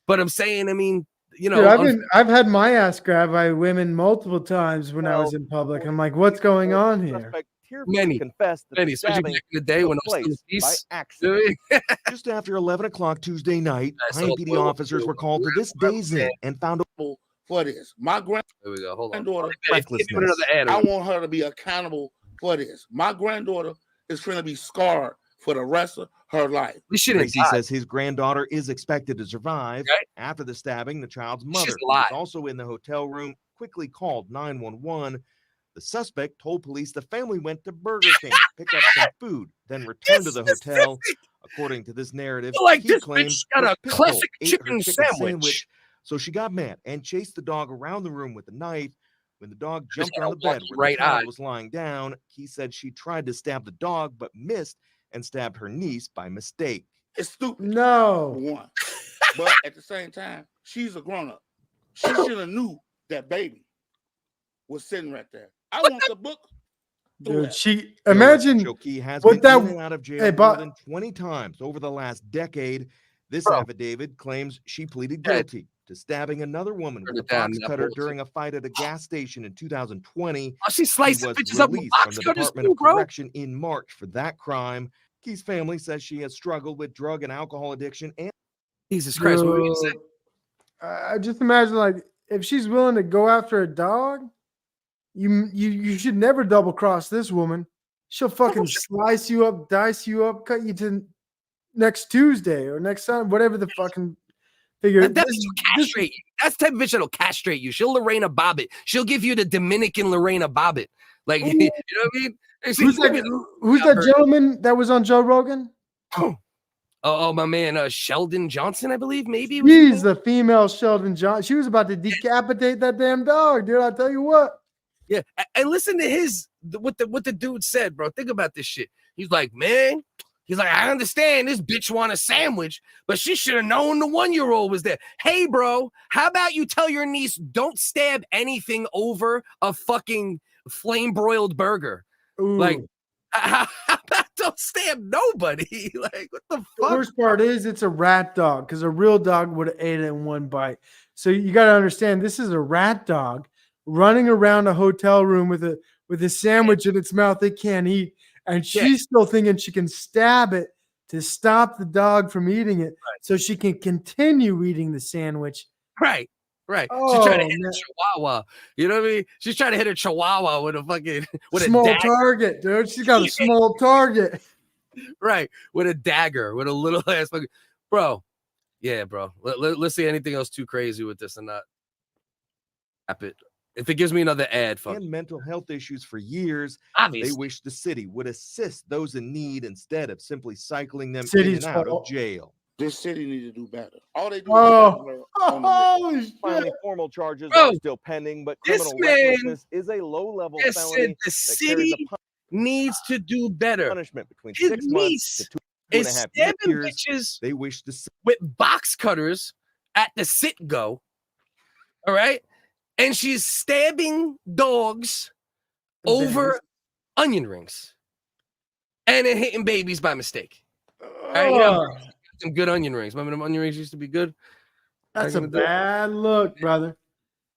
but I'm saying, I mean, you know,
dude, I've had my ass grabbed by women multiple times when I was in public. I'm like, what's going on here?
Many,
especially
back in the day when I was still peace.
Just after 11 o'clock Tuesday night, IMPD officers were called to this Days Inn and found
for this. My
There we go. Hold on.
granddaughter,
recklessness.
I want her to be accountable for this. My granddaughter is going to be scarred for the rest of her life.
Tracy says his granddaughter is expected to survive. After the stabbing, the child's mother, who was also in the hotel room, quickly called 911. The suspect told police the family went to Burger King to pick up some food, then returned to the hotel. According to this narrative,
like
he
this
claims
bitch got a
the
classic
ate her
chicken sandwich.
So she got mad and chased the dog around the room with a knife. When the dog jumped
got
on
a
the bed
lucky
where
right
the child
eye.
was lying down, he said she tried to stab the dog but missed and stabbed her niece by mistake.
It's stupid.
No.
One. But at the same time, she's a grown up. She should have knew that baby was sitting right there. I want the book.
Dude, she
Joe
imagine
Shoki has
what
been
that.
in and out of jail
Hey,
more
but
than 20 times over the last decade. This
Bro.
affidavit claims she pleaded
Yeah.
guilty to stabbing another woman
Turn
with a
it down,
box
that
cutter
bullshit.
during a fight at a gas station in 2020.
Oh, she
He
slicing
was
bitches up with
released
box
from the
cutters
Department
too,
of
bro.
Correction in March for that crime. Key's family says she has struggled with drug and alcohol addiction and
Jesus Christ, what were you saying?
I just imagine, like, if she's willing to go after a dog, you should never double cross this woman. She'll fucking slice you up, dice you up, cut you to next Tuesday or next Sunday, whatever the fucking figure.
That bitch will castrate you. That's the type of bitch that'll castrate you. She'll Lorena Bobbitt. She'll give you the Dominican Lorena Bobbitt. Like, you know what I mean?
Who's that gentleman that was on Joe Rogan?
Oh, my man, Sheldon Johnson, I believe, maybe.
He's the female Sheldon Johnson. She was about to decapitate that damn dog, dude. I'll tell you what.
Yeah, and listen to what the dude said, bro. Think about this shit. He's like, man, I understand this bitch want a sandwich, but she should have known the 1-year-old was there. Hey, bro, how about you tell your niece don't stab anything over a fucking flame broiled burger?
Ooh.
Like, how about don't stab nobody? Like, what the
The
fuck?
worst part is it's a rat dog, because a real dog would have ate it in one bite. So you got to understand, this is a rat dog running around a hotel room with a sandwich in its mouth it can't eat, and she's still thinking she can stab it to stop the dog from eating it, so she can continue eating the sandwich.
Right.
Oh,
She's trying to hit a chihuahua. You know what I mean? She's trying to hit a chihuahua with a fucking
small
a dagger.
target, dude. She's got a small target.
Right, with a dagger, with a little ass fucking bro. Yeah, bro. Let's see anything else too crazy with this and not. If it gives me another ad, fuck.
and mental health issues for years.
Obviously.
They wish the city would assist those in need instead of simply cycling them in
City's
and out of
fault.
jail.
This city needs to do better. All they do
Holy shit.
Finally, formal charges
Bro,
are still pending, but
this
criminal
man
recklessness is a low-level
just
felony
said the
that carries
city needs to do better.
punishment between
His
6 months
niece
to 2
is
and a half
stabbing
years.
bitches
They wish to
with box cutters at the sit-go. All right? And she's stabbing dogs over onion rings. And then hitting babies by mistake. All right? You know, some good onion rings. Remember them onion rings used to be good?
That's
Back
a
in the day?
bad look, brother.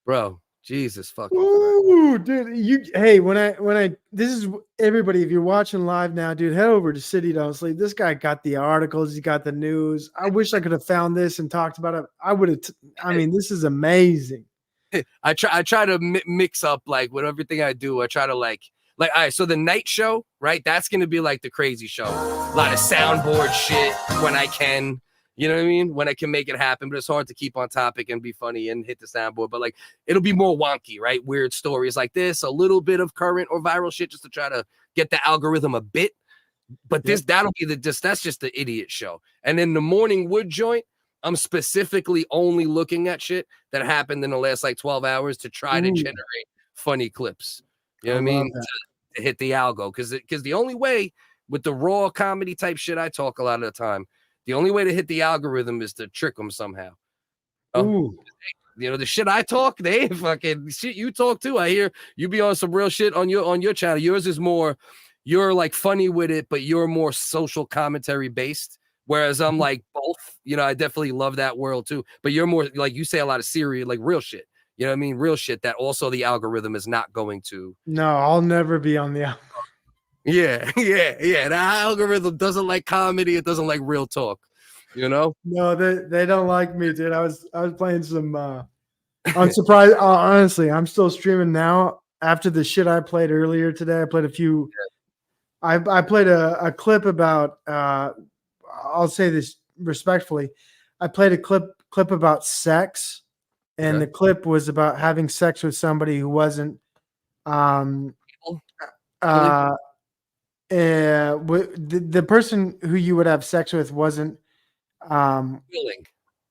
Bro, Jesus fucking Christ.
Ooh, dude, when I this is everybody, if you're watching live now, dude, head over to City Don't Sleep. This guy got the articles, he got the news. I wish I could have found this and talked about it. I would have I mean, this is amazing.
I try to mix up, like, with everything I do. I try to like all right, so the night show, right? That's gonna be like the crazy show. A lot of soundboard shit when I can. You know what I mean? When I can make it happen, but it's hard to keep on topic and be funny and hit the soundboard. But like, it'll be more wonky, right? Weird stories like this, a little bit of current or viral shit just to try to get the algorithm a bit. But that'll be that's just the idiot show. And then the morning wood joint, I'm specifically only looking at shit that happened in the last like 12 hours to try to generate funny clips. You know what I mean? To hit the algo. Because the only way with the raw comedy type shit I talk a lot of the time, the only way to hit the algorithm is to trick them somehow. You know, the shit I talk, they ain't fucking shit you talk too. I hear you be on some real shit on your channel. Yours is more, you're like funny with it, but you're more social commentary based. Whereas I'm like both, you know, I definitely love that world too. But you're more like, you say a lot of serious, like real shit. You know what I mean? Real shit that also the algorithm is not going to.
No, I'll never be on the
Yeah. The algorithm doesn't like comedy. It doesn't like real talk. You know?
No, they don't like me, dude. I was playing some I'm surprised. Honestly, I'm still streaming now after the shit I played earlier today. I played a few. I played a clip about I'll say this respectfully. I played a clip about sex, and the clip was about having sex with somebody who wasn't the person who you would have sex with wasn't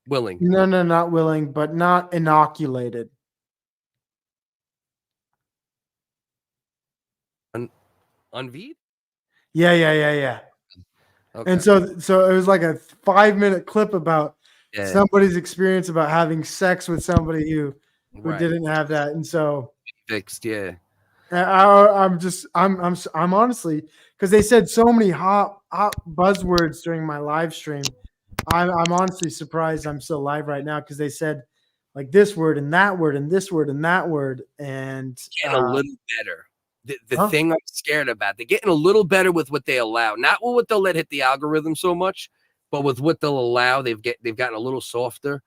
willing.
No, not willing, but not inoculated.
Unvied?
Yeah.
Okay.
And so it was like a 5-minute clip about somebody's experience about having sex with somebody who
Right.
didn't have that, and so
Fixed, yeah.
I'm honestly, because they said so many hot buzzwords during my live stream. I'm honestly surprised I'm still live right now because they said like this word and that word and this word and that word, and
Getting a little better. The thing I'm scared about, they're getting a little better with what they allow, not with what they'll let hit the algorithm so much, but with what they'll allow. They've gotten a little softer.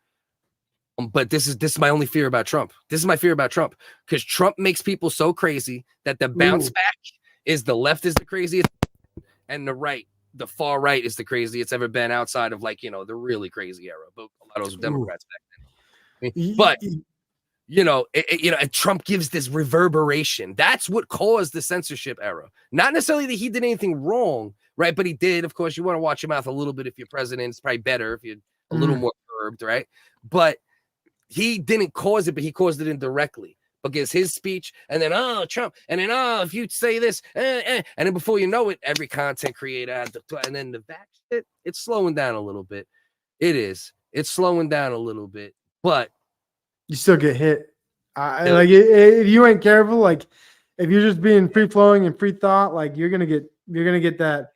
But this is my only fear about Trump. This is my fear about Trump, because Trump makes people so crazy that the bounce back is the left is the craziest and the far right is the craziest it's ever been outside of like, the really crazy era. But a lot of those Democrats back then. But Trump gives this reverberation. That's what caused the censorship era. Not necessarily that he did anything wrong, right? But he did. Of course, you want to watch your mouth a little bit if you're president. It's probably better if you're a little more curbed, right? But he didn't cause it, but he caused it indirectly because his speech, and then Trump, and then if you say this, and then before you know it, every content creator, and then the back shit, it's slowing down a little bit. It is. It's slowing down a little bit, but
you still get hit. Like if you ain't careful, like if you're just being free flowing and free thought, like you're gonna get that.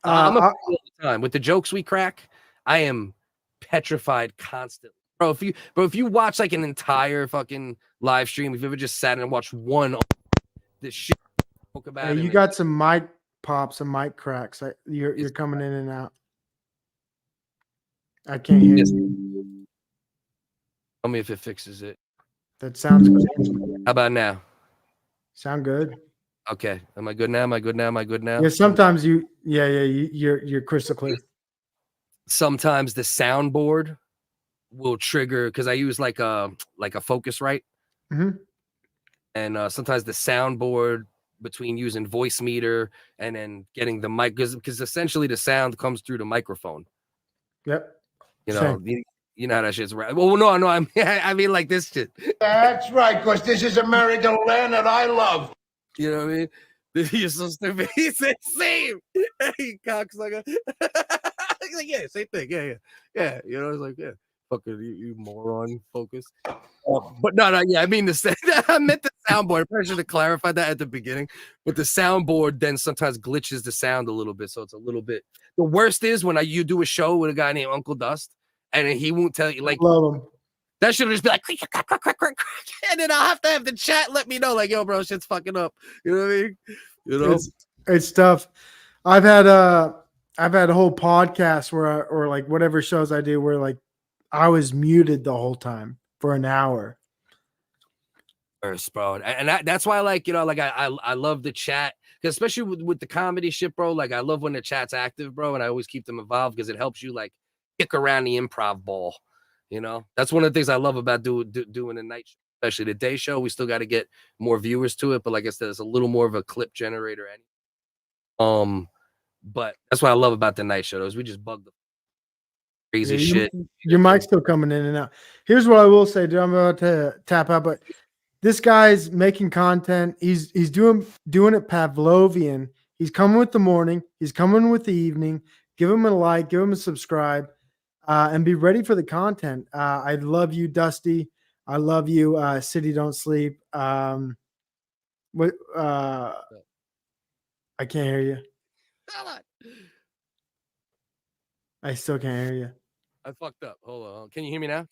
I'm all the time with the jokes we crack. I am petrified constantly, bro. If you watch like an entire fucking live stream, if you ever just sat and watched one, this shit talk about
you got some mic pops, some mic cracks. You're coming in and out. I can't hear you.
Tell me if it fixes it.
That sounds good.
How about now?
Sound good.
Okay. Am I good now? Am I good now? Am I good now?
Yeah. Sometimes you're crystal clear.
Sometimes the soundboard will trigger because I use like a Focusrite, and sometimes the soundboard between using voice meter and then getting the mic because essentially the sound comes through the microphone.
Yep.
You know how that shit's right. Well, no, I mean like this shit.
That's right, because this is American land that I love.
You know what I mean? You're so stupid. He said same. He cocksucker. He's like, yeah, same thing. Yeah. You know, it's like, yeah, fucking you moron. Focus. But no, yeah. I mean I meant the soundboard. I probably should have clarified that at the beginning. But the soundboard then sometimes glitches the sound a little bit, so it's a little bit. The worst is when you do a show with a guy named Uncle Dust, and he won't tell you like.
Love him.
That should just be like, and then I'll have to have the chat let me know, like, yo, bro, shit's fucking up. You know what I mean? You know,
it's tough. I've had a whole podcast or like whatever shows I do where like I was muted the whole time for an hour.
Bro, and that's why, like, like I love the chat, especially with the comedy shit, bro. Like, I love when the chat's active, bro, and I always keep them involved because it helps you like kick around the improv ball. That's one of the things I love about doing the night show, especially the day show. We still got to get more viewers to it, but like I said, it's a little more of a clip generator. But that's what I love about the night show is we just bug the crazy shit.
Your mic's still coming in and out. Here's what I will say, dude. I'm about to tap out, but this guy's making content. He's doing it Pavlovian. He's coming with the morning. He's coming with the evening. Give him a like. Give him a subscribe. And be ready for the content. I love you, Dusty. I love you, City Don't Sleep. I can't hear you. I still can't hear you.
I fucked up. Hold on. Can you hear me now?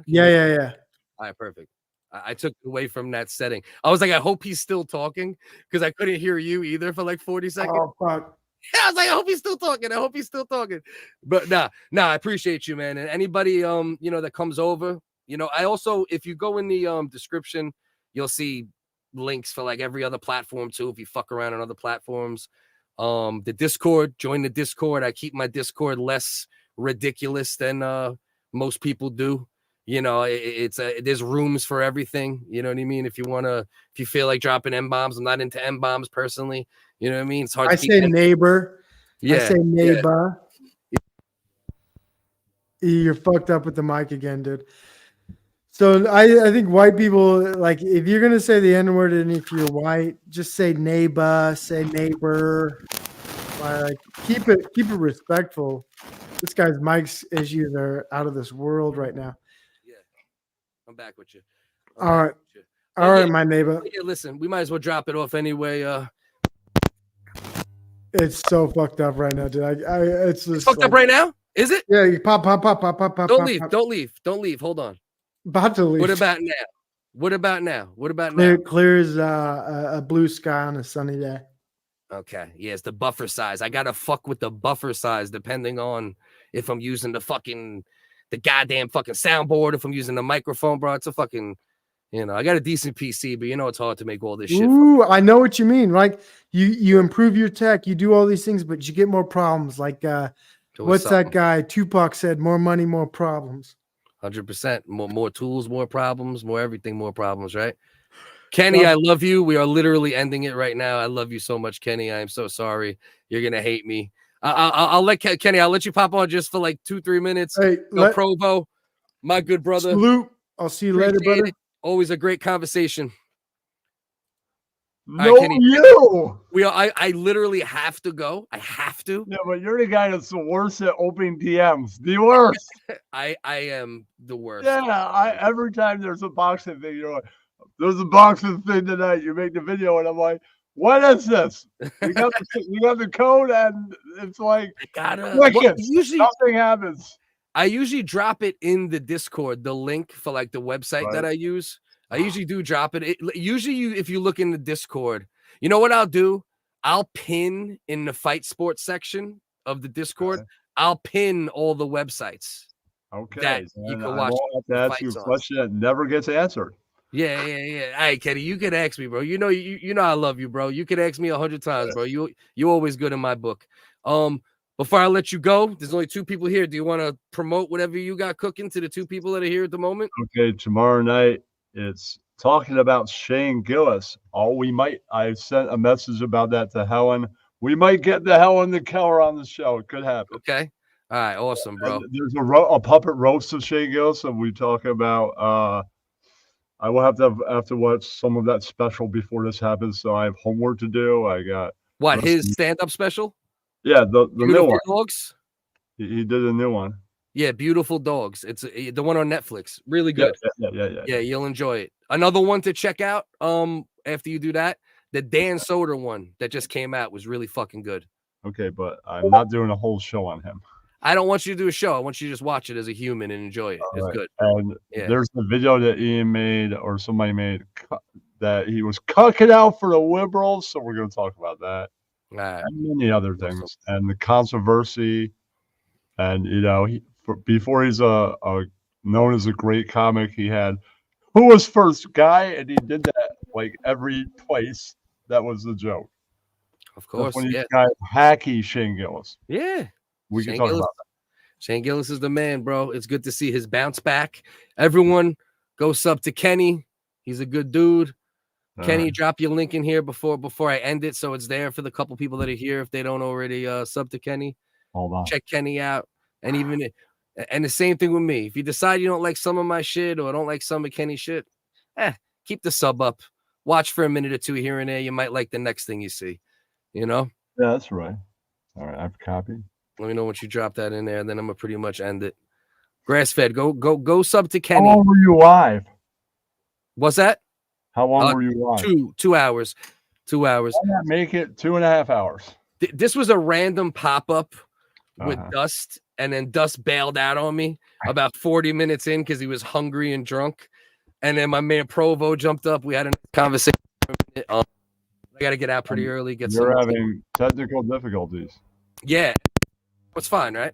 Yeah.
All right, perfect. I took it away from that setting. I was like, I hope he's still talking because I couldn't hear you either for like 40 seconds.
Oh, fuck.
I was like, I hope he's still talking. But nah, I appreciate you, man. And anybody, that comes over, I also, if you go in the description, you'll see links for like every other platform too. If you fuck around on other platforms, the Discord, join the Discord. I keep my Discord less ridiculous than most people do. There's rooms for everything. You know what I mean? If you feel like dropping M-bombs, I'm not into M-bombs personally. You know what I mean? It's hard.
I say neighbor.
Yeah.
I say neighbor. Yeah. You're fucked up with the mic again, dude. So I think white people, like, if you're gonna say the N-word and if you're white, just say neighbor, say neighbor. Keep it respectful. This guy's mic's issues are out of this world right now.
Yeah, I'm back with you.
All right, my neighbor.
Yeah, listen, we might as well drop it off anyway.
It's so fucked up right now, dude. It's just
fucked up right now. Is it?
Yeah, you pop.
Don't leave. Hold on.
About to leave.
What about now?
Clear as a blue sky on a sunny day.
Okay. Yeah, it's the buffer size. I gotta fuck with the buffer size depending on if I'm using the goddamn fucking soundboard, if I'm using the microphone, bro. It's a fucking, I got a decent PC, but it's hard to make all this shit.
Ooh, I know what you mean. Like you improve your tech, you do all these things, but you get more problems. Like what's that guy Tupac said? More money, more problems.
100%. More tools, more problems, more everything, more problems, right? Kenny, I love you. We are literally ending it right now. I love you so much, Kenny. I am so sorry. You're gonna hate me. I'll let Kenny. I'll let you pop on just for like 2-3 minutes.
Hey,
Provo, my good brother.
Salute. I'll see you later, brother.
Always a great conversation.
No, Kenny,
I literally have to go. I have to.
Yeah, but you're the guy that's the worst at opening DMs. The worst.
I am the worst.
Yeah, every time there's a boxing thing, you're like, there's a boxing thing tonight. You make the video, and I'm like, what is this? You got the code, and it's like,
usually
nothing happens.
I usually drop it in the Discord, the link for like the website that I use. I usually do drop it. Usually, if you look in the Discord, you know what I'll do? I'll pin in the fight sports section of the Discord. I'll pin all the websites.
Okay,
that you can watch.
I have to ask you a question that never gets answered.
Yeah. Hey, Kenny, you can ask me, bro. You know I love you, bro. You can ask me 100 times, bro. You always good in my book. Before I let you go, there's only 2 people here. Do you want to promote whatever you got cooking to the 2 people that are here at the moment?
Okay, tomorrow night it's talking about Shane Gillis. I sent a message about that to Helen. We might get the Helen the Keller on the show. It could happen.
Okay. All right. Awesome, bro.
And there's a puppet roast of Shane Gillis, and we talk about. I will have to watch some of that special before this happens, so I have homework to do. I got
his stand-up special.
Yeah, the new one.
Dogs.
He did a new one.
Yeah, Beautiful Dogs. It's the one on Netflix. Really good.
Yeah,
you'll enjoy it. Another one to check out. After you do that, the Dan Soder one that just came out was really fucking good.
Okay, but I'm not doing a whole show on him.
I don't want you to do a show. I want you to just watch it as a human and enjoy it. It's good.
And there's the video that Ian made or somebody made that he was cucking out for the liberals. So we're going to talk about that. And many other things. And the controversy. And, before he's known as a great comic, he had Who Was First Guy? And he did that like every place. That was the joke.
Of course.
When he got hacky Shane Gillis.
Yeah.
We can talk about that.
Shane Gillis is the man, bro. It's good to see his bounce back. Everyone, go sub to Kenny. He's a good dude. Kenny, drop your link in here before I end it, so it's there for the couple people that are here if they don't already sub to Kenny.
Hold on.
Check Kenny out. And the same thing with me. If you decide you don't like some of my shit or don't like some of Kenny's shit, keep the sub up. Watch for a minute or 2 here and there. You might like the next thing you see.
Yeah, that's right. All right, I've copied.
Let me know once you drop that in there, and then I'm gonna pretty much end it. Grass fed, go sub to Kenny.
How long were you live?
What's that?
How long were you live?
2 hours. 2 hours.
Why not make it 2.5 hours?
This was a random pop-up with Dust, and then Dust bailed out on me about 40 minutes in because he was hungry and drunk. And then my man Provo jumped up. We had a conversation. I got to get out pretty early.
You're having technical difficulties.
Yeah. It's fine, right?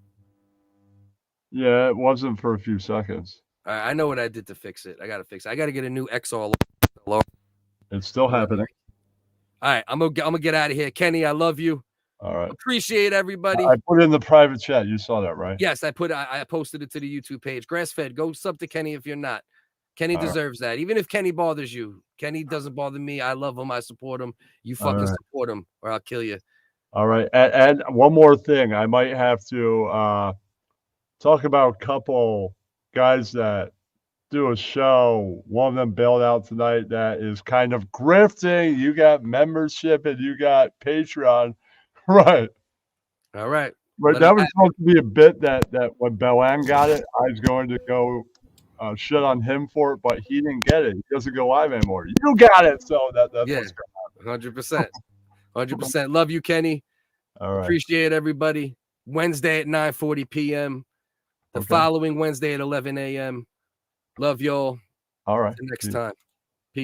Yeah, it wasn't for a few seconds.
I know what I did to fix it. I got to fix it. I got to get a new XR.
It's still happening.
All right, I'm gonna get out of here. Kenny, I love you.
All right.
Appreciate everybody.
I put it in the private chat. You saw that, right?
Yes, I posted it to the YouTube page. Grass-fed, go sub to Kenny if you're not. Kenny deserves that. Even if Kenny bothers you. Kenny doesn't bother me. I love him. I support him. You fucking support him or I'll kill you.
All right. And one more thing. I might have to talk about a couple guys that do a show. One of them bailed out tonight that is kind of grifting. You got membership and you got Patreon. Right.
All right.
Right, that was supposed to be a bit that when Bel-Am got it, I was going to go shit on him for it, but he didn't get it. He doesn't go live anymore. You got it, so that's what's going to
happen. 100%. 100%. Love you, Kenny.
All right.
Appreciate everybody. Wednesday at 9:40 p.m. The following Wednesday at 11 a.m. Love y'all.
All right.
Until next time.